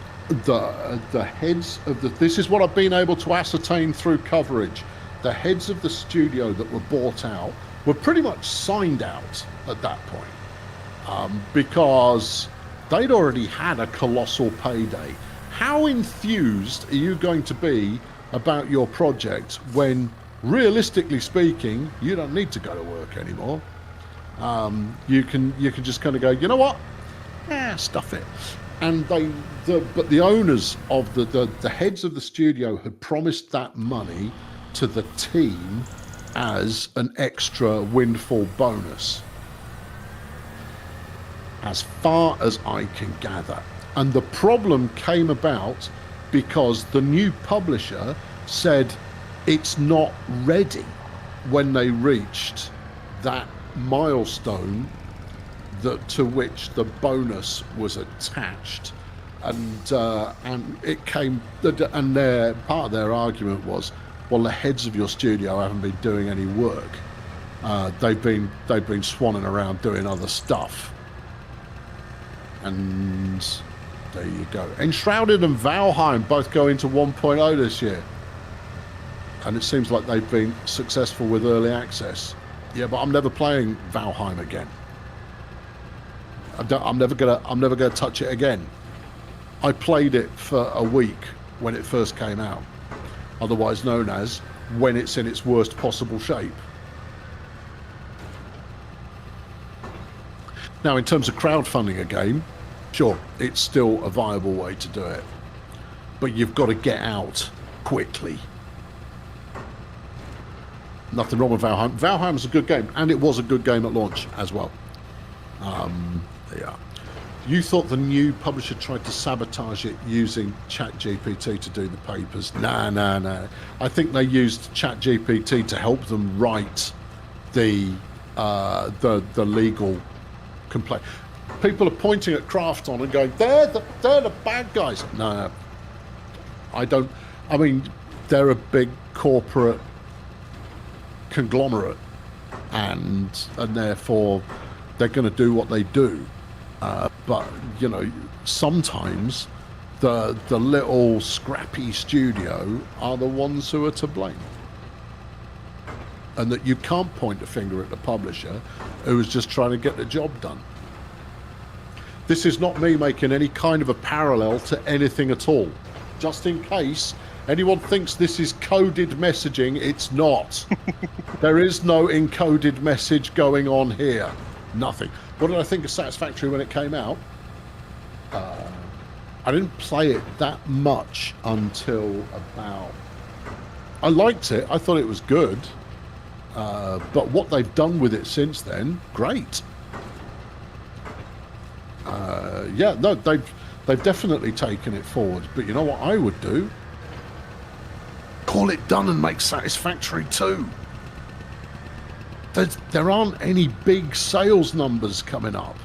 heads of this is what I've been able to ascertain through coverage. The heads of the studio that were bought out were pretty much signed out at that point, because they'd already had a colossal payday. How enthused are you going to be about your project when, realistically speaking, you don't need to go to work anymore? You can just kind of go, you know what? Yeah, stuff it. And but the owners of the heads of the studio had promised that money to the team as an extra windfall bonus, as far as I can gather. And the problem came about because the new publisher said it's not ready when they reached that milestone to which the bonus was attached, and it came, and part of their argument was, well, the heads of your studio haven't been doing any work. They've been swanning around doing other stuff, and There you go. Enshrouded and Valheim both go into 1.0 this year. And it seems like they've been successful with early access. Yeah, but I'm never playing Valheim again. I'm never gonna touch it again. I played it for a week when it first came out, otherwise known as when it's in its worst possible shape. Now, in terms of crowdfunding a game, sure, it's still a viable way to do it, but you've got to get out quickly. Nothing wrong with Valheim. Valheim's a good game, and it was a good game at launch as well. Yeah. You thought the new publisher tried to sabotage it using ChatGPT to do the papers. Nah. I think they used ChatGPT to help them write the legal complaint. People are pointing at Krafton and going, they're the bad guys. No, I don't. I mean, they're a big corporate conglomerate, and therefore they're going to do what they do. But you know, sometimes the little scrappy studio are the ones who are to blame, and that you can't point a finger at the publisher who was just trying to get the job done. This is not me making any kind of a parallel to anything at all. Just in case anyone thinks this is coded messaging, it's not. There is no encoded message going on here. Nothing. What did I think of Satisfactory when it came out? I didn't play it that much until about... I liked it. I thought it was good. But what they've done with it since then, great. Yeah, no, they've definitely taken it forward. But you know what I would do? Call it done and make Satisfactory 2. There aren't any big sales numbers coming up.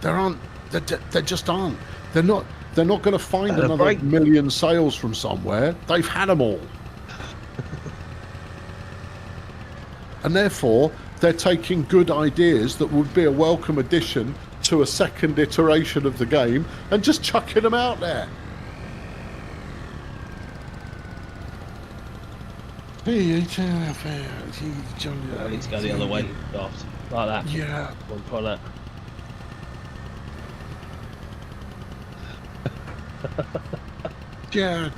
There aren't. There just aren't. They're not going to find another million sales from somewhere. They've had them all. And therefore, they're taking good ideas that would be a welcome addition to a second iteration of the game and just chucking them out there. I need to go the other way, daft. Like that. Yeah. Like that. Yeah.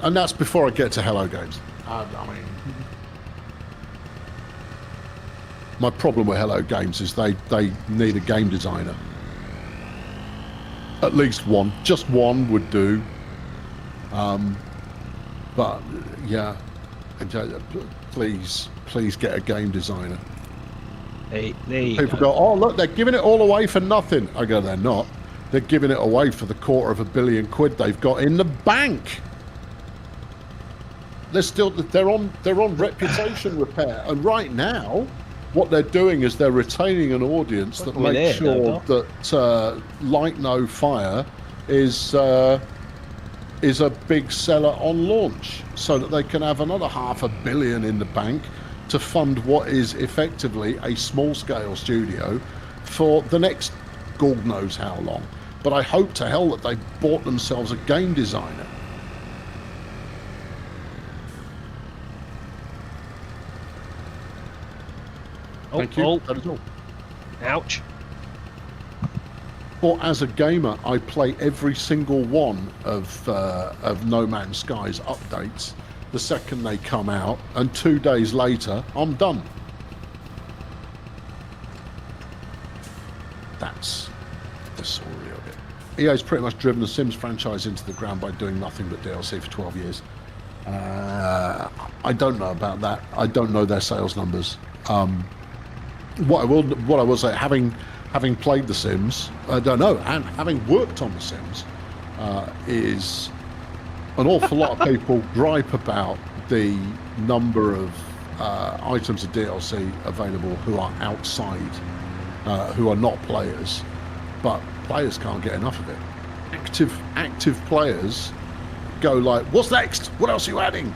And that's before I get to Hello Games. I mean, my problem with Hello Games is they need a game designer. At least one. Just one would do. But yeah, please get a game designer. People go, oh look, they're giving it all away for nothing. I go, they're not. They're giving it away for the £250 million they've got in the bank. They're on reputation repair, and right now, what they're doing is they're retaining an audience that makes sure that Light No Fire is a big seller on launch, so that they can have another $500 million in the bank to fund what is effectively a small-scale studio for the next God knows how long. But I hope to hell that they bought themselves a game designer. Thank you. That is all. Ouch. Or as a gamer, I play every single one of No Man's Sky's updates the second they come out, and 2 days later, I'm done. That's the story of it. EA's pretty much driven the Sims franchise into the ground by doing nothing but DLC for 12 years. I don't know about that. I don't know their sales numbers. What I will say, having played The Sims, I don't know, and having worked on The Sims, is an awful lot of people gripe about the number of items of DLC available who are outside, who are not players, but players can't get enough of it. Active players go like, what's next? What else are you adding?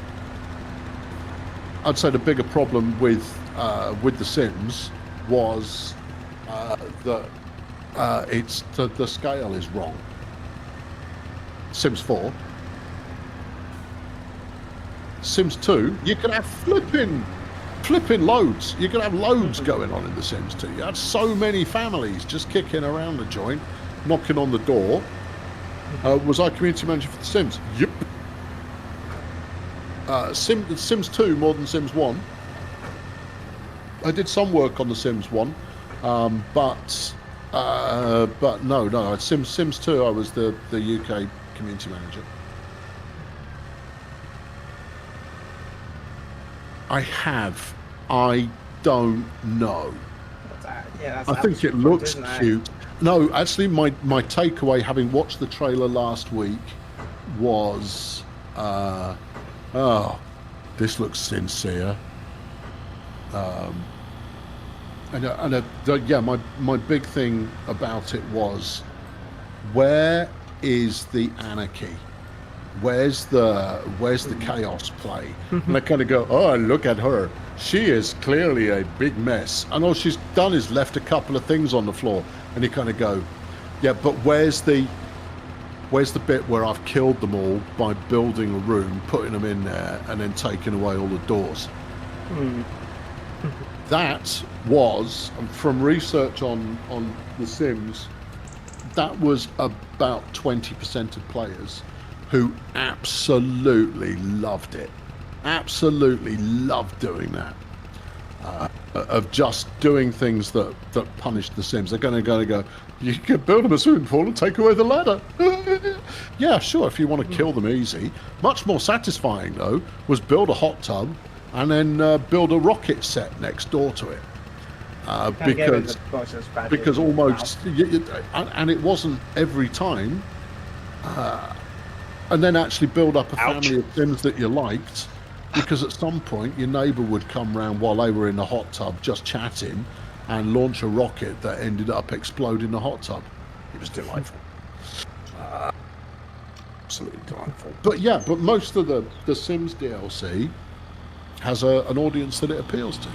I'd say the bigger problem with The Sims was that it's the scale is wrong. Sims 4. Sims 2, you could have flipping loads. You could have loads going on in The Sims 2. You had so many families just kicking around the joint, knocking on the door. Was I community manager for The Sims? Yep. Sims 2 more than Sims 1. I did some work on The Sims 1, but no. Sims 2, I was the UK community manager. I don't know. Yeah, I think it looks cute. No, actually, my takeaway, having watched the trailer last week, was, this looks sincere. My big thing about it was, where is the anarchy? Where's the chaos play? And I kind of go, oh, look at her. She is clearly a big mess. And all she's done is left a couple of things on the floor. And you kind of go, yeah, but where's the bit where I've killed them all by building a room, putting them in there, and then taking away all the doors? That was, from research on The Sims, that was about 20% of players who absolutely loved it. Absolutely loved doing that. Of just doing things that punished The Sims. They're going to go, you can build them a swimming pool and take away the ladder. Yeah, sure, if you want to kill them easy. Much more satisfying, though, was build a hot tub and then build a rocket set next door to it. Because almost, and it wasn't every time, and then actually build up a family of Sims that you liked, because at some point your neighbour would come round while they were in the hot tub just chatting and launch a rocket that ended up exploding the hot tub. It was delightful. Absolutely delightful. But most of the Sims DLC has an audience that it appeals to.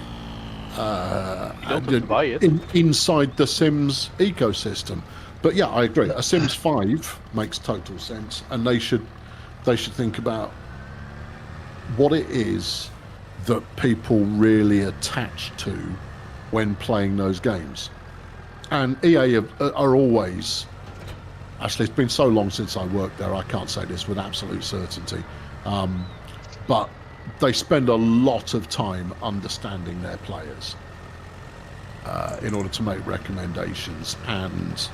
Buy it. Inside the Sims ecosystem. But yeah, I agree. A Sims 5 makes total sense, and they should think about what it is that people really attach to when playing those games. And EA are always, actually, it's been so long since I worked there, I can't say this with absolute certainty, but they spend a lot of time understanding their players in order to make recommendations. And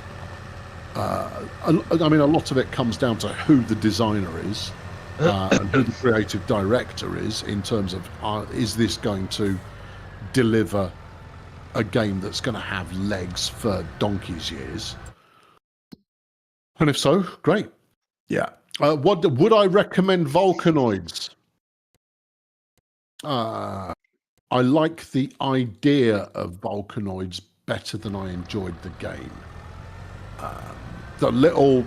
I mean, a lot of it comes down to who the designer is and who the creative director is, in terms of, is this going to deliver a game that's going to have legs for donkey's years? And if so, great. Yeah. Would I recommend Volcanoids? I like the idea of Volcanoids better than I enjoyed the game. The little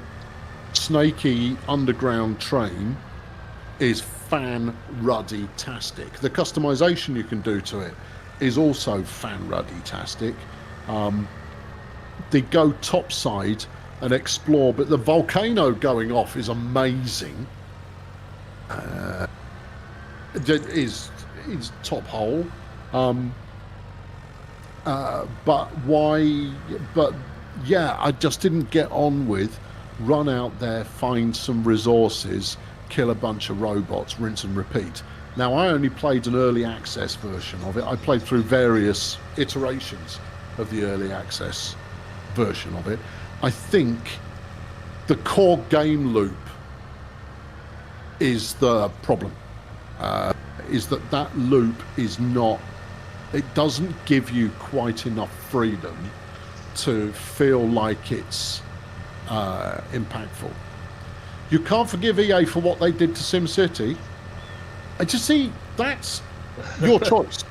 snaky underground train is fan-ruddy-tastic. The customization you can do to it is also fan-ruddy-tastic. They go topside and explore, but the volcano going off is amazing. Is top hole. But why? But yeah, I just didn't get on with run out there, find some resources, kill a bunch of robots, rinse and repeat. Now, I only played an early access version of it. I played through various iterations of the early access version of it. I think the core game loop is the problem. Is that loop is not, it doesn't give you quite enough freedom to feel like it's impactful. You can't forgive EA for what they did to SimCity. I just see, that's your choice.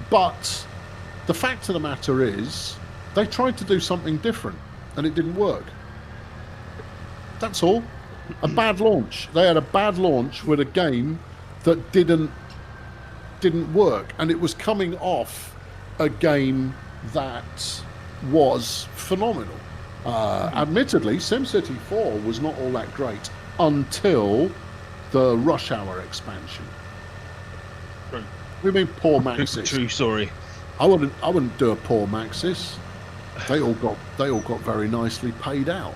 But the fact of the matter is, they tried to do something different and it didn't work. That's all. A bad launch. They had a bad launch with a game that didn't work, and it was coming off a game that was phenomenal. Admittedly, SimCity 4 was not all that great until the Rush Hour expansion. True. We mean poor Maxis. True story. I wouldn't do a poor Maxis. They all got very nicely paid out.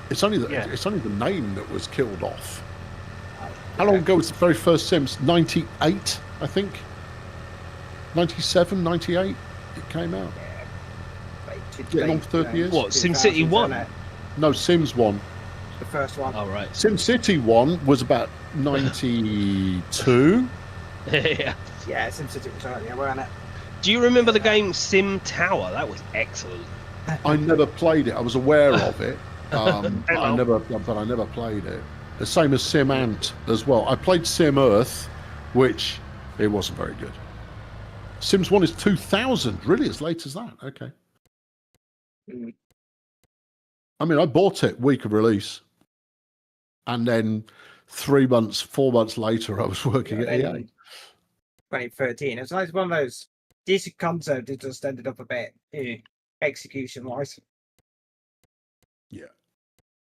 It's only the name that was killed off. How long ago was the very first Sims? 98, I think. 97, 98 it came out. Getting on for 30 years. What, SimCity 1? No, Sims 1. The first one. Oh, right. SimCity 1 was about 92. Yeah. Yeah, SimCity was earlier, wasn't it? Do you remember the game Sim Tower? That was excellent. I never played it. I was aware of it, but I never played it. The same as Sim Ant as well. I played Sim Earth, which it wasn't very good. Sims 1 is 2000, really as late as that. Okay. I mean, I bought it week of release, and then 4 months later, I was working at EA. 2013. It's like one of those decent concept. It just ended up a bit execution-wise. Yeah.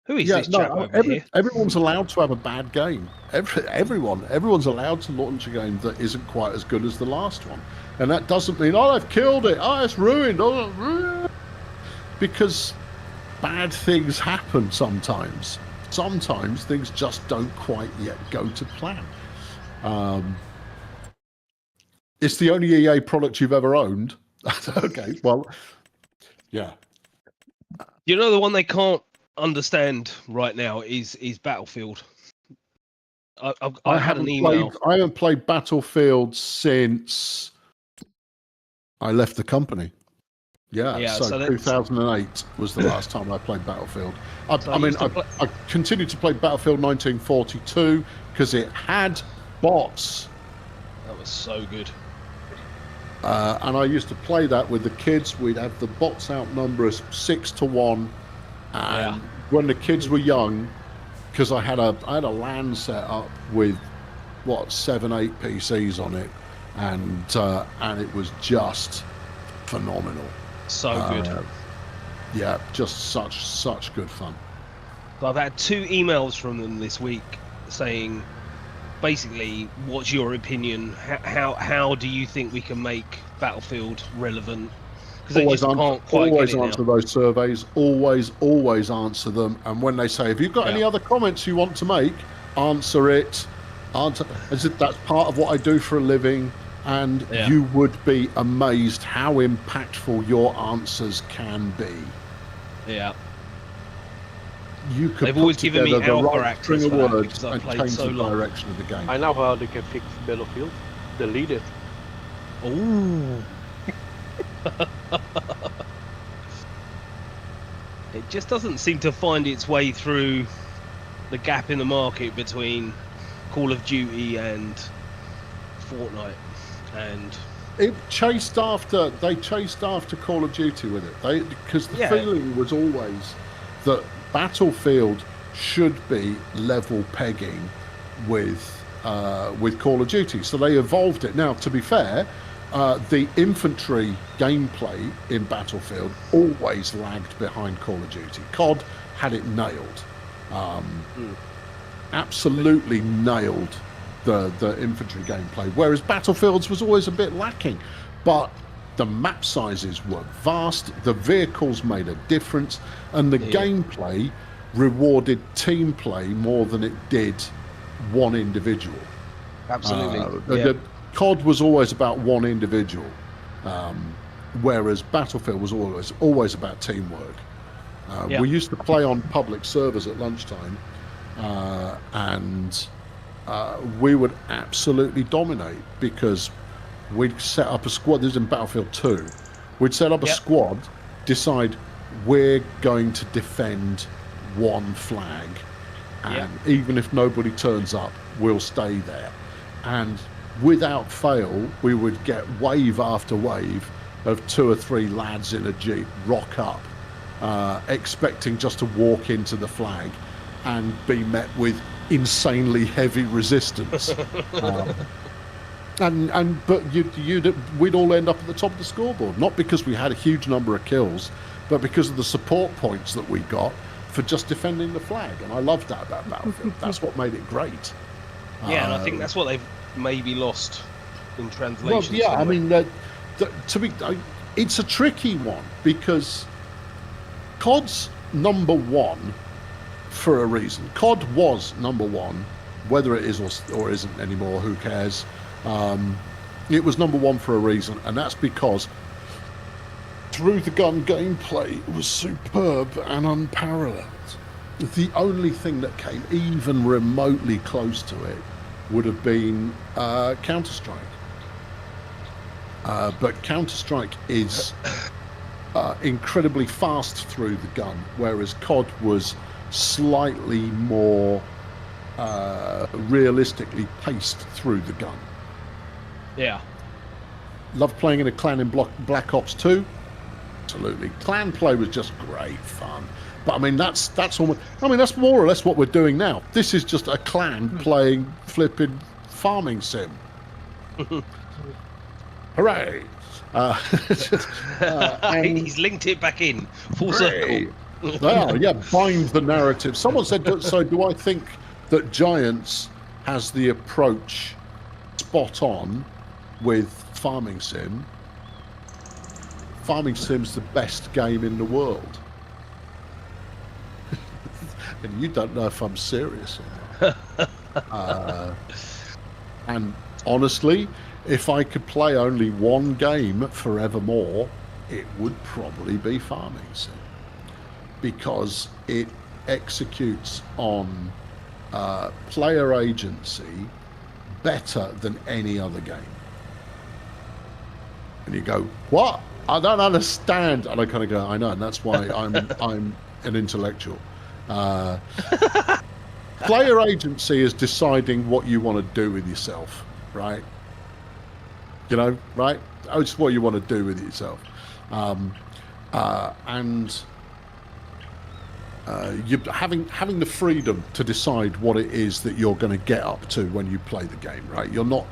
Who is this chap over here? Everyone's allowed to have a bad game. Everyone's allowed to launch a game that isn't quite as good as the last one, and that doesn't mean I've killed it. It's ruined. Because bad things happen sometimes. Sometimes things just don't quite yet go to plan. It's the only EA product you've ever owned. Okay, well, yeah. You know, the one they can't understand right now is Battlefield. I had an email. I haven't played Battlefield since I left the company. Yeah, so 2008 was the last time I played Battlefield. I continued to play Battlefield 1942 because it had bots. That was so good. And I used to play that with the kids. We'd have the bots outnumber us 6-1. And when the kids were young, because I had a LAN set up with 7-8 PCs on it, and it was just phenomenal. So good. Yeah, just such good fun. So I've had 2 emails from them this week saying, basically, what's your opinion? How do you think we can make Battlefield relevant? Because they just can't quite always get it answer now. those surveys. Always answer them. And when they say, "Have you got any other comments you want to make?" Answer it. As if that's part of what I do for a living. And you would be amazed how impactful your answers can be. Yeah. You could They've always put given me together the alpha right access string for of that words because I've and played change so the long. direction of the game. I know how they can fix Battlefield. Delete it. Ooh. It just doesn't seem to find its way through the gap in the market between Call of Duty and Fortnite, and they chased after Call of Duty with it. Because the feeling was always that Battlefield should be level pegging with Call of Duty. So they evolved it. Now, to be fair, the infantry gameplay in Battlefield always lagged behind Call of Duty. COD had it nailed. Absolutely nailed the infantry gameplay, whereas Battlefield's was always a bit lacking. But the map sizes were vast, the vehicles made a difference, and the gameplay rewarded team play more than it did one individual. Absolutely. COD was always about one individual, whereas Battlefield was always about teamwork. We used to play on public servers at lunchtime, and we would absolutely dominate because we'd set up a squad. This is in Battlefield 2. We'd set up a squad, decide we're going to defend one flag, and even if nobody turns up, we'll stay there. And without fail, we would get wave after wave of 2 or 3 lads in a Jeep rock up, expecting just to walk into the flag and be met with insanely heavy resistance. But we'd all end up at the top of the scoreboard, not because we had a huge number of kills, but because of the support points that we got for just defending the flag. And I loved that about Battlefield. That's what made it great. Yeah, and I think that's what they've maybe lost in translation. Well, yeah, I mean, it's a tricky one because COD's number one for a reason. COD was number one, whether it is or isn't anymore, who cares? It was number one for a reason, and that's because through the gun gameplay was superb and unparalleled. The only thing that came even remotely close to it would have been Counter-Strike. But Counter-Strike is incredibly fast through the gun, whereas COD was slightly more realistically paced through the gun. Yeah. Loved playing in a clan in Black Ops 2. Absolutely. Clan play was just great fun. But I mean, that's almost. I mean, that's more or less what we're doing now. This is just a clan playing flipping farming sim. Hooray! He's linked it back in full circle. Well, yeah, bind the narrative. Someone said, so do I think that Giants has the approach spot on with farming sim? Farming sim's the best game in the world. And you don't know if I'm serious or not. And honestly, if I could play only one game forevermore, it would probably be farming sim, because it executes on player agency better than any other game. And you go, what? I don't understand. And I kind of go, I know, and that's why I'm an intellectual. Player agency is deciding what you want to do with yourself, right? You know, right? It's what you want to do with yourself. And you're having the freedom to decide what it is that you're going to get up to when you play the game, right? You're not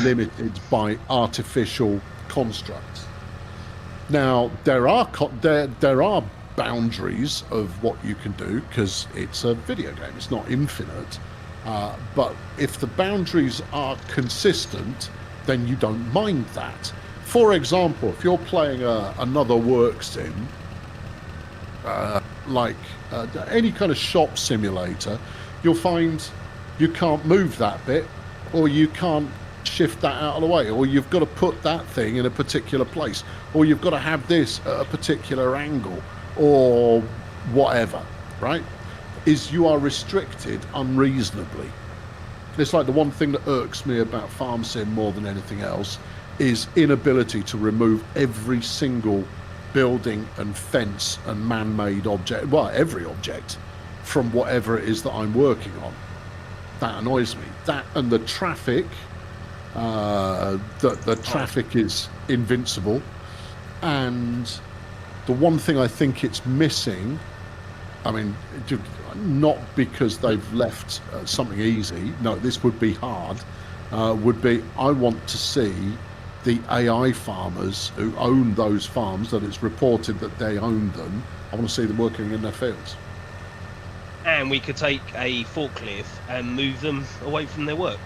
limited by artificial constructs. Now there are boundaries of what you can do because it's a video game. It's not infinite. But if the boundaries are consistent, then you don't mind that. For example, if you're playing another work sim, like any kind of shop simulator, you'll find you can't move that bit, or you can't shift that out of the way, or you've got to put that thing in a particular place, or you've got to have this at a particular angle, or whatever, right? Is you are restricted unreasonably. It's like the one thing that irks me about farm sim more than anything else is inability to remove every single building and fence and man-made object, well, every object, from whatever it is that I'm working on. That annoys me. That and the traffic, the traffic is invincible. And the one thing I think it's missing, I mean, not because they've left something easy, no, this would be hard, would be I want to see the AI farmers who own those farms, that it's reported that they own them, I want to see them working in their fields. And we could take a forklift and move them away from their work.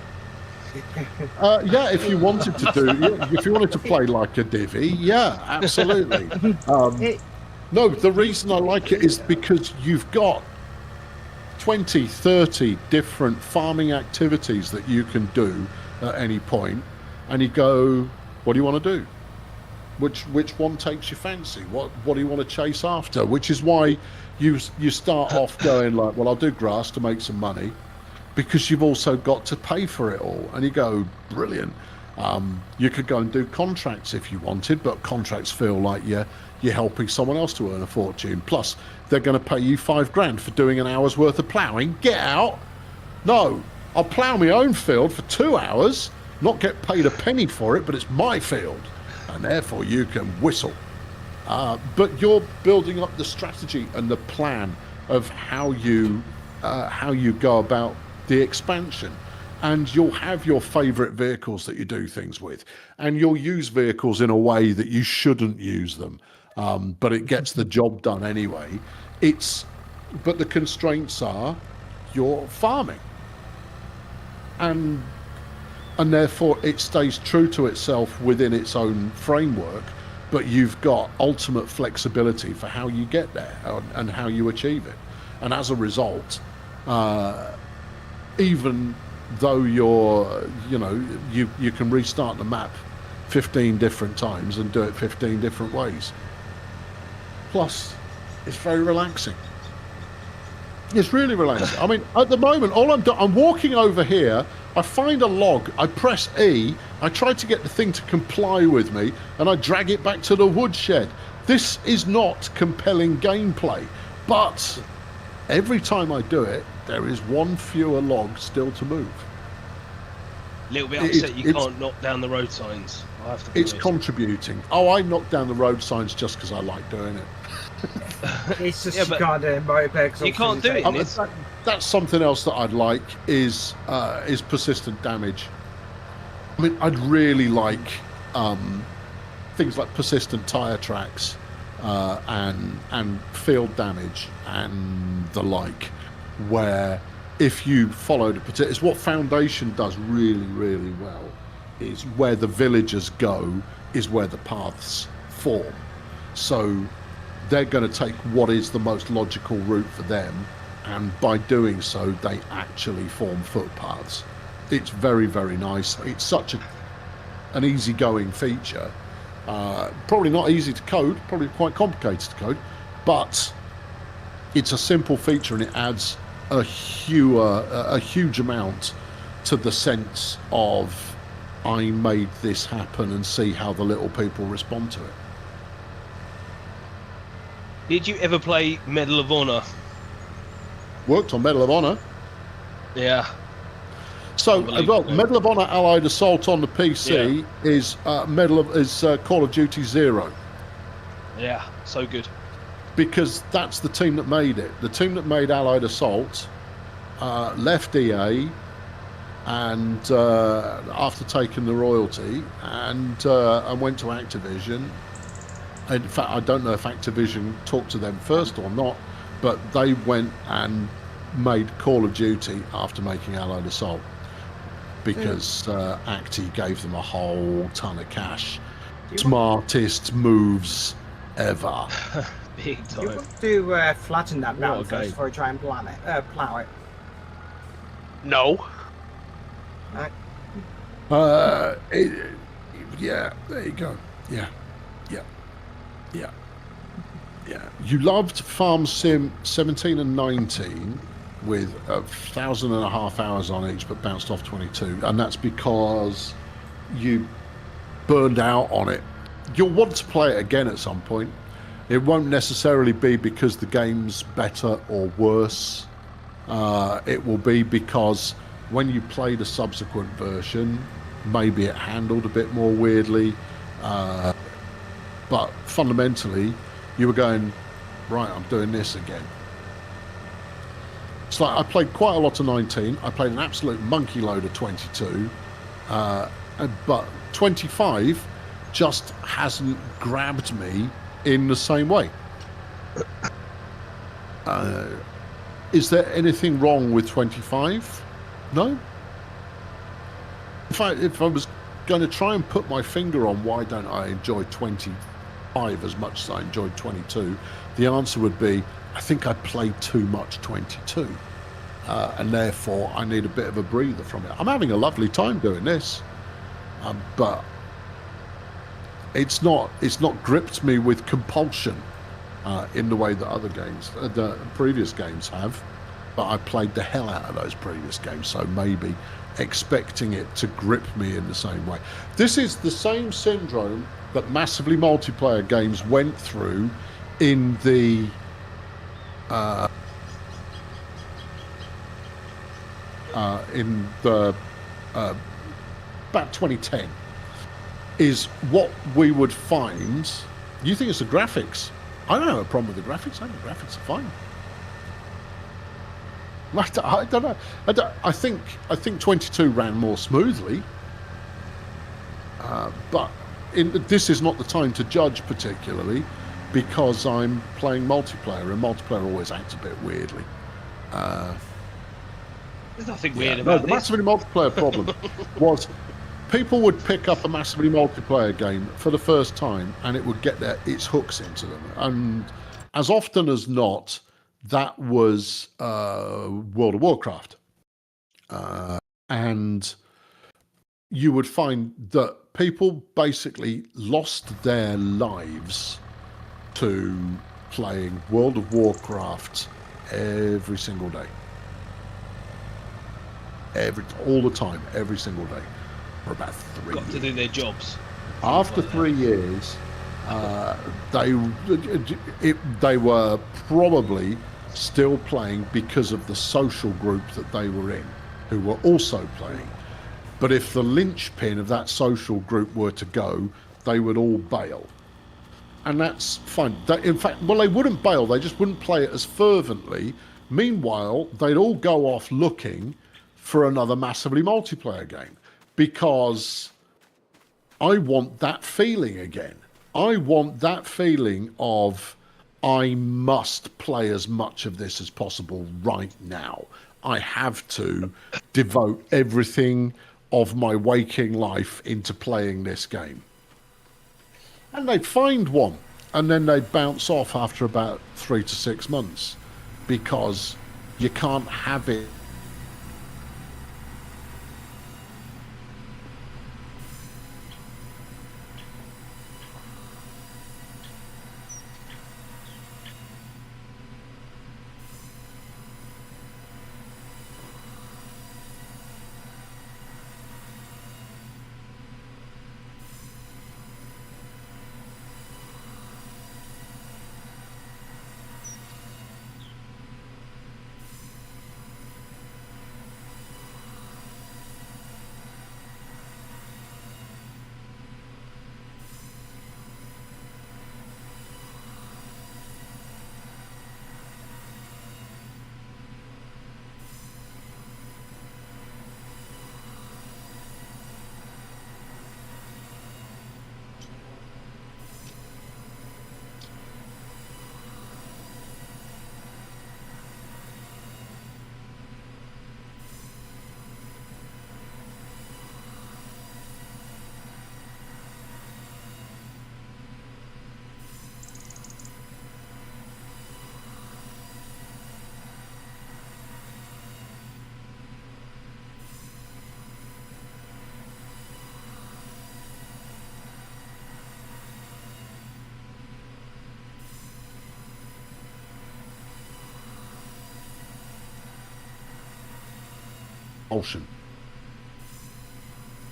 Yeah, if you wanted to if you wanted to play like a divvy, yeah, absolutely. No, the reason I like it is because you've got 20, 30 different farming activities that you can do at any point, and you go, what do you want to do? Which one takes your fancy? What do you want to chase after? Which is why you start off going like, well, I'll do grass to make some money, because you've also got to pay for it all. And you go, brilliant. You could go and do contracts if you wanted, but contracts feel like you're helping someone else to earn a fortune. Plus, they're going to pay you $5,000 for doing an hour's worth of ploughing. Get out. No, I'll plough my own field for 2 hours, not get paid a penny for it, but it's my field. And therefore you can whistle. But you're building up the strategy and the plan of how you go about the expansion. and you'll have your favorite vehicles that you do things with, and you'll use vehicles in a way that you shouldn't use them, but it gets the job done anyway. But the constraints are you're farming, and therefore it stays true to itself within its own framework, but you've got ultimate flexibility for how you get there and how you achieve it. And as a result, even though you can restart the map 15 different times and do it 15 different ways. Plus, it's very relaxing. It's really relaxing. I mean, at the moment, all I'm walking over here, I find a log, I press E, I try to get the thing to comply with me, and I drag it back to the woodshed. This is not compelling gameplay, but every time I do it, there is one fewer log still to move. A little bit upset you can't knock down the road signs. I have to it's contributing. Oh, I knock down the road signs just because I like doing it. It's just you can't do it in multiplayer. You can't do it. That's something else that I'd like is persistent damage. I mean, I'd really like things like persistent tire tracks and field damage and the like, where if you followed a particular, it's what Foundation does really, really well, is where the villagers go is where the paths form. So they're going to take what is the most logical route for them, and by doing so, they actually form footpaths. It's very, very nice. It's such an easygoing feature. Probably not easy to code, probably quite complicated to code, but it's a simple feature, and it adds a huge amount to the sense of I made this happen and see how the little people respond to it. Did you ever play Medal of Honor? Worked on Medal of Honor. Yeah. So, Medal of Honor Allied Assault on the PC is Call of Duty 0. Yeah, so good. Because that's the team that made it. The team that made Allied Assault left EA, and after taking the royalty, and went to Activision. In fact, I don't know if Activision talked to them first or not, but they went and made Call of Duty after making Allied Assault, because Acti gave them a whole ton of cash. Smartest moves ever. Big time. You want to flatten that down first before you try and plow it? No. Yeah, there you go. Yeah. You loved Farm Sim 17 and 19 with 1,500 hours on each, but bounced off 22, and that's because you burned out on it. You'll want to play it again at some point. It won't necessarily be because the game's better or worse. It will be because when you play the subsequent version, maybe it handled a bit more weirdly. But fundamentally, you were going, right, I'm doing this again. It's like I played quite a lot of 19. I played an absolute monkey load of 22. But 25 just hasn't grabbed me in the same way. Is there anything wrong with 25? No. In fact, if I was going to try and put my finger on why don't I enjoy 25 as much as I enjoyed 22, the answer would be I think I played too much 22, and therefore I need a bit of a breather from it. I'm having a lovely time doing this, but it's not gripped me with compulsion in the way that other games, the previous games have. But I played the hell out of those previous games, so maybe expecting it to grip me in the same way. This is the same syndrome that massively multiplayer games went through in the about 2010, is what we would find. You think it's the graphics? I don't have a problem with the graphics. I think the graphics are fine. I don't know. I think 22 ran more smoothly, but this is not the time to judge particularly, because I'm playing multiplayer, and multiplayer always acts a bit weirdly. There's nothing weird about the this. massively multiplayer problem was people would pick up a massively multiplayer game for the first time, and it would get its hooks into them, and as often as not, that was World of Warcraft. And you would find that people basically lost their lives to playing World of Warcraft every single day. All the time, every single day, for about 3 years. Got to do their jobs. After 3 years, they were probably still playing because of the social group that they were in, who were also playing. But if the linchpin of that social group were to go, they would all bail. And that's fine. In fact, well, they wouldn't bail, they just wouldn't play it as fervently. Meanwhile, they'd all go off looking for another massively multiplayer game, because I want that feeling again. I want that feeling of, I must play as much of this as possible right now. I have to devote everything of my waking life into playing this game. And they'd find one, and then they'd bounce off after about 3 to 6 months, because you can't have it.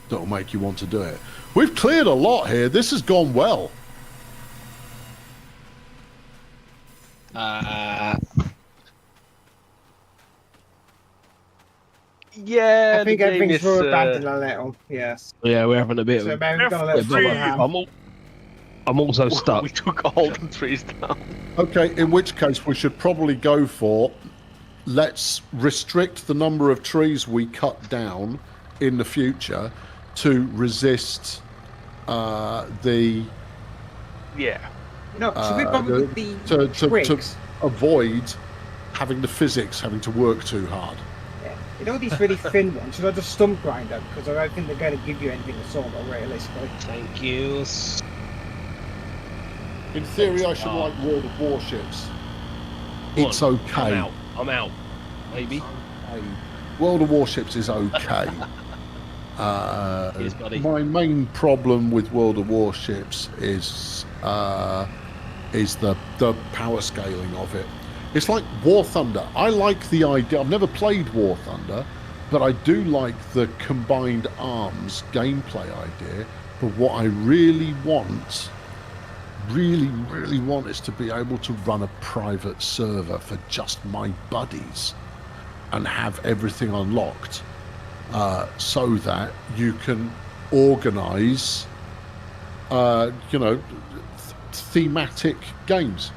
That'll make you want to do it. We've cleared a lot here. This has gone well. Yeah, I think the game everything's is, abandoned a little. Yes. Yeah, we're having a bit So of. maybe we've got a little Free. bit of I'm also stuck. We took all the trees down. Okay, in which case we should probably go for, let's restrict the number of trees we cut down in the future to resist the... Yeah. No, should we bother with the to twigs? avoid having the physics having to work too hard. Yeah. You know these really thin ones? Should I just stump grind them? Because I don't think they're going to give you anything at all, realistically. Thank you. In theory, I should like World of Warships. It's okay. I'm out. Maybe. World of Warships is okay. Cheers, buddy. My main problem with World of Warships is the power scaling of it. It's like War Thunder. I like the idea. I've never played War Thunder, but I do like the combined arms gameplay idea. But what I really want is to be able to run a private server for just my buddies and have everything unlocked, so that you can organize thematic games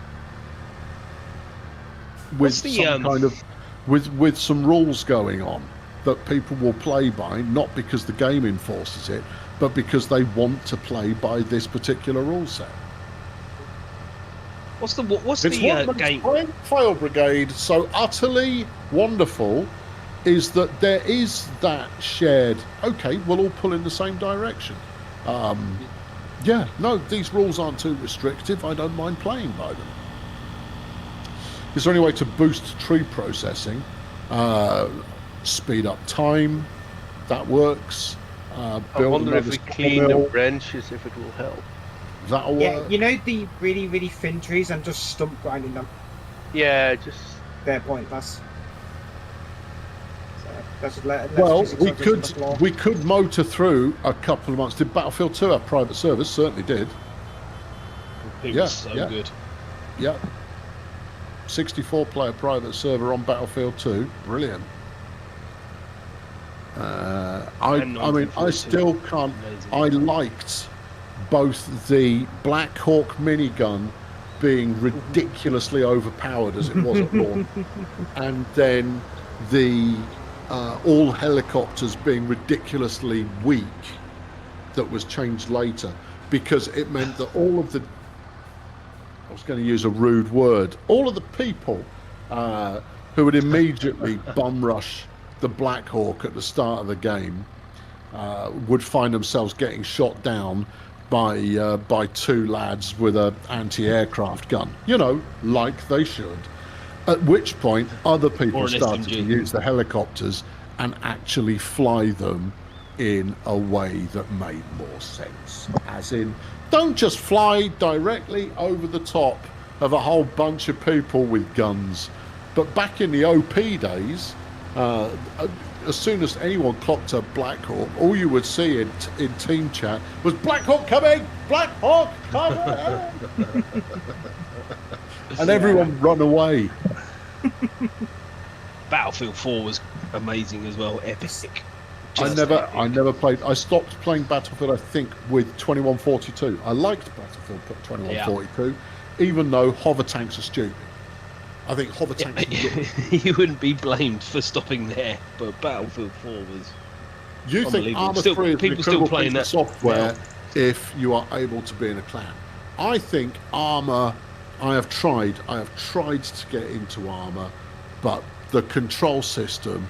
with What's the, some kind of with some rules going on that people will play by, not because the game enforces it, but because they want to play by this particular rule set. What's the game? Fail Brigade so utterly wonderful is that there is that shared. Okay, we'll all pull in the same direction. Yeah, no, these rules aren't too restrictive. I don't mind playing by them. Is there any way to boost tree processing? Speed up time? That works. I wonder if we clean the branches, if it will help. That'll work. You know the really, really thin trees and just stump grinding them? Yeah, just... They're pointless. Well, we could motor through a couple of months. Did Battlefield 2 have private service? Certainly did. It was so good. Yeah. 64-player private server on Battlefield 2. Brilliant. I mean, I still can't. I liked both the Black Hawk minigun being ridiculously overpowered as it was at launch, and then the all helicopters being ridiculously weak that was changed later, because it meant that all of the, I was going to use a rude word, all of the people who would immediately bum rush the Black Hawk at the start of the game would find themselves getting shot down by two lads with an anti-aircraft gun, you know, like they should. At which point, other people started to use the helicopters and actually fly them in a way that made more sense. As in, don't just fly directly over the top of a whole bunch of people with guns. But back in the OP days, as soon as anyone clocked a Black Hawk, all you would see in team chat was "Black Hawk coming! Black Hawk coming!" and everyone run away. Battlefield 4 was amazing as well, epic. I never played. I stopped playing Battlefield, I think, with 2142. I liked Battlefield 2142, even though hover tanks are stupid. I think hover tanks. You wouldn't be blamed for stopping there, but Battlefield 4 was. You think Arma 3 is people still playing that software if you are able to be in a clan? I think Arma. I have tried to get into Arma, but the control system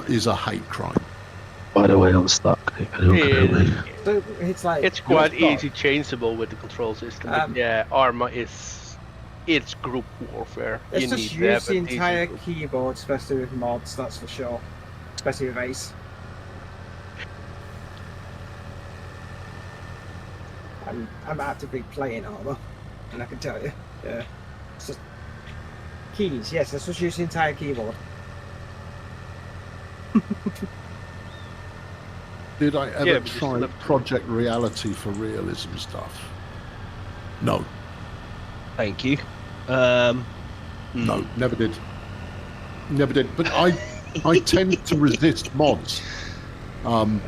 is a hate crime. By the way, I'm stuck. It's quite easy changeable with the control system. Yeah, Arma it's group warfare. It's just use the entire keyboard, especially with mods, that's for sure. Especially with Ace. I'm actively playing Arma, and I can tell you, yeah. It's just keys, yes, let's just use the entire keyboard. Did I ever try Project Reality for realism stuff? No. Thank you. No, never did. Never did. But I tend to resist mods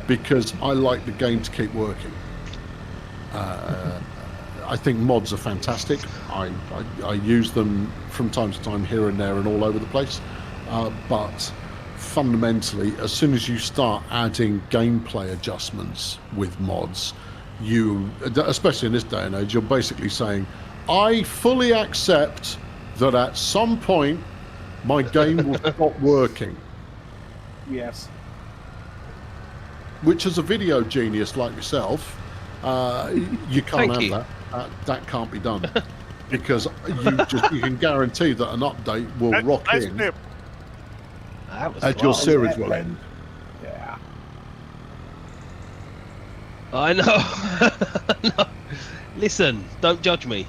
because I like the game to keep working. I think mods are fantastic. I use them from time to time here and there and all over the place. But fundamentally, as soon as you start adding gameplay adjustments with mods, especially in this day and age, you're basically saying, I fully accept that at some point my game will stop working. Yes. Which, as a video genius like yourself, you can't have that. That can't be done. Because you can guarantee that an update will rock in and your series will end. Yeah. I know. No. Listen, don't judge me.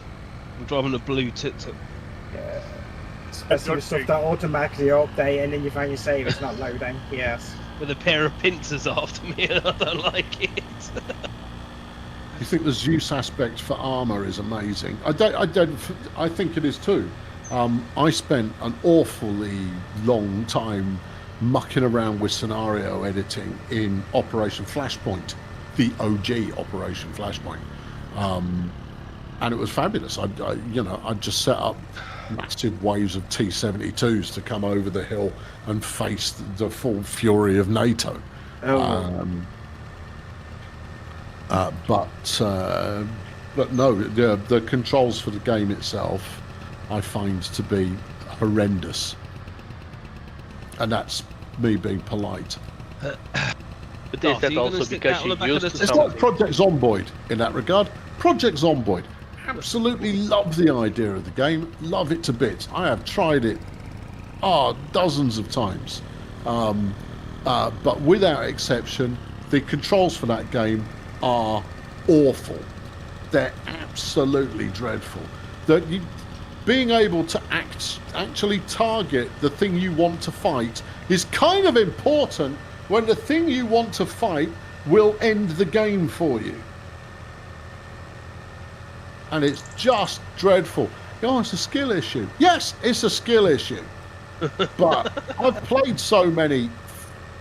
I'm driving a blue tuk-tuk. Yeah. Especially with stuff that automatically update and then you find your save it's not loading. Yes. With a pair of pincers after me and I don't like it. You think the Zeus aspect for Arma is amazing? I think it is too. I spent an awfully long time mucking around with scenario editing in Operation Flashpoint, the OG Operation Flashpoint. And it was fabulous. I'd just set up massive waves of T-72s to come over the hill and face the full fury of NATO. But no, the controls for the game itself I find to be horrendous, and that's me being polite. But is that also because you used to It's like Project Zomboid in that regard. Project Zomboid. Absolutely love the idea of the game. Love it to bits. I have tried it dozens of times. But without exception, the controls for that game are awful. They're absolutely dreadful. Being able to actually target the thing you want to fight is kind of important when the thing you want to fight will end the game for you. And it's just dreadful. Oh, it's a skill issue. Yes, it's a skill issue. But I've played so many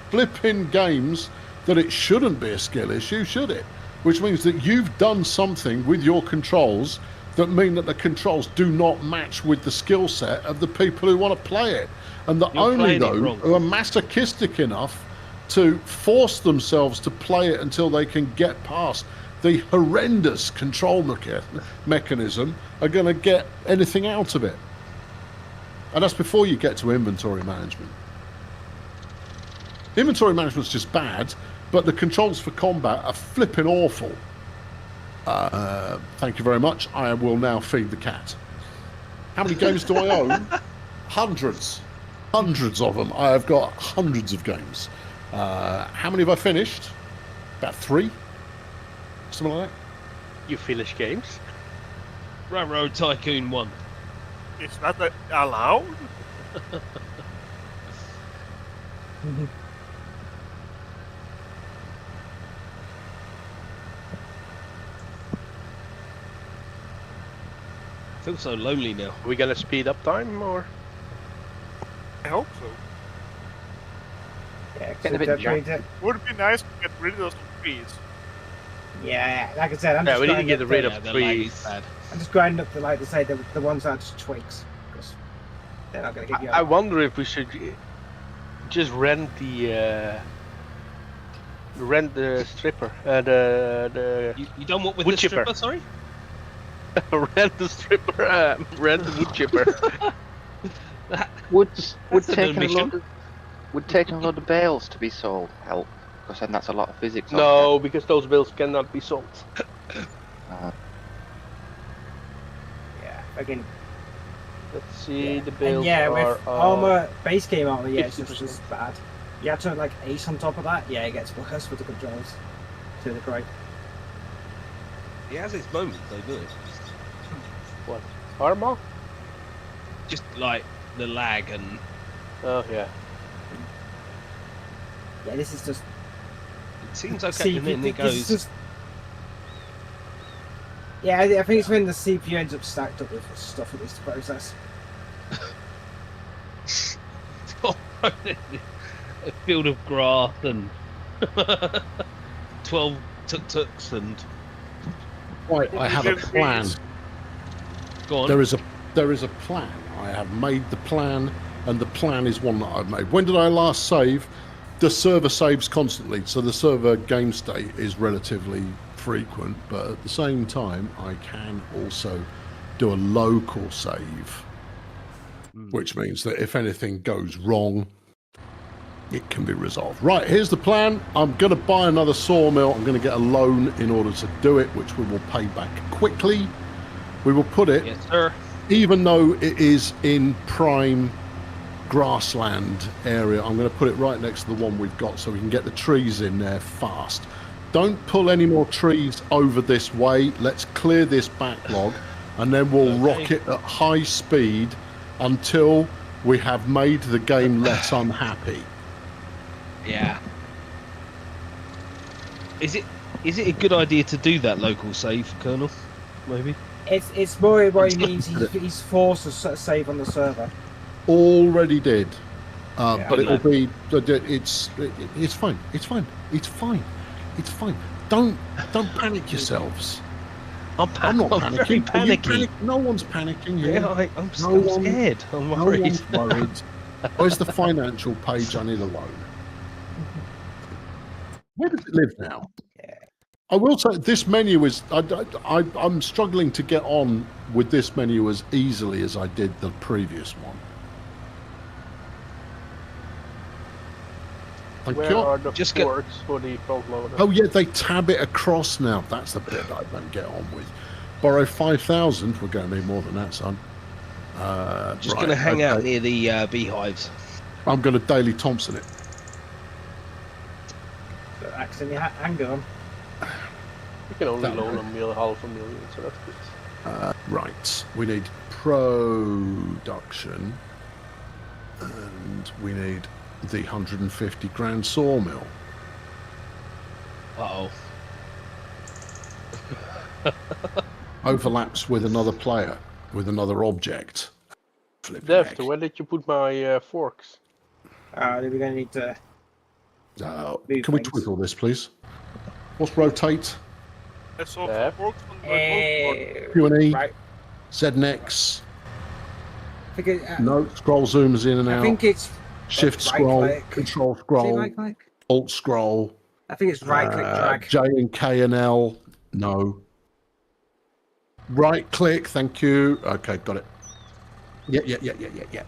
flipping games that it shouldn't be a skill issue, should it? Which means that you've done something with your controls that mean that the controls do not match with the skill set of the people who want to play it. And that only those who are masochistic enough to force themselves to play it until they can get past the horrendous control mechanism are going to get anything out of it. And that's before you get to inventory management. Inventory management's just bad, but the controls for combat are flipping awful. Thank you very much. I will now feed the cat. How many games do I own? Hundreds. Hundreds of them. I have got hundreds of games. How many have I finished? About 3? Something like that. You finish games? Railroad Tycoon 1. Is that allowed? I feel so lonely now. Are we gonna speed up time or? I hope so. Yeah, Getting a bit jacked. Would it be nice to get rid of those trees? Yeah, like I said, I'm Yeah, just we need to grinding get up rid the- of trees. I'm just grinding up like to say the ones that are just twigs, because they're not going to give you. I wonder if we should just rent the stripper. You done what with wood the chipper. stripper? Sorry. Rent the stripper. Rent the wood chipper. Would That's an taking admission. would taking a load of bales to be sold help? Because then that's a lot of physics. No, because those bills cannot be sold. Yeah, again. Let's see, Yeah. the bills And yeah, are. with armor, base game armor, yeah, it's 50%. just bad. You have to like ace on top of that, yeah, it gets worse with the controls. To the great. It has its moments, though, doesn't it? What? Armor? Just like the lag and. Oh yeah. Yeah, this is just. It seems okay, See, and then it this is goes. just- Yeah, I think it's when the CPU ends up stacked up with stuff it needs to process. A field of grass and 12 tuk-tuks and. Right, I have a plan. Go on. There is a plan. I have made the plan, and the plan is one that I've made. When did I last save? The server saves constantly, so the server game state is relatively frequent, but at the same time I can also do a local save, which means that if anything goes wrong, it can be resolved. Right, here's the plan. I'm going to buy another sawmill. I'm going to get a loan in order to do it, which we will pay back quickly. We will put it, Yes, sir. even though it is in prime grassland area, I'm going to put it right next to the one we've got so we can get the trees in there fast. Don't pull any more trees over this way. Let's clear this backlog, and then we'll rock it at high speed until we have made the game less unhappy. Yeah. Is it a good idea to do that local save, Colonel? Maybe. It's more what he means. He's forced to save on the server. Already did, Yeah, but it'll be. It's fine. It's fine. It's fine. It's fine. Don't panic yourselves. I'm not I'm very panicking. Are you panicky. No one's panicking here. Yeah, I'm No one- scared. I'm No worried. one's worried. Where's the financial page I need a loan? Where does it live now? I will say this menu is. I'm struggling to get on with this menu as easily as I did the previous one. Thank Where you. are the Just go- ports for the front loader? Oh yeah, they tab it across now. That's the bit I don't get on with. Borrow 5,000. We're going to need more than that, son. Just right, going to hang out okay. near the beehives. I'm going to Daily Thompson it. Accent your anger on. You can only That loan would- half a million, so that's good. Right. We need production, and we need the 150 grand sawmill. Uh-oh. Overlaps with another player, with another object. Flipping Deft, heck. where did you put my forks? We're going to need to. Can we things. twiddle this, please? What's rotate? I saw Deft. forks on my board. Q&E, Right. ZNX. I think, No, scroll zooms in and I out. think it's Shift right scroll, click. control Is it scroll, right click? alt scroll. I think it's right click drag. J and K and L. No. Right click, thank you. Okay, got it. Yeah.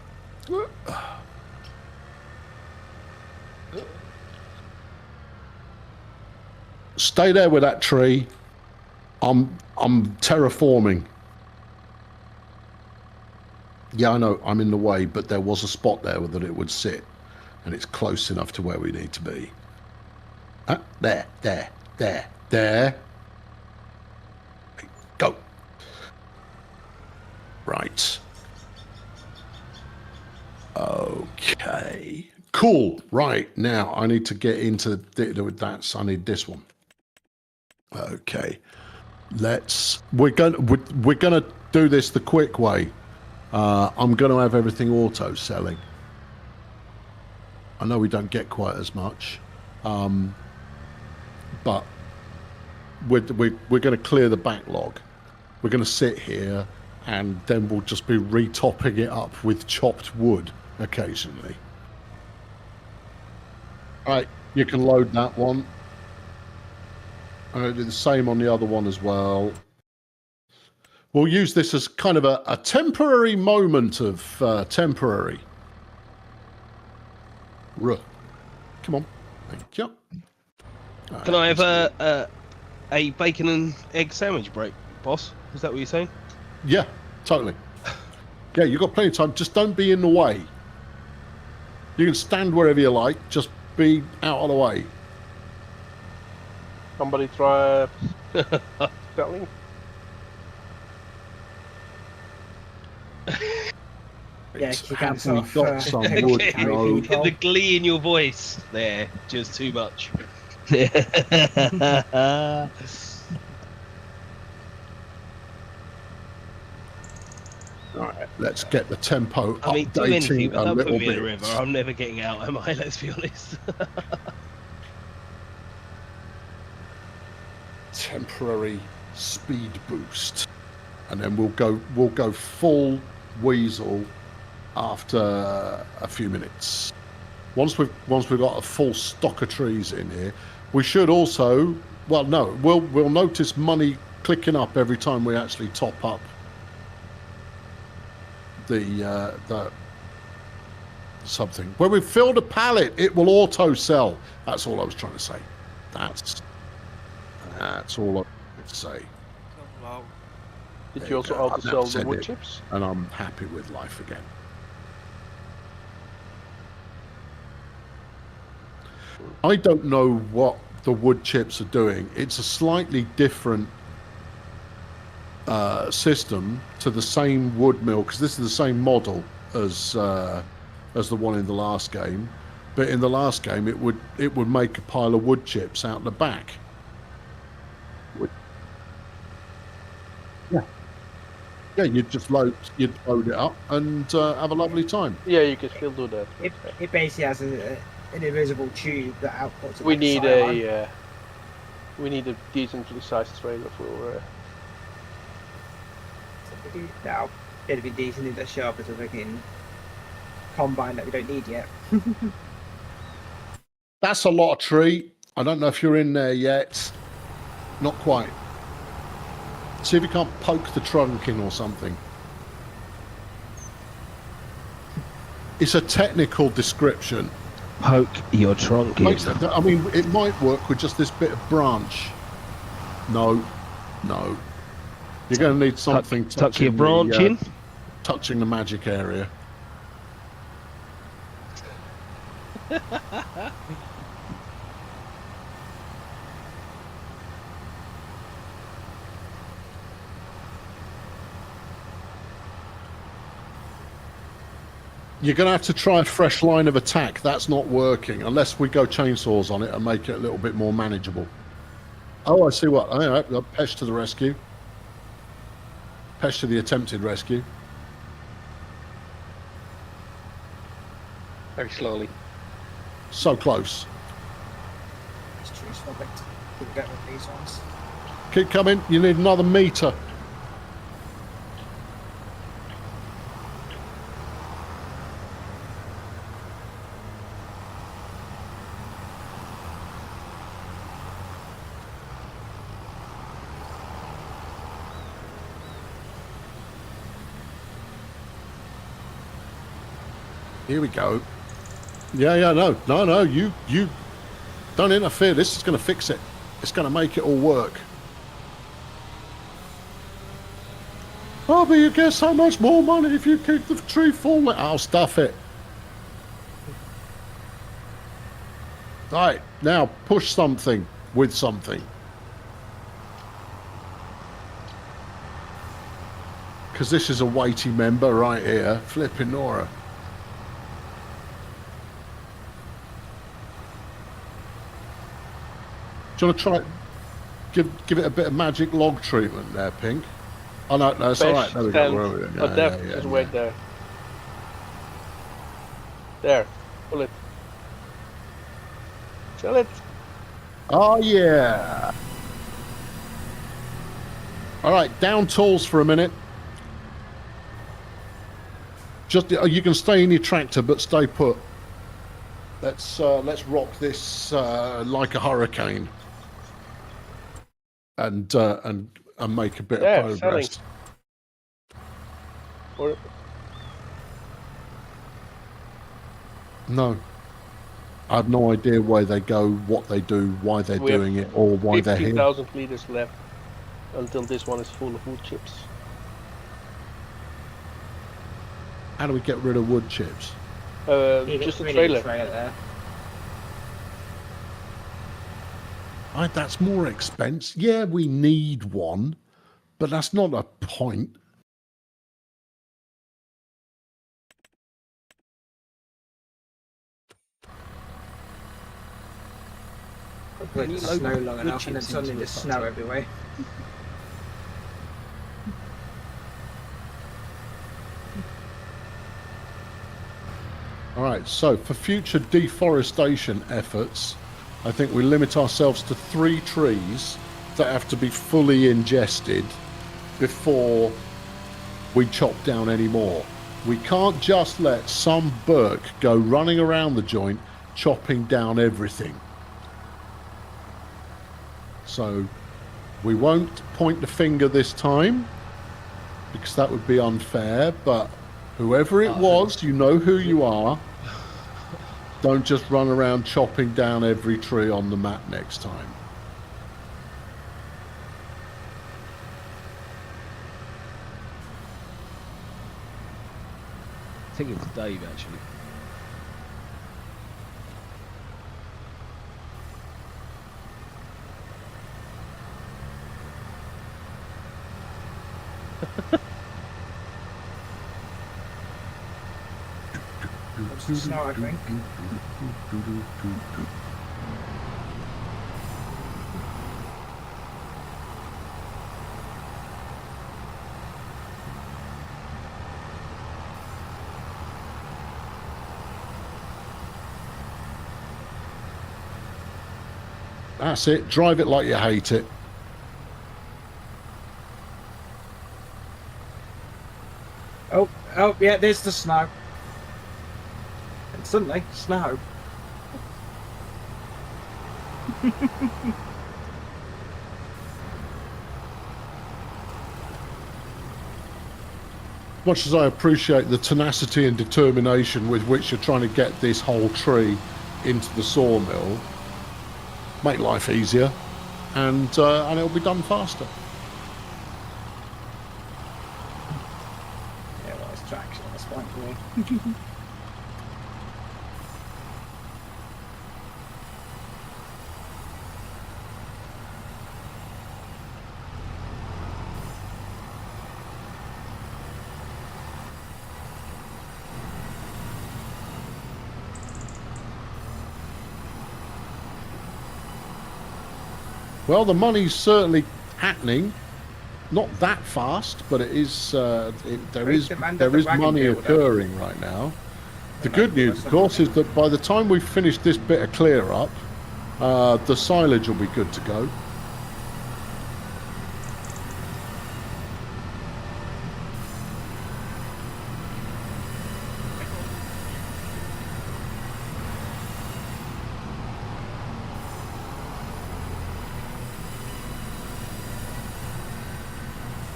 Stay there with that tree. I'm terraforming. Yeah, I know I'm in the way, but there was a spot there that it would sit, and it's close enough to where we need to be. There. Go. Right. Okay. Cool. Right now, I need to get into that. I need this one. Okay. We're gonna do this the quick way. I'm gonna have everything auto selling. I know we don't get quite as much, but we're going to clear the backlog. We're going to sit here, and then we'll just be retopping it up with chopped wood occasionally. All right, you can load that one. I'm going to do the same on the other one as well. We'll use this as kind of a temporary moment of temporary. Come on. Thank you. Can I have a bacon and egg sandwich break, boss? Is that what you're saying? Yeah, totally. Yeah, you've got plenty of time. Just don't be in the way. You can stand wherever you like. Just be out of the way. Somebody try selling? Yeah, you can Have we got some wood? No. The glee in your voice there, just too much. Alright, let's get the tempo I mean, do anything, updating but a don't put little me in a bit. river. I'm never getting out, am I? Let's be honest. Temporary speed boost, and then we'll go full weasel after a few minutes. Once we've got a full stock of trees in here, we should also, well, no, we'll notice money clicking up every time we actually top up the something. When we've filled a pallet, it will auto sell. That's all I was trying to say. That's all I was trying to say. Wow. Did you also I've auto now sell the said wood it, chips? and I'm happy with life again. I don't know what the wood chips are doing. It's a slightly different system to the same wood mill, because this is the same model as the one in the last game. But in the last game, it would make a pile of wood chips out the back. Yeah, you'd load it up and have a lovely time. Yeah, you can still do that. It basically has an invisible tube that outputs. We need a decently sized trailer for Now, it'd be decent if they're sharp as a freaking combine that we don't need yet. That's a lot of tree. I don't know if you're in there yet. Not quite. See if you can't poke the trunk in or something. It's a technical description. Poke your trunk in. I mean, it might work with just this bit of branch. No. You're going to need something tuck your branch in. Touching the magic area. You're going to have to try a fresh line of attack. That's not working unless we go chainsaws on it and make it a little bit more manageable. Oh, I see what. All right, Pesh to the rescue. Pesh to the attempted rescue. Very slowly. So close. It's true, so we'll get with these ones. Keep coming. You need another meter. Here we go. Yeah, no, you don't interfere. This is going to fix it. It's going to make it all work. Oh, but you get so much more money if you keep the tree full. I'll stuff it. Right, now push something with something. Because this is a weighty member right here. Flipping Nora. Do you want to try give it a bit of magic log treatment there, Pink? Oh no, it's all right. There we go. Just wait there. There, pull it. Sell it. Oh yeah. All right, down tools for a minute. Just you can stay in your tractor, but stay put. Let's rock this like a hurricane. And make a bit of progress. No, I have no idea where they go, what they do, why they're doing it, or why they're here. 50,000 liters left until this one is full of wood chips. How do we get rid of wood chips? Just a trailer. There. That's more expense. Yeah, we need one, but that's not a point. Let it snow long enough and then suddenly there's snow everywhere. All right, so for future deforestation efforts, I think we limit ourselves to 3 trees that have to be fully ingested before we chop down any more. We can't just let some Burke go running around the joint chopping down everything. So we won't point the finger this time because that would be unfair, but whoever it was, you know who you are. Don't just run around chopping down every tree on the map next time. I think it's Dave, actually. Snow, I think. That's it. Drive it like you hate it. Oh, yeah, there's the snow. And suddenly, snow. Much as I appreciate the tenacity and determination with which you're trying to get this whole tree into the sawmill, make life easier, and it'll be done faster. Yeah, well, it's traction. That's fine for me. Well, the money's certainly happening. Not that fast, but it is. There is money occurring right now. The good news, of course, is that by the time we've finished this bit of clear up, the silage will be good to go.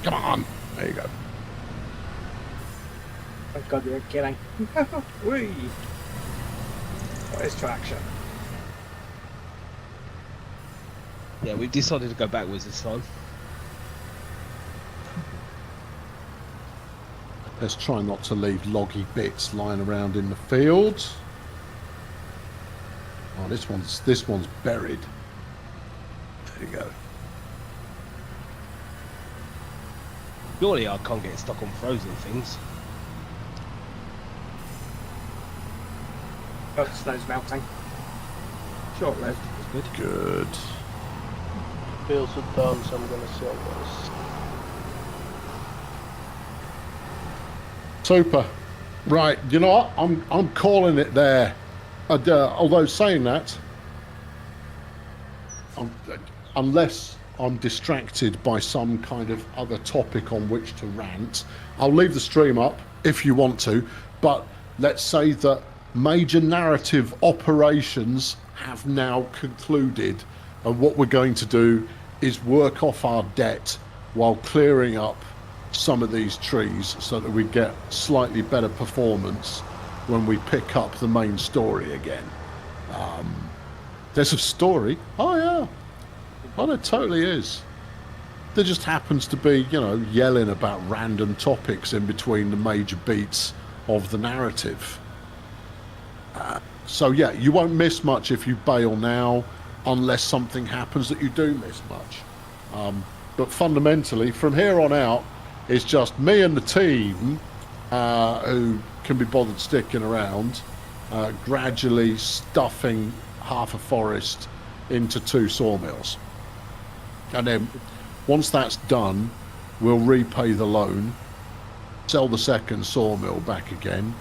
Come on. There you go. Oh God, you're kidding. Whee! What is traction? Yeah, we've decided to go backwards this time. Let's try not to leave loggy bits lying around in the field. Oh, this one's buried. There you go. Surely I can't get stuck on frozen things. Oh, the snow's melting. Short-lived. Good. Good. Bills are done, so I'm gonna sell those. Super. Right. You know what? I'm calling it there. Although saying that, unless I'm distracted by some kind of other topic on which to rant, I'll leave the stream up if you want to, but let's say that major narrative operations have now concluded, and what we're going to do is work off our debt while clearing up some of these trees so that we get slightly better performance when we pick up the main story again. There's a story. Oh yeah. Oh, there totally is. There just happens to be, you know, yelling about random topics in between the major beats of the narrative. So yeah, you won't miss much if you bail now, unless something happens that you do miss much. But fundamentally, from here on out, it's just me and the team who can be bothered sticking around, gradually stuffing half a forest into 2 sawmills. And then once that's done, we'll repay the loan, sell the second sawmill back again,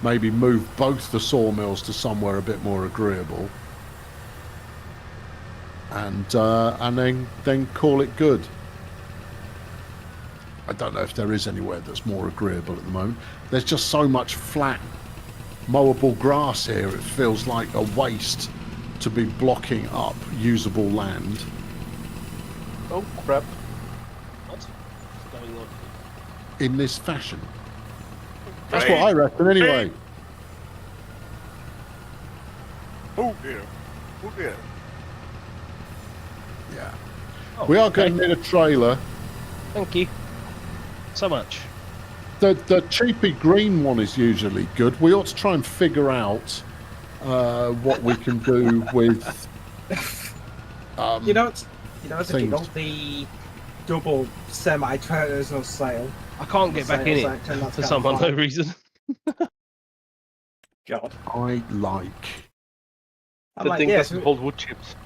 maybe move both the sawmills to somewhere a bit more agreeable, and then call it good. I don't know if there is anywhere that's more agreeable at the moment. There's just so much flat, mowable grass here, it feels like a waste to be blocking up usable land. Oh crap. What's going on? In this fashion. That's what I reckon anyway. Oh dear. Oh dear. Yeah. Oh, We are going to need a trailer. Thank you so much. The cheapy green one is usually good. We ought to try and figure out what we can do with you know, it's a giggle. The double semi-trailers on sale. I can't get back in it for some unknown reason. God. I like. The thing doesn't hold wood chips.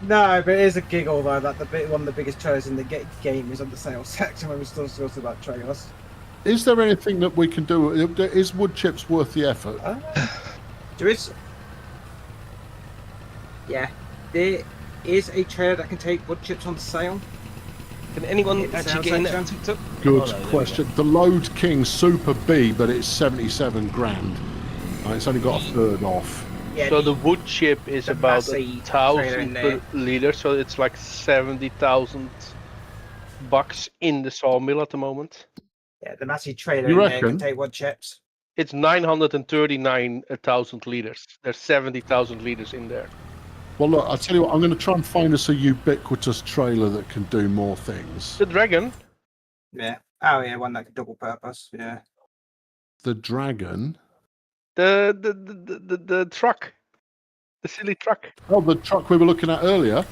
No, but it is a giggle though that one of the biggest trailers in the game is on the sales section when we still talking about trailers. Is there anything that we can do? Is wood chips worth the effort? There is. Yeah, there is a trailer that can take wood chips on sale. Can anyone Hit the actually sales get in that section. TikTok? Good Oh, no, there we question. The Load King Super B, but it's 77 grand. It's only got a third off. Yeah, So the wood chip is the about Massey trailer in 1,000 there. per liter, so it's like 70,000 bucks in the sawmill at the moment. Yeah, the Massey trailer You in there can reckon? take wood chips. It's 939,000 liters. There's 70,000 liters in there. Well, look, I'll tell you what, I'm going to try and find us a ubiquitous trailer that can do more things. The Dragon, Yeah. Oh yeah, one that can double purpose. Yeah. The Dragon. the truck, the silly truck. Oh, the truck we were looking at earlier.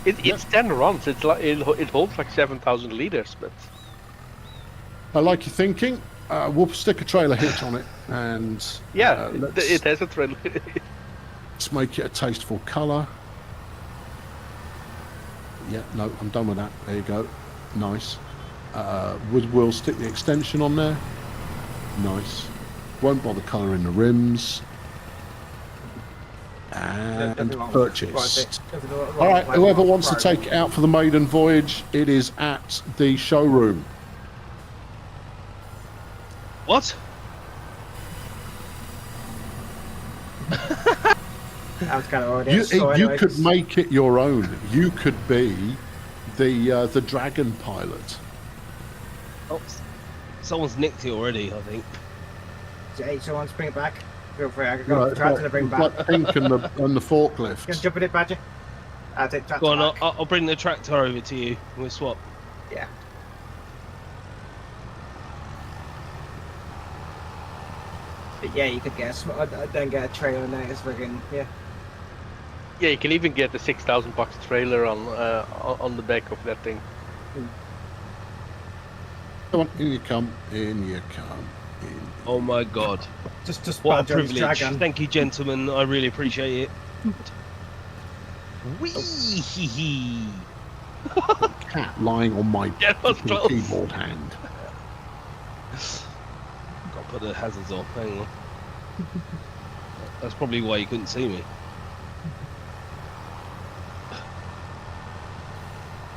It's 10 runs. It's like it holds like 7,000 liters, but I like your thinking. We'll stick a trailer hitch on it, and yeah, let's, it has a trailer. let's make it a tasteful colour. Yeah, no, I'm done with that. There you go. Nice. We'll stick the extension on there. Nice. Won't bother colouring the rims. And purchased. All right, whoever wants to take it out for the maiden voyage, it is at the showroom. What? That was kind of already. You could make it your own. You could be the Dragon pilot. Oh, someone's nicked it already, I think. Hey, someone's bring it back. Feel free. I can go to tractor to bring back. Like Pink and the forklift. Can jump in it, Badger? I'll take tractor Go on, back. I'll bring the tractor over to you and we'll swap. Yeah. But yeah, you could get then get a trailer in there. It's friggin' yeah. Yeah, you can even get the 6,000 bucks trailer on the back of that thing. Come on, in you come, in you come, in. Oh my god. Just What a Badger and his privilege. dragon. Thank you, gentlemen. I really appreciate it. Wee. Cat lying on my Yeah, that was close. keyboard hand. Got to put the hazards on. Hang on. That's probably why you couldn't see me.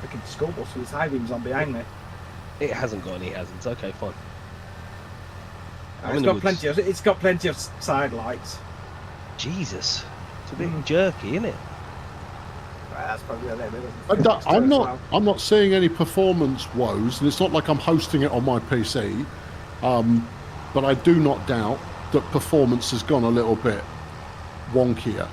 Looking at school bus with his high beams on behind me. It hasn't got any hazards. Okay, fine. It's got plenty of side lights. Jesus, it's a bit jerky, isn't it? Right, that's probably a little bit of I'm not seeing any performance woes, and it's not like I'm hosting it on my PC. But I do not doubt that performance has gone a little bit wonkier.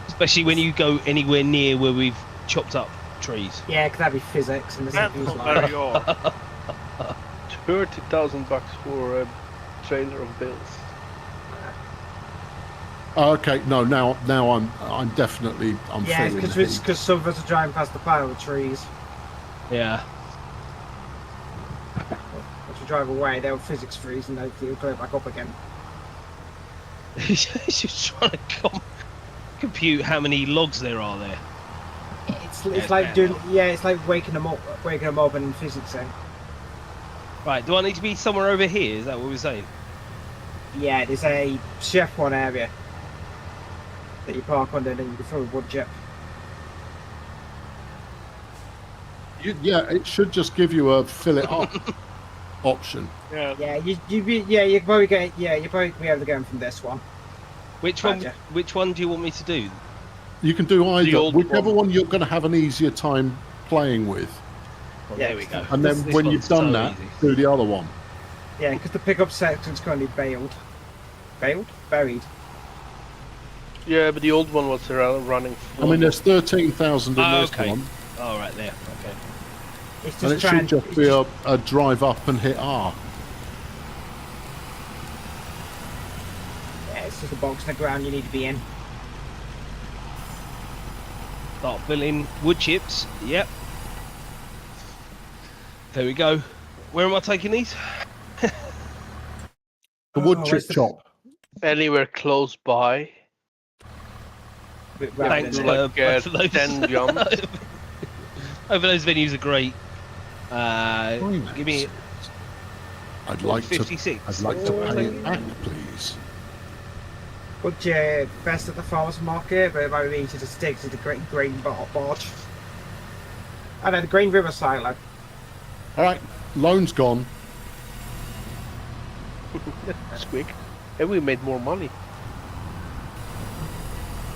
Especially when you go anywhere near where we've chopped up trees. Yeah, because that'd be physics and the That's CPU's not like. very odd. 30,000 bucks for a trailer of bills. Okay, no, now I'm definitely Yeah, feeling the heat. because some of us are driving past the pile of trees. Yeah. Once you drive away, they'll physics freeze and they'll go back up again. He's just trying to compute how many logs there are there. It's like doing it's like waking them up and physicsing. Right, do I need to be somewhere over here? Is that what we're saying? Yeah, there's a chef one area that you park under, and then you can throw a wood chip. Yeah, it should just give you a fill it up option. Yeah. Yeah, you probably get be able to get them from this one. Which Badger. one do you want me to do? You can do either, old whichever one. one you're going to have an easier time playing with. Well, Yeah, there we go. And then This when one's you've done so that, easy. do the other one. Yeah, because the pickup section's currently buried. Yeah, but the old one was running. I mean, there's 13,000 in this okay. one, Oh, right there. Okay. It's and it just should just be a drive up and hit R. yeah, it's just a box in the ground you need to be in. Start filling wood chips. Yep. There we go. Where am I taking these? The wood where's chip the- chop. Anywhere close by. Bit Thanks, round like for those. 10 jumps. Over those venues are great. Give me I'd like to 56. I'd like to pay it back, please. wood chip best at the farmers market, but it might be easy to stick to the great grain barge. I know the Green River silo. All right, loan's gone. That's quick. And we made more money.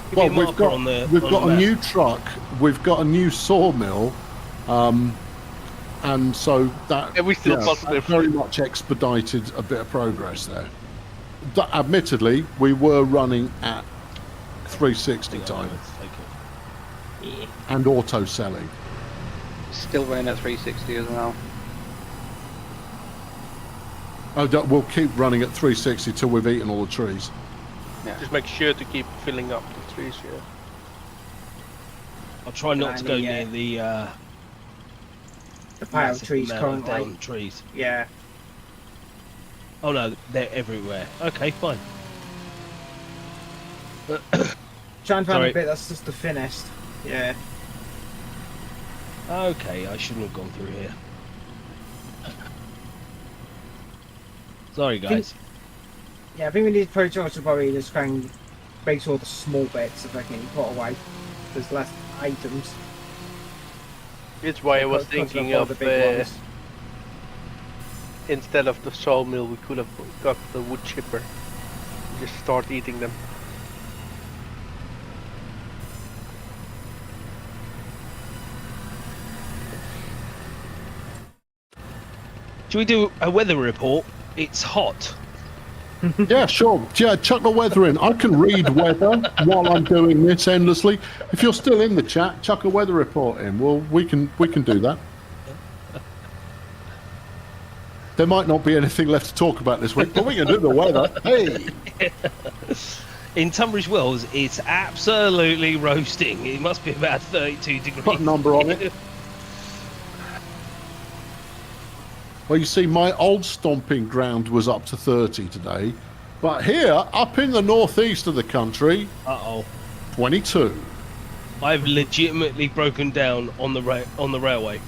Give Well, me a we've marker got on the, we've on got the a map. new truck. We've got a new sawmill, and so that And we still that positive. very much expedited a bit of progress there. Admittedly, we were running at 360 time Let's take it. Yeah. and auto selling. Still running at 360 as well. We'll keep running at 360 till we've eaten all the trees. Just make sure to keep filling up the trees here. I'll try not to go Yeah. near the The pile of massive trees amount of currently. down trees. Yeah. Oh no, they're everywhere. Okay, fine. Try and find Sorry. a bit that's just the thinnest. Yeah. Okay, I shouldn't have gone through here. Sorry, guys. Yeah, I think we need to probably just try and base all the small bits if I can put away. There's less items. It's why I was Cut- cut thinking off all of the big ones. instead of the sawmill, we could have got the wood chipper. Just start eating them. Should we do a weather report? It's hot. Yeah, sure. Yeah, chuck the weather in. I can read weather while I'm doing this endlessly. If you're still in the chat, chuck a weather report in. Well, we can do that. There might not be anything left to talk about this week, but we can do the weather. Hey, In Tunbridge Wells, it's absolutely roasting. It must be about 32 degrees. put a number on it. Well, you see, my old stomping ground was up to 30 today, but here, up in the northeast of the country, Uh-oh. 22. I've legitimately broken down on the railway.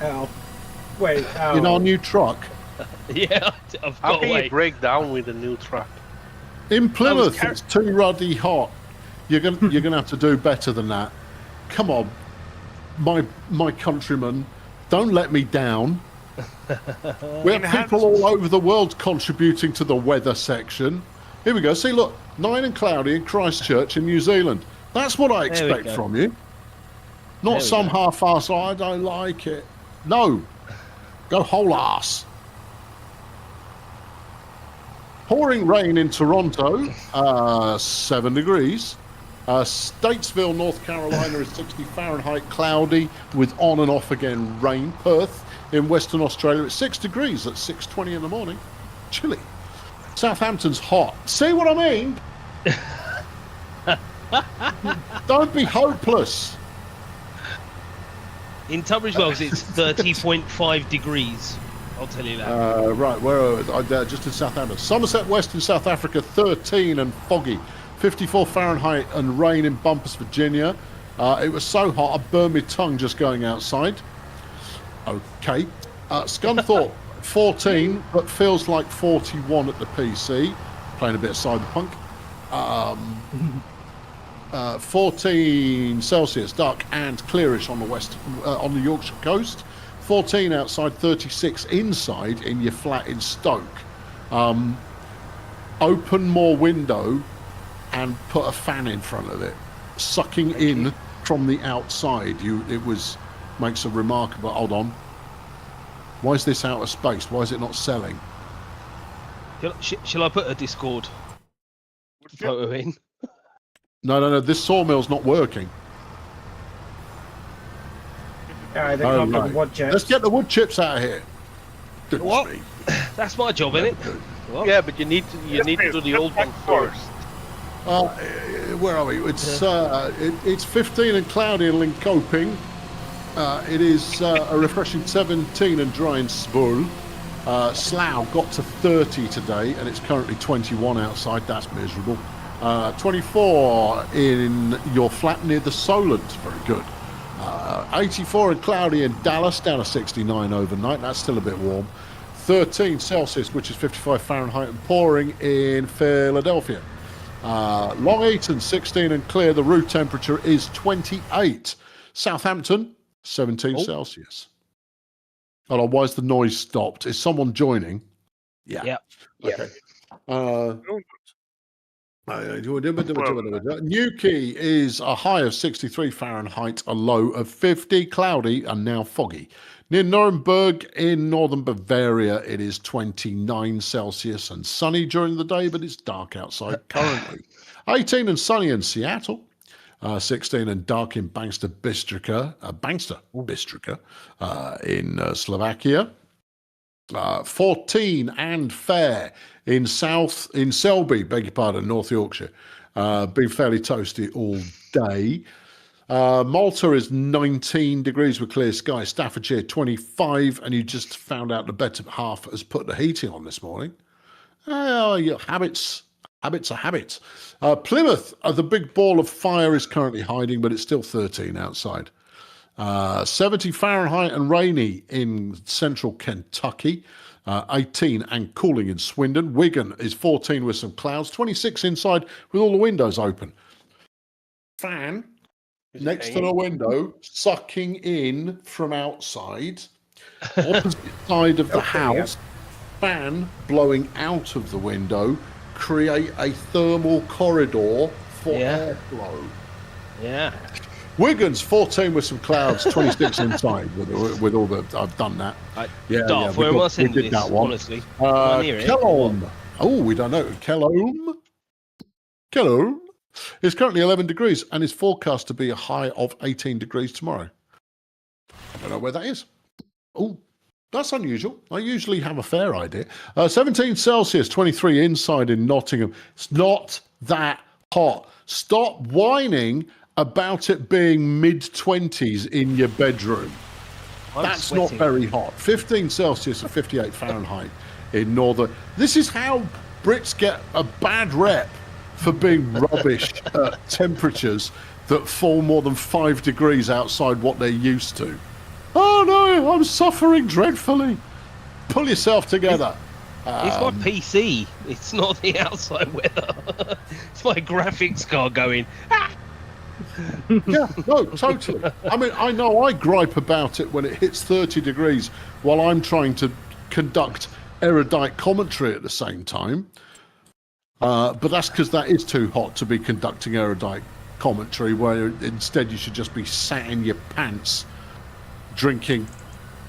Oh. Wait, oh. In our new truck. Yeah, I've How got can away. you break down with a new truck? In Plymouth, car- it's too ruddy hot. You're gonna have to do better than that. Come on, my countrymen, don't let me down. We have people all over the world contributing to the weather section. Here we go. See, look, 9 and cloudy in Christchurch in New Zealand. That's what I There we expect go. from you. Not There we some go. half-ass. "Oh, I don't like it." No, go whole ass. Pouring rain in Toronto, 7 degrees. Statesville, North Carolina is 60 Fahrenheit, cloudy with on and off again rain. Perth in Western Australia, it's 6 degrees at 6:20 in the morning. Chilly. Southampton's hot. See what I mean? Don't be hopeless. In Tunbridge Wells, it's 30.5 degrees. I'll tell you that. Right, where are we? Just in Southampton. Somerset West in South Africa, 13 and foggy. 54 Fahrenheit and rain in Bumpus, Virginia. It was so hot, I burned my tongue just going outside. Okay. Scunthorpe, 14, but feels like 41 at the PC. Playing a bit of Cyberpunk. 14 Celsius, dark and clearish on the west, on the Yorkshire coast. 14 outside, 36 inside in your flat in Stoke. Open more window and put a fan in front of it, sucking in from the outside. Makes a remarkable. Hold on. Why is this out of space? Why is it not selling? Shall I put a Discord photo in? No. This sawmill's not working. Alright, they Oh, can't put right. the wood chips. Let's get the wood chips out of here. Goodness What? me. That's my job, isn't it? What? Yeah, but you need to do the old one first. Where are we? It's 15 and cloudy in Linkoping. It is a refreshing 17 and dry in Spull. Slough got to 30 today, and it's currently 21 outside. That's miserable. 24 in your flat near the Solent. Very good. 84 and cloudy in Dallas, down to 69 overnight. That's still a bit warm. 13 Celsius, which is 55 Fahrenheit, and pouring in Philadelphia. Long Eaton, 16 and clear. The room temperature is 28. Southampton, 17 Celsius. Hold on, why is the noise stopped? Is someone joining? Yeah. Yeah. Okay. Newquay is a high of 63 Fahrenheit, a low of 50, cloudy and now foggy. Near Nuremberg in northern Bavaria, it is 29 Celsius and sunny during the day, but it's dark outside currently. 18 and sunny in Seattle. 16 and dark in Banster Bystrica in Slovakia. 14 and fair in Selby, beg your pardon, North Yorkshire. Been fairly toasty all day. Malta is 19 degrees with clear sky. Staffordshire 25, and you just found out the better half has put the heating on this morning. Your habits are habits. Plymouth, the big ball of fire is currently hiding, but it's still 13 outside. 70 Fahrenheit and rainy in central Kentucky. 18 and cooling in Swindon. Wigan is 14 with some clouds. 26 inside with all the windows open. Fan next to the window, sucking in from outside. Opposite side of the house, fan blowing out of the window. Create a thermal corridor for airflow. Yeah. Wigan's 14 with some clouds, 26 inside with all the. I've done that. Darth, where am I sending this? That one. Honestly, Kelholm. Oh, we don't know. Kelholm is currently 11 degrees and is forecast to be a high of 18 degrees tomorrow. I don't know where that is. Oh, that's unusual. I usually have a fair idea. 17 Celsius, 23 inside in Nottingham. It's not that hot. Stop whining about it being mid-20s in your bedroom. That's not very hot. 15 Celsius and 58 Fahrenheit in northern. This is how Brits get a bad rep for being rubbish at temperatures that fall more than 5 degrees outside what they're used to. Oh no, I'm suffering dreadfully. Pull yourself together. It's my PC. It's not the outside weather. It's my graphics card going. Yeah, no, totally. I mean, I know I gripe about it when it hits 30 degrees while I'm trying to conduct erudite commentary at the same time. But that's because that is too hot to be conducting erudite commentary, where instead you should just be sat in your pants drinking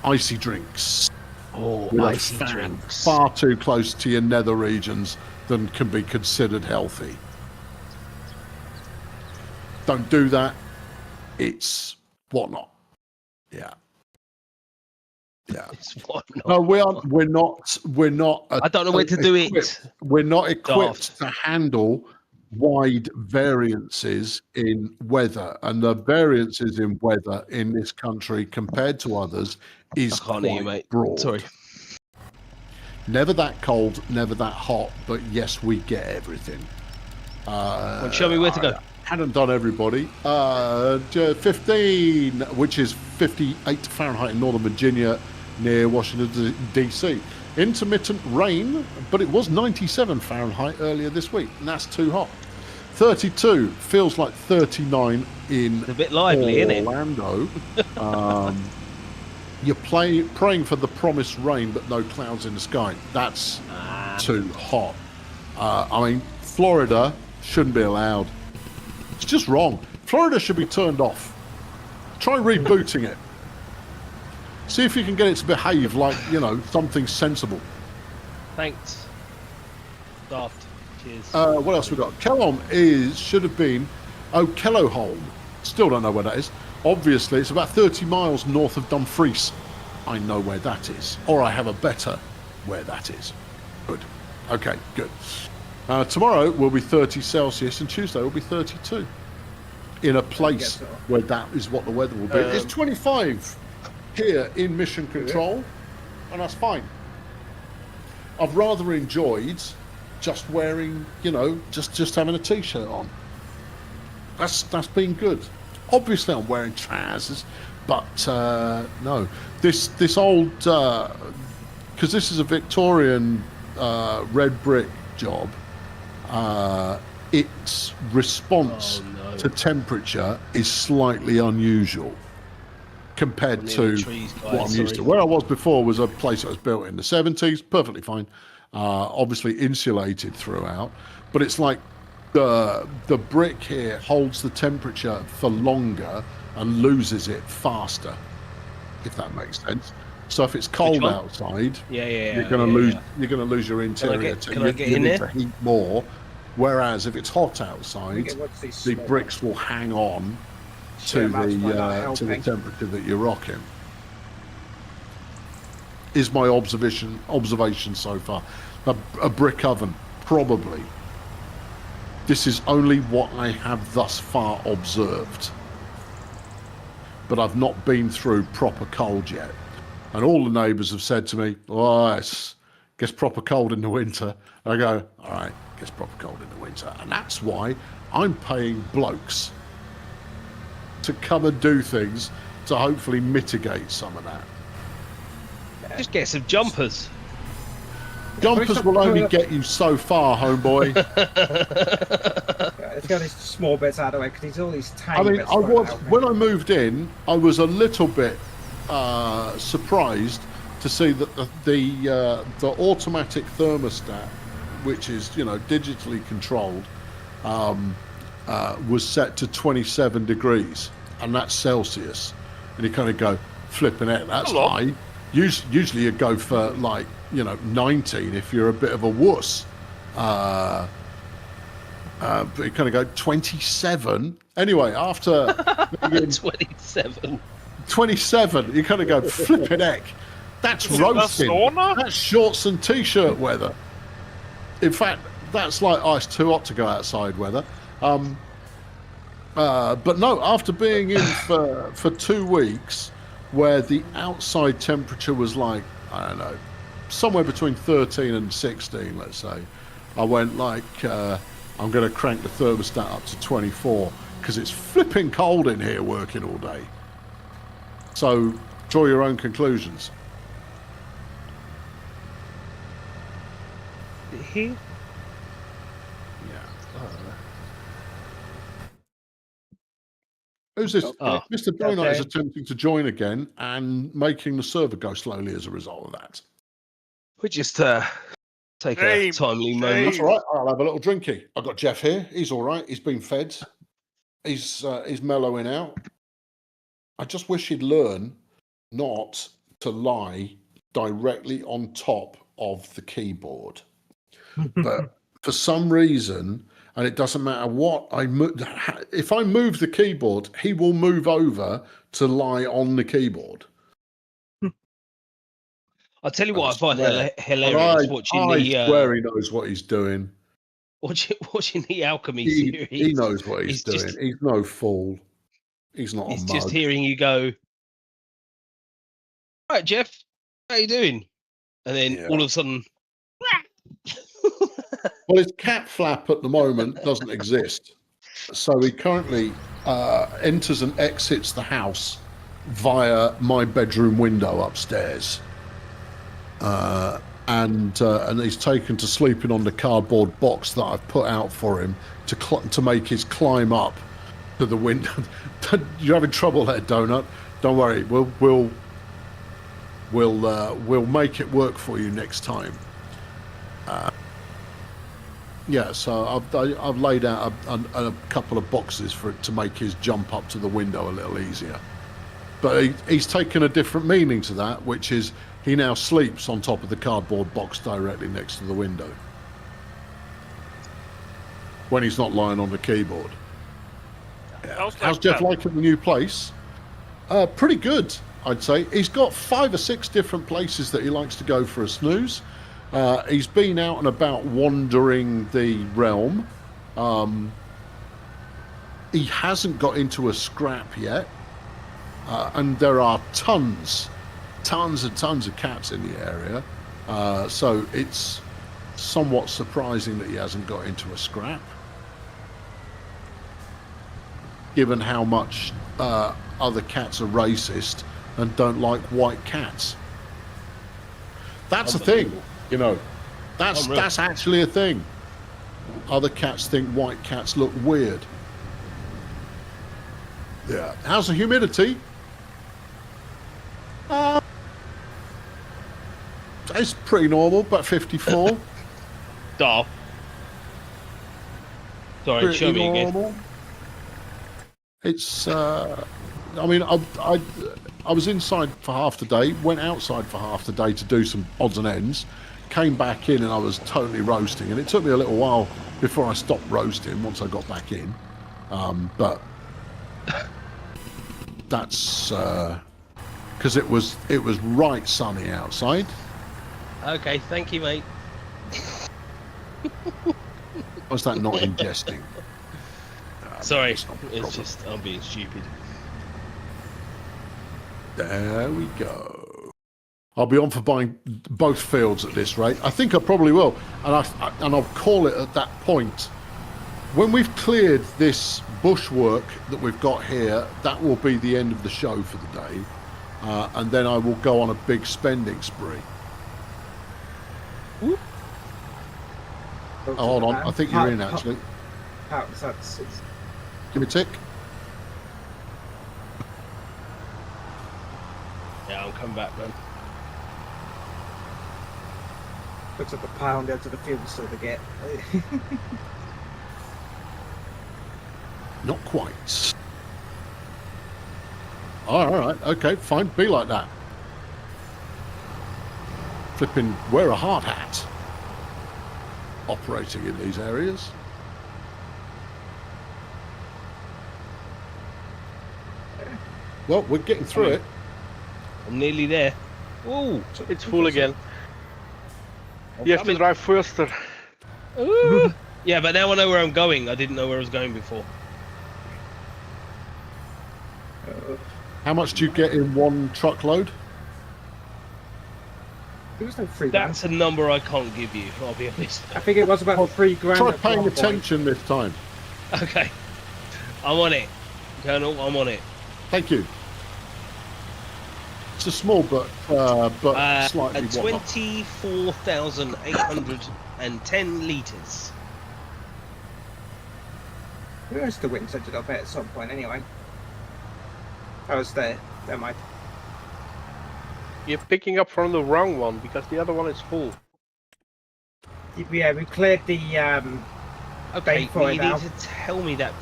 icy drinks. Oh, icy drinks. Far too close to your nether regions than can be considered healthy. Don't do that. It's whatnot. Yeah. It's whatnot. No, we're not. I don't know where to do it. We're not equipped to handle wide variances in weather, and the variances in weather in this country compared to others is quite broad. Sorry. Never that cold, never that hot, but yes, we get everything. Well, show me where to go. Hadn't done everybody. 15, which is 58 Fahrenheit in Northern Virginia near Washington, D.C. Intermittent rain, but it was 97 Fahrenheit earlier this week, and that's too hot. 32 feels like 39 in it's a bit lively, Orlando. You're praying for the promised rain, but no clouds in the sky. That's too hot. I mean, Florida shouldn't be allowed. It's just wrong. Florida should be turned off. Try rebooting it. See if you can get it to behave like, something sensible. Thanks. Daft. Cheers. What else we got? Kelholm should have been... Oh, Kelloholm. Still don't know where that is. Obviously, it's about 30 miles north of Dumfries. I know where that is. Or I have a better where that is. Good. Okay, good. Tomorrow will be 30 Celsius and Tuesday will be 32 in a place where that is what the weather will be. It's 25 here in Mission Control, and that's fine. I've rather enjoyed just wearing, just having a t-shirt on. That's been good. Obviously, I'm wearing trousers, but no. This old because this is a Victorian red brick job. its response to temperature is slightly unusual compared to what I'm used to. Where I was before was a place that was built in the 70s, perfectly fine, obviously insulated throughout, but it's like the brick here holds the temperature for longer and loses it faster, if that makes sense. So if it's cold outside, you're going to lose your interior. You need to heat more. Whereas if it's hot outside, the bricks will hang on to the temperature that you're rocking. Is my observation so far. A brick oven, probably. This is only what I have thus far observed. But I've not been through proper cold yet. And all the neighbours have said to me, oh, it gets proper cold in the winter. I go, all right, it gets proper cold in the winter. And that's why I'm paying blokes to come and do things to hopefully mitigate some of that. Just get some jumpers. Jumpers will only get you so far, homeboy. Let's get these small bits out of the way, because there's all these tiny bits. When I moved in, I was a little bit surprised to see that the automatic thermostat, which is digitally controlled, was set to 27 degrees, and that's Celsius. And you kind of go, flipping it, that's high. Usually you go for 19 if you're a bit of a wuss. But you kind of go 27. Anyway, after 27, you kind of go, flipping heck. That's roasting. That's shorts and t-shirt weather. In fact, that's like ice too hot to go outside weather. But no, after being in for 2 weeks, where the outside temperature was like, I don't know, somewhere between 13 and 16, let's say, I went like, I'm going to crank the thermostat up to 24 because it's flipping cold in here working all day. So draw your own conclusions. Here? Who's this? Mr. Donut is attempting to join again and making the server go slowly as a result of that. We just take a timely moment. That's all right. I'll have a little drinky. I've got Jeff here. He's all right. He's been fed. He's mellowing out. I just wish he'd learn not to lie directly on top of the keyboard. But for some reason, and it doesn't matter what if I move the keyboard, he will move over to lie on the keyboard. I'll tell you what I find hilarious watching I swear he knows what he's doing. Watching the Alchemy series. He knows what he's doing. He's no fool. He's not a mug. He's just hearing you go, right, Jeff, how you doing? And then all of a sudden, well, his cat flap at the moment doesn't exist. So he currently enters and exits the house via my bedroom window upstairs. And he's taken to sleeping on the cardboard box that I've put out for him to make his climb up to the window. You're having trouble there, Donut. Don't worry. We'll make it work for you next time. So I've laid out a couple of boxes for it to make his jump up to the window a little easier. But he's taken a different meaning to that, which is he now sleeps on top of the cardboard box directly next to the window when he's not lying on the keyboard. How's Jeff liking the new place? Pretty good, I'd say. He's got 5 or 6 different places that he likes to go for a snooze. He's been out and about wandering the realm. He hasn't got into a scrap yet. And there are tons and tons of cats in the area. So it's somewhat surprising that he hasn't got into a scrap, given how much other cats are racist and don't like white cats. That's a thing, that's actually a thing. other cats think white cats look weird. Yeah. How's the humidity? It's pretty normal, about 54. Stop. Sorry, Pretty show me normal. again. It's. I mean, I was inside for half the day, went outside for half the day to do some odds and ends, came back in and I was totally roasting. And it took me a little while before I stopped roasting once I got back in. But that's because it was right sunny outside. Okay, thank you, mate. Was that not ingesting? Sorry, it's not a it's problem. just I'm being stupid. There we go. I'll be on for buying both fields at this rate. I think I probably will, and I'll call it at that point. When we've cleared this bushwork that we've got here, that will be the end of the show for the day, and then I will go on a big spending spree. Whoop. Oh, hold on, I think you're in actually. Give me a tick. Yeah, I'm coming back, man. Looks like a pound out to the field still to get. Not quite. Oh, all right, okay, fine, be like that. Flipping, wear a hard hat. Operating in these areas. Well, we're getting through it. I'm nearly there. Ooh, it's full again. You have to drive faster. Ooh. Yeah, but now I know where I'm going. I didn't know where I was going before. How much do you get in one truckload? There was no free. That's a number I can't give you, I'll be honest. I think it was about $3,000. Try paying attention this time. Okay. I'm on it. Colonel, I'm on it. Thank you. It's a small but slightly 24,810 litres. We were still waiting to set it up at some point anyway. I was there. Never mind. You're picking up from the wrong one because the other one is full. Yeah, we cleared the Okay, for you it now. need to tell me that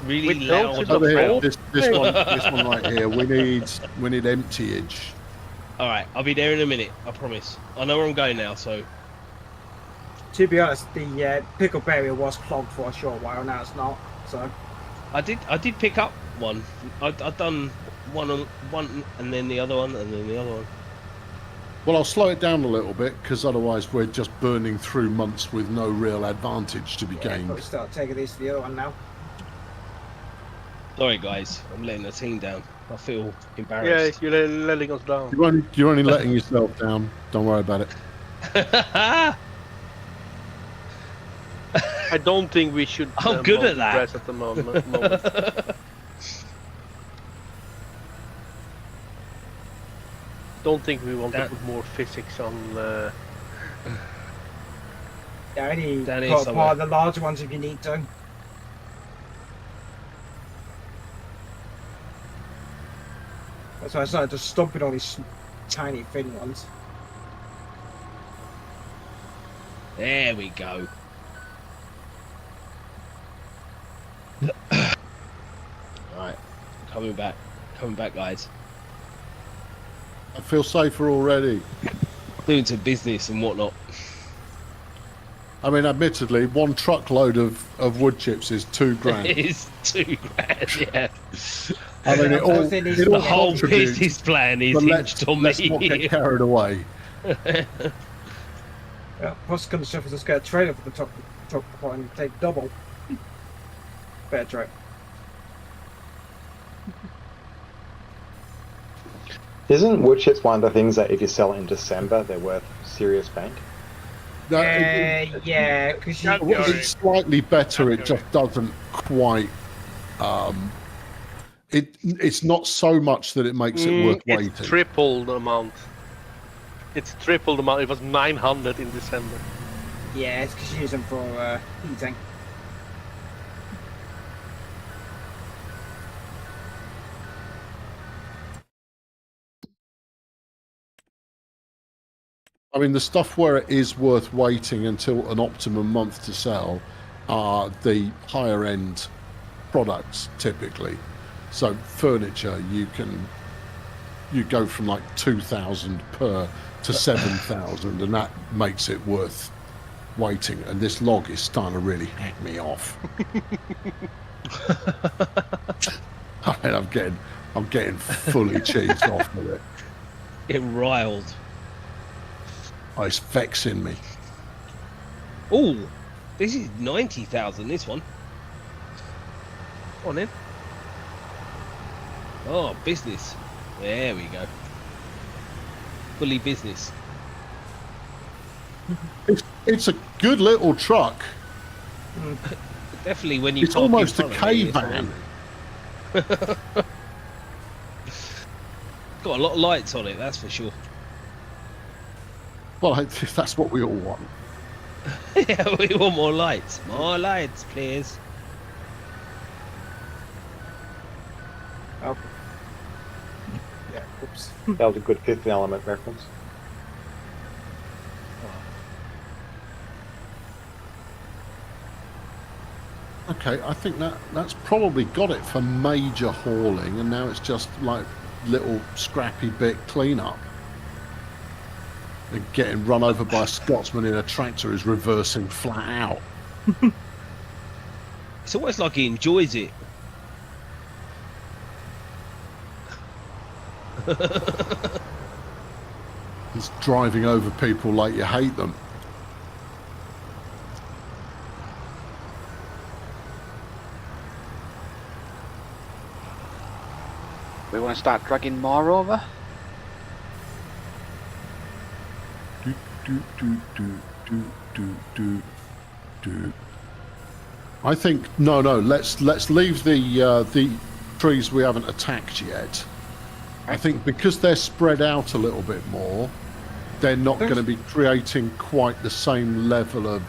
really With loud. Over here, this one right here. We need emptyage. All right, I'll be there in a minute. I promise. I know where I'm going now, so. To be honest, the pickup area was clogged for a short while. Now it's not. So. I did pick up one. I've done one, and then the other one, and then the other one. Well, I'll slow it down a little bit because otherwise we're just burning through months with no real advantage to be gained. I'll start taking these to the other one now. Sorry, guys. I'm letting the team down. I feel embarrassed. Yeah, you're letting us down. You're only letting yourself down. Don't worry about it. I don't think we should. I'm good at that. Press at the moment. Don't think we want to put more physics on. Yeah, only Down here put somewhere. part of the larger ones if you need to. That's why I started just stomping on these tiny thin ones. There we go. Alright, coming back, guys. I feel safer already. Doing some business and whatnot. I mean, admittedly, one truckload of wood chips is $2,000. It is $2,000, yeah. I mean, The whole business plan is hinged on let's not me. get carried away. Yeah, plus comes stuff is just get a trailer for the top one and take double. Fair trade. Isn't wood chips one of the things that if you sell it in December, they're worth serious bank? No, Yeah, because it's slightly better. It just doesn't quite. It's not so much that it makes it worth waiting. It's triple the amount. It's triple the amount. It was 900 in December. Yeah, it's because you use them for heating. I mean, the stuff where it is worth waiting until an optimum month to sell are the higher end products typically. So furniture, you go from like 2,000 per to 7,000, and that makes it worth waiting. And this log is starting to really hack me off. I mean, I'm getting fully cheesed off with it. Get riled. Oh, it's vexing me. Oh, this is 90,000. This one. Go on in. Oh, business. There we go. Fully business. It's a good little truck. Definitely when you. It's almost a K-van. Got a lot of lights on it, that's for sure. Well, that's what we all want. Yeah, we want more lights. More lights, please. Oh. Yeah, oops. That was a good Fifth Element reference. Okay, I think that's probably got it for major hauling, and now it's just like little scrappy bit cleanup. And getting run over by a Scotsman in a tractor is reversing flat out. It's almost like he enjoys it. He's driving over people like you hate them. We want to start dragging more over? I think no. Let's leave the trees we haven't attacked yet. I think because they're spread out a little bit more, they're not going to be creating quite the same level of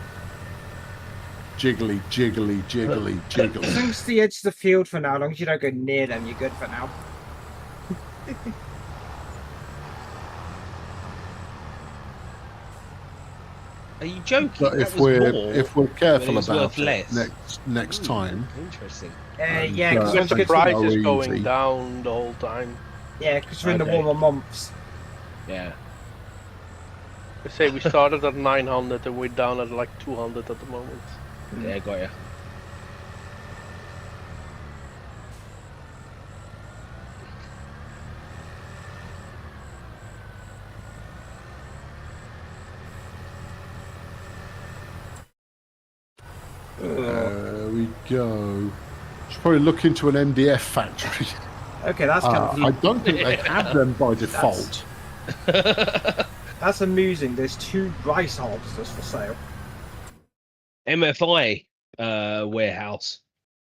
jiggly. As long as the edge of the field for now, as long as you don't go near them, you're good for now. Are you joking? But if we're careful about it next time. Interesting. Yeah, because the price is going down the whole time. Yeah, because we're in the warmer months. Yeah. I say we started at 900 and we're down at like 200 at the moment. Yeah, got ya. There we go. Should probably look into an MDF factory. Okay, that's kind of. I don't think they have them by default. That's amusing. There's 2 rice harvesters for sale. MFI warehouse.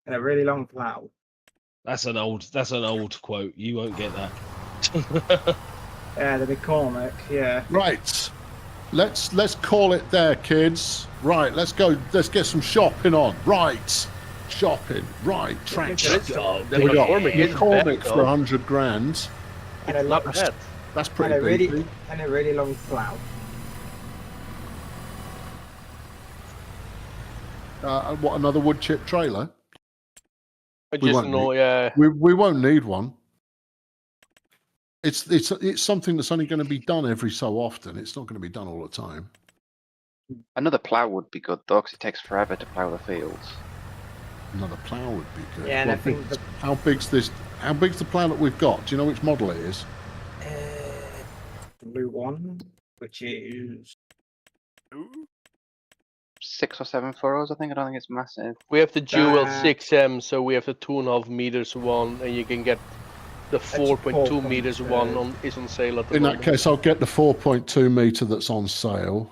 And a really long plough. That's an old quote. You won't get that. Yeah, the McCormick. Yeah. Right. Let's call it there, kids. Right. Let's go. Let's get some shopping on. Right. Shopping. Right. Tractor. We got McCormick for 100 grand. And a lot. That's pretty big. And a really long plough. What, another wood chip trailer? I just know, yeah. We won't need one. It's something that's only going to be done every so often. It's not going to be done all the time. Another plough would be good though, because it takes forever to plough the fields. Another plough would be good. Yeah, and I think how big's this? How big's the plough that we've got? Do you know which model it is? The blue one, which is 6 or 7 furrows, I think. I don't think it's massive. We have the dual 6M, so we have the 2.5 meters one, and you can get the 4.2 meters one is on sale at the moment. In that case, I'll get the 4.2 meter that's on sale.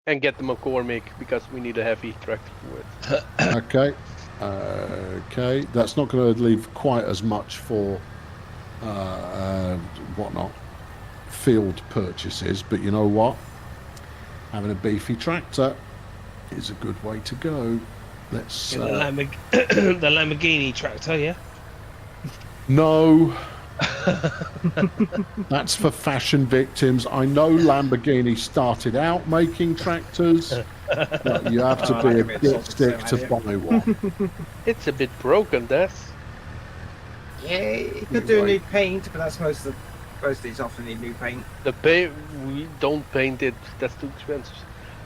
And get the McCormick, because we need a heavy tractor for it. Okay. Okay. That's not going to leave quite as much for field purchases, but you know what? Having a beefy tractor is a good way to go. Let's. The Lamborghini tractor, yeah. No. That's for fashion victims. I know Lamborghini started out making tractors, but you have to be a dipstick to buy one. It's a bit broken, that's. Yeah, you could do new paint, but that's most of these often need new paint. The paint, we don't paint it, that's too expensive.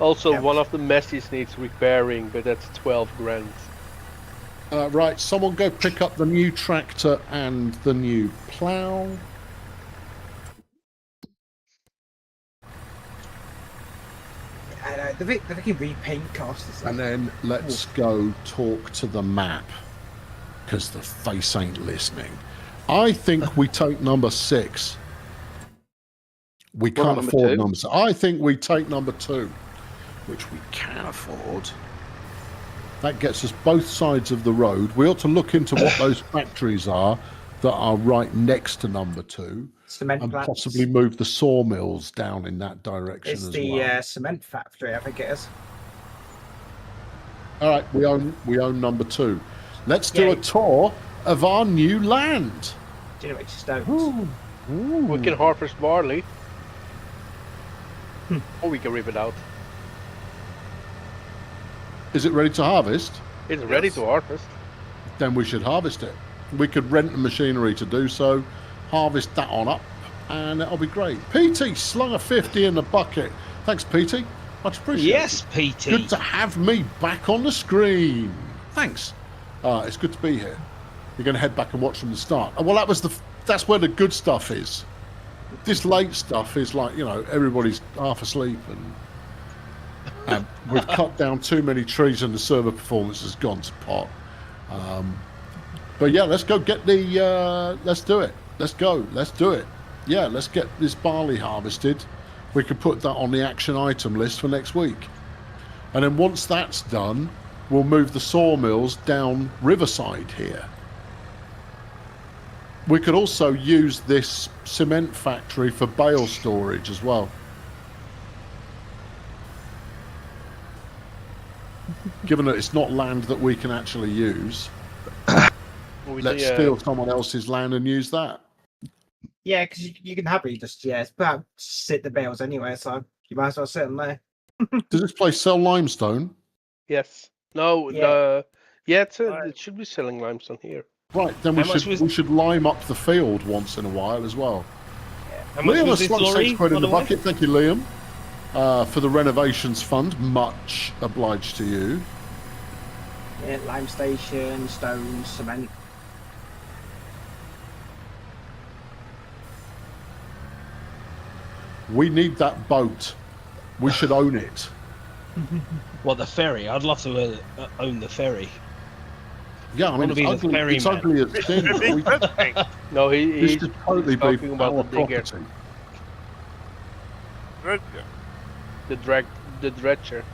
Also, one of the messes needs repairing, but that's 12 grand. Right, someone go pick up the new tractor and the new plough. The Vicky repaint cost is. And then let's go talk to the map, because the face ain't listening. I think we take number 6. We can't afford number 6. I think we take number 2, which we can afford. That gets us both sides of the road. We ought to look into what those factories are that are right next to number 2. Cement and plants. possibly move the sawmills down in that direction It's as the well. cement factory, I think it is. All right, we own number 2. Let's do a tour of our new land. Generate stones. We can harvest barley. Or we can rip it out. Is it ready to harvest? It's ready to harvest. Then we should harvest it. We could rent the machinery to do so, harvest that on up, and that'll be great. PT slung a 50 in the bucket. Thanks, PT. Much appreciated. Yes, PT. Good to have me back on the screen. Thanks. It's good to be here. You're going to head back and watch from the start. Well, that's where the good stuff is. This late stuff is like, everybody's half asleep and we've cut down too many trees and the server performance has gone to pot. But yeah, let's go get let's do it. Let's go. Let's do it. Yeah, let's get this barley harvested. We could put that on the action item list for next week. And then once that's done, we'll move the sawmills down Riverside here. We could also use this cement factory for bale storage as well. Given that it's not land that we can actually use, let's steal someone else's land and use that. Yeah, because you can happily just sit the bales anyway, so you might as well sit them there. Does this place sell limestone? Yes. No. It should be selling limestone here. Right, then we should lime up the field once in a while as well. How much Liam was has this slung lorry, 6 quid in by the the way? bucket. Thank you, Liam, for the renovations fund. Much obliged to you. Yeah, lime station, stones, cement. We need that boat. We should own it. What, the ferry? I'd love to own the ferry. Yeah, I mean, it's ugly as sin. No, This he's should totally be talking about our the digger. property. The dredger.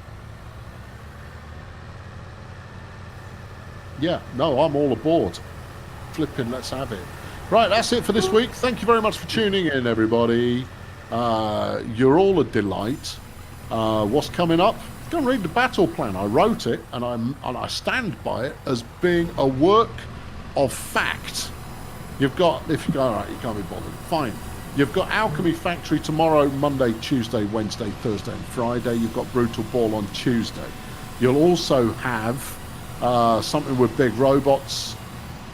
Yeah, no, I'm all aboard. Flipping, let's have it. Right, that's it for this week. Thank you very much for tuning in, everybody. You're all a delight. What's coming up? Go and read the battle plan. I wrote it, and I stand by it as being a work of fact. You've got, if you go, all right, you can't be bothered. Fine. You've got Alchemy Factory tomorrow, Monday, Tuesday, Wednesday, Thursday, and Friday. You've got Brutal Ball on Tuesday. You'll also have something with big robots,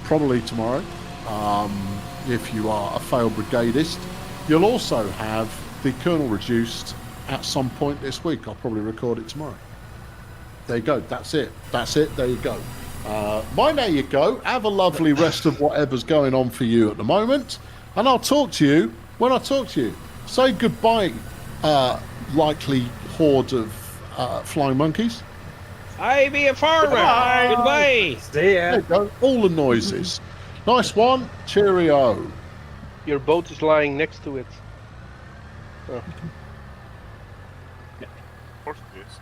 probably tomorrow, if you are a failed brigadist. You'll also have the Colonel Reduced at some point this week. I'll probably record it tomorrow. There you go. That's it. There you go. There you go. Have a lovely rest of whatever's going on for you at the moment. And I'll talk to you when I talk to you. Say goodbye, likely horde of flying monkeys. I be a farmer. Goodbye. See ya. There you go. All the noises. Nice one. Cheerio. Your boat is lying next to it. Oh. Of course it is.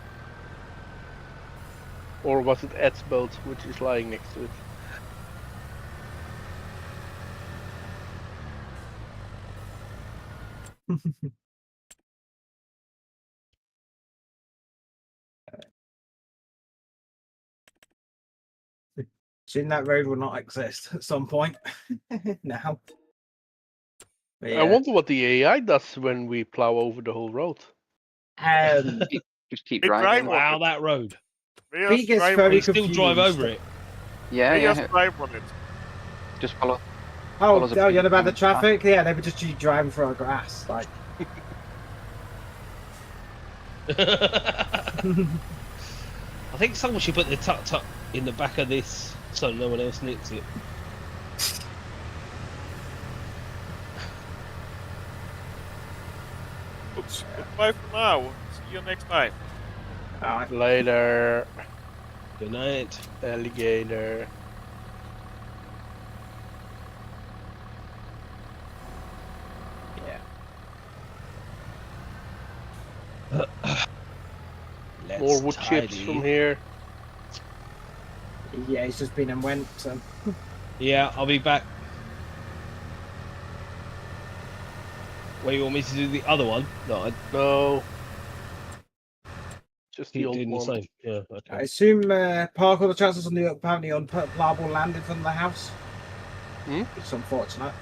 Or was it Ed's boat which is lying next to it? Soon that road will not exist at some point. Now. But I yeah. wonder what the AI does when we plow over the whole road. Just keep We driving. drive on Plow it. that road. We He just gets drive very on We it. still confused. drive over it. Yeah, We yeah. just drive on it. Just follow. Oh, follows a oh, you're big about the path. traffic? Yeah, they were just driving through our grass. Like, I think someone should put the tut-tut in the back of this so no one else nicks it. Oops. Goodbye for now. See you next time. Later, Good night. alligator. Let's More wood chips tidy. from here. yeah, he's just been and went. So. Yeah, I'll be back. Where you want me to do the other one? No, No. Just the keep old doing the one. same. Yeah, I okay. assume park all the chances on the apparently unplayable land in front of the house. It's unfortunate.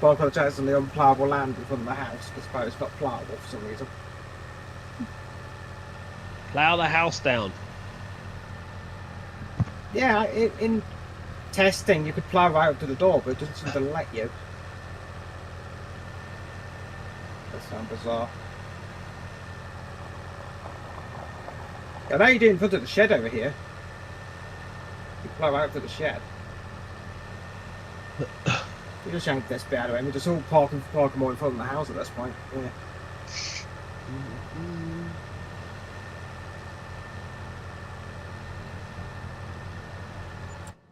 Park all the chances on the unplayable land in front of the house because apparently it's not playable for some reason. Plow the house down. Yeah, in testing you could plow right up to the door, but it doesn't seem to let you. That sounds bizarre. I know you do in front of the shed over here. You plow right up to the shed. You just yank this bit out of it. We're just all parking more in front of the house at this point. Yeah.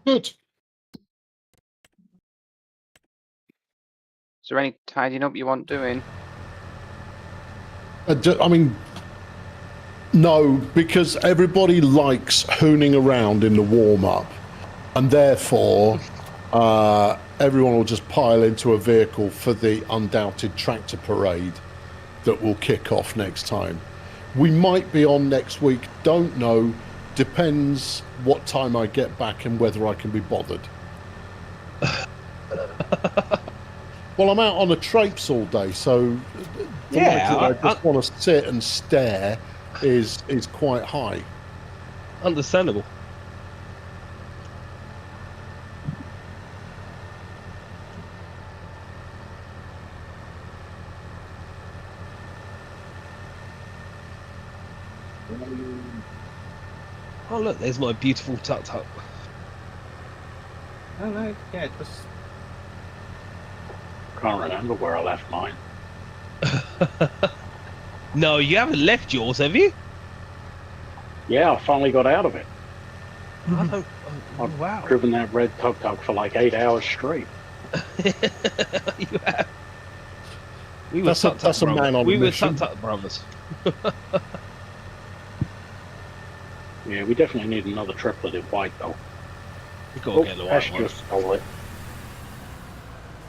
Good. Is there any tidying up you want doing? I mean, no, because everybody likes hooning around in the warm-up, and therefore everyone will just pile into a vehicle for the undoubted tractor parade that will kick off next time. We might be on next week, don't know, depends what time I get back and whether I can be bothered. Well, I'm out on a traipse all day, so the likelihood I just want to sit and stare is quite high. Understandable. Oh look, there's my beautiful tut-tut. Oh no, yeah, just Can't remember where I left mine. No, you haven't left yours, have you? Yeah, I finally got out of it. I don't. Oh, I've wow. driven that red tuk-tuk for like 8 hours straight. You have. We were That's a tut-tut man brothers. on a We were mission. tut-tut brothers. Yeah, we definitely need another triplet in white though. We gotta get the white Pesh one. just stole it.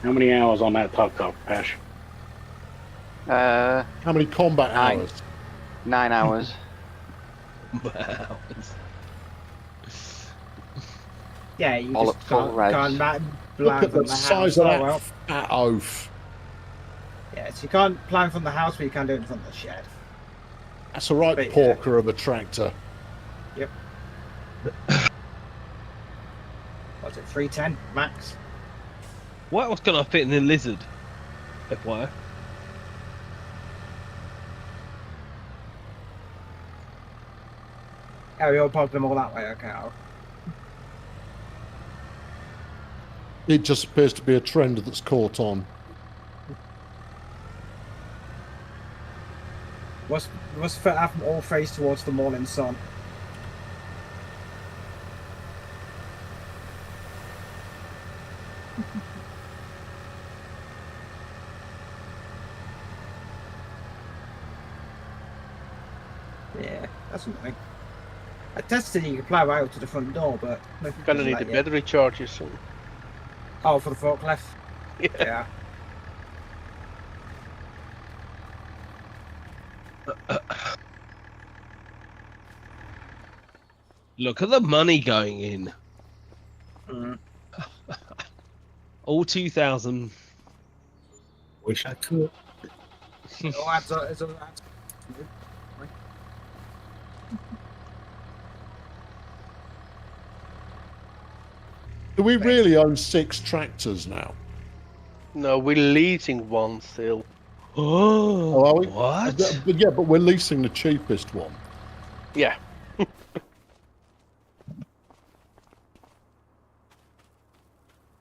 How many hours on that tuk-tuk, Pesh? How many combat hours? 9 hours. Wow. yeah, you All just at full can't revs. Look plan at from the the size house. of Oh, that well. fat oaf. Yeah, so you can't plan from the house, but you can do it in front of the shed. That's a right But, porker of a tractor. Yep. What's it, 310 max? What else can I fit in the lizard? FYI. Oh, we all parked them all that way, okay. It just appears to be a trend that's caught on. Must have them all face towards the morning sun. Yeah, that's annoying. I tested you could plow right up to the front door, but Gonna need the battery charger soon. Oh, for the forklift? Yeah. Look at the money going in. All 2,000. Wish I could. Do we really own 6 tractors now? No, we're leasing one still. Oh, are we? what? But yeah, but we're leasing the cheapest one. Yeah.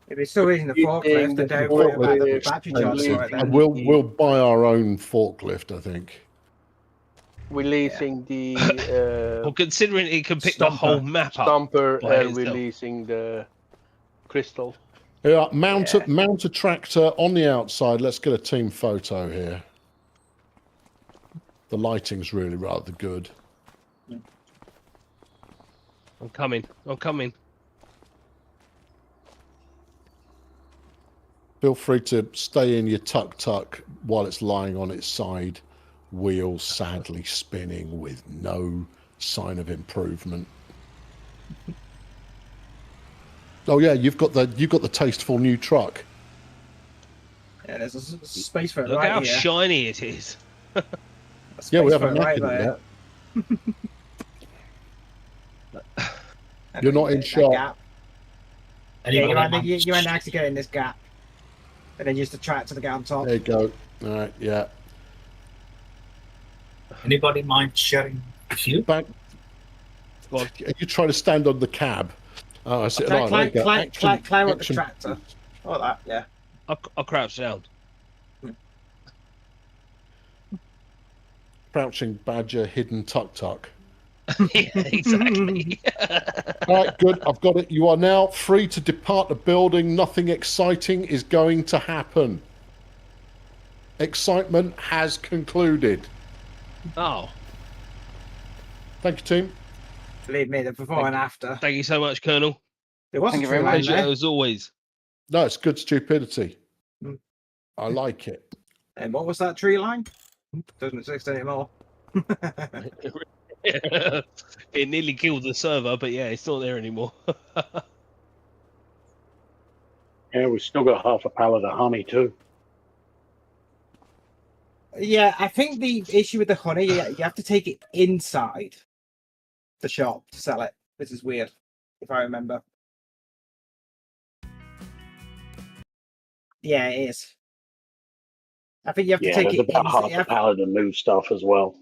If it's still using the forklift, then don't worry about the battery charge for it then. We'll buy our own forklift, I think. We're leasing the Well, considering it can pick the whole map up. Stumper, by and we're itself. leasing the Crystal. Yeah, mount a tractor on the outside. Let's get a team photo here. The lighting's really rather good. I'm coming. I'm coming. Feel free to stay in your tuk-tuk while it's lying on its side, wheels sadly spinning with no sign of improvement. Oh yeah, you've got the tasteful new truck. Yeah, there's a space for it Look right how here. shiny it is. Yeah, we haven't right knackered it there. yet. You're not in shot. Yeah, you might actually get in this gap. And then use the tractor to get on top. There you go. All right, yeah. Anybody mind sharing a few? Back. Are you trying to stand on the cab? Oh, I see. Climb up the tractor. Like that, yeah. I'll crouch down. Crouching badger, hidden tuk-tuk. Yeah, exactly. All right, good. I've got it. You are now free to depart the building. Nothing exciting is going to happen. Excitement has concluded. Oh. Thank you, team. Believe me, the before and after. Thank you so much, Colonel. It wasn't Thank you very much. Pleasure as always. No, it's good stupidity. I like it. And what was that tree line? Doesn't exist anymore. It nearly killed the server, but yeah, it's not there anymore. Yeah, we've still got half a pallet of honey too. Yeah, I think the issue with the honey, you have to take it inside the shop to sell it. This is weird, if I remember. Yeah, it is. I think you have to take it. There's about half a pallet of new stuff as well.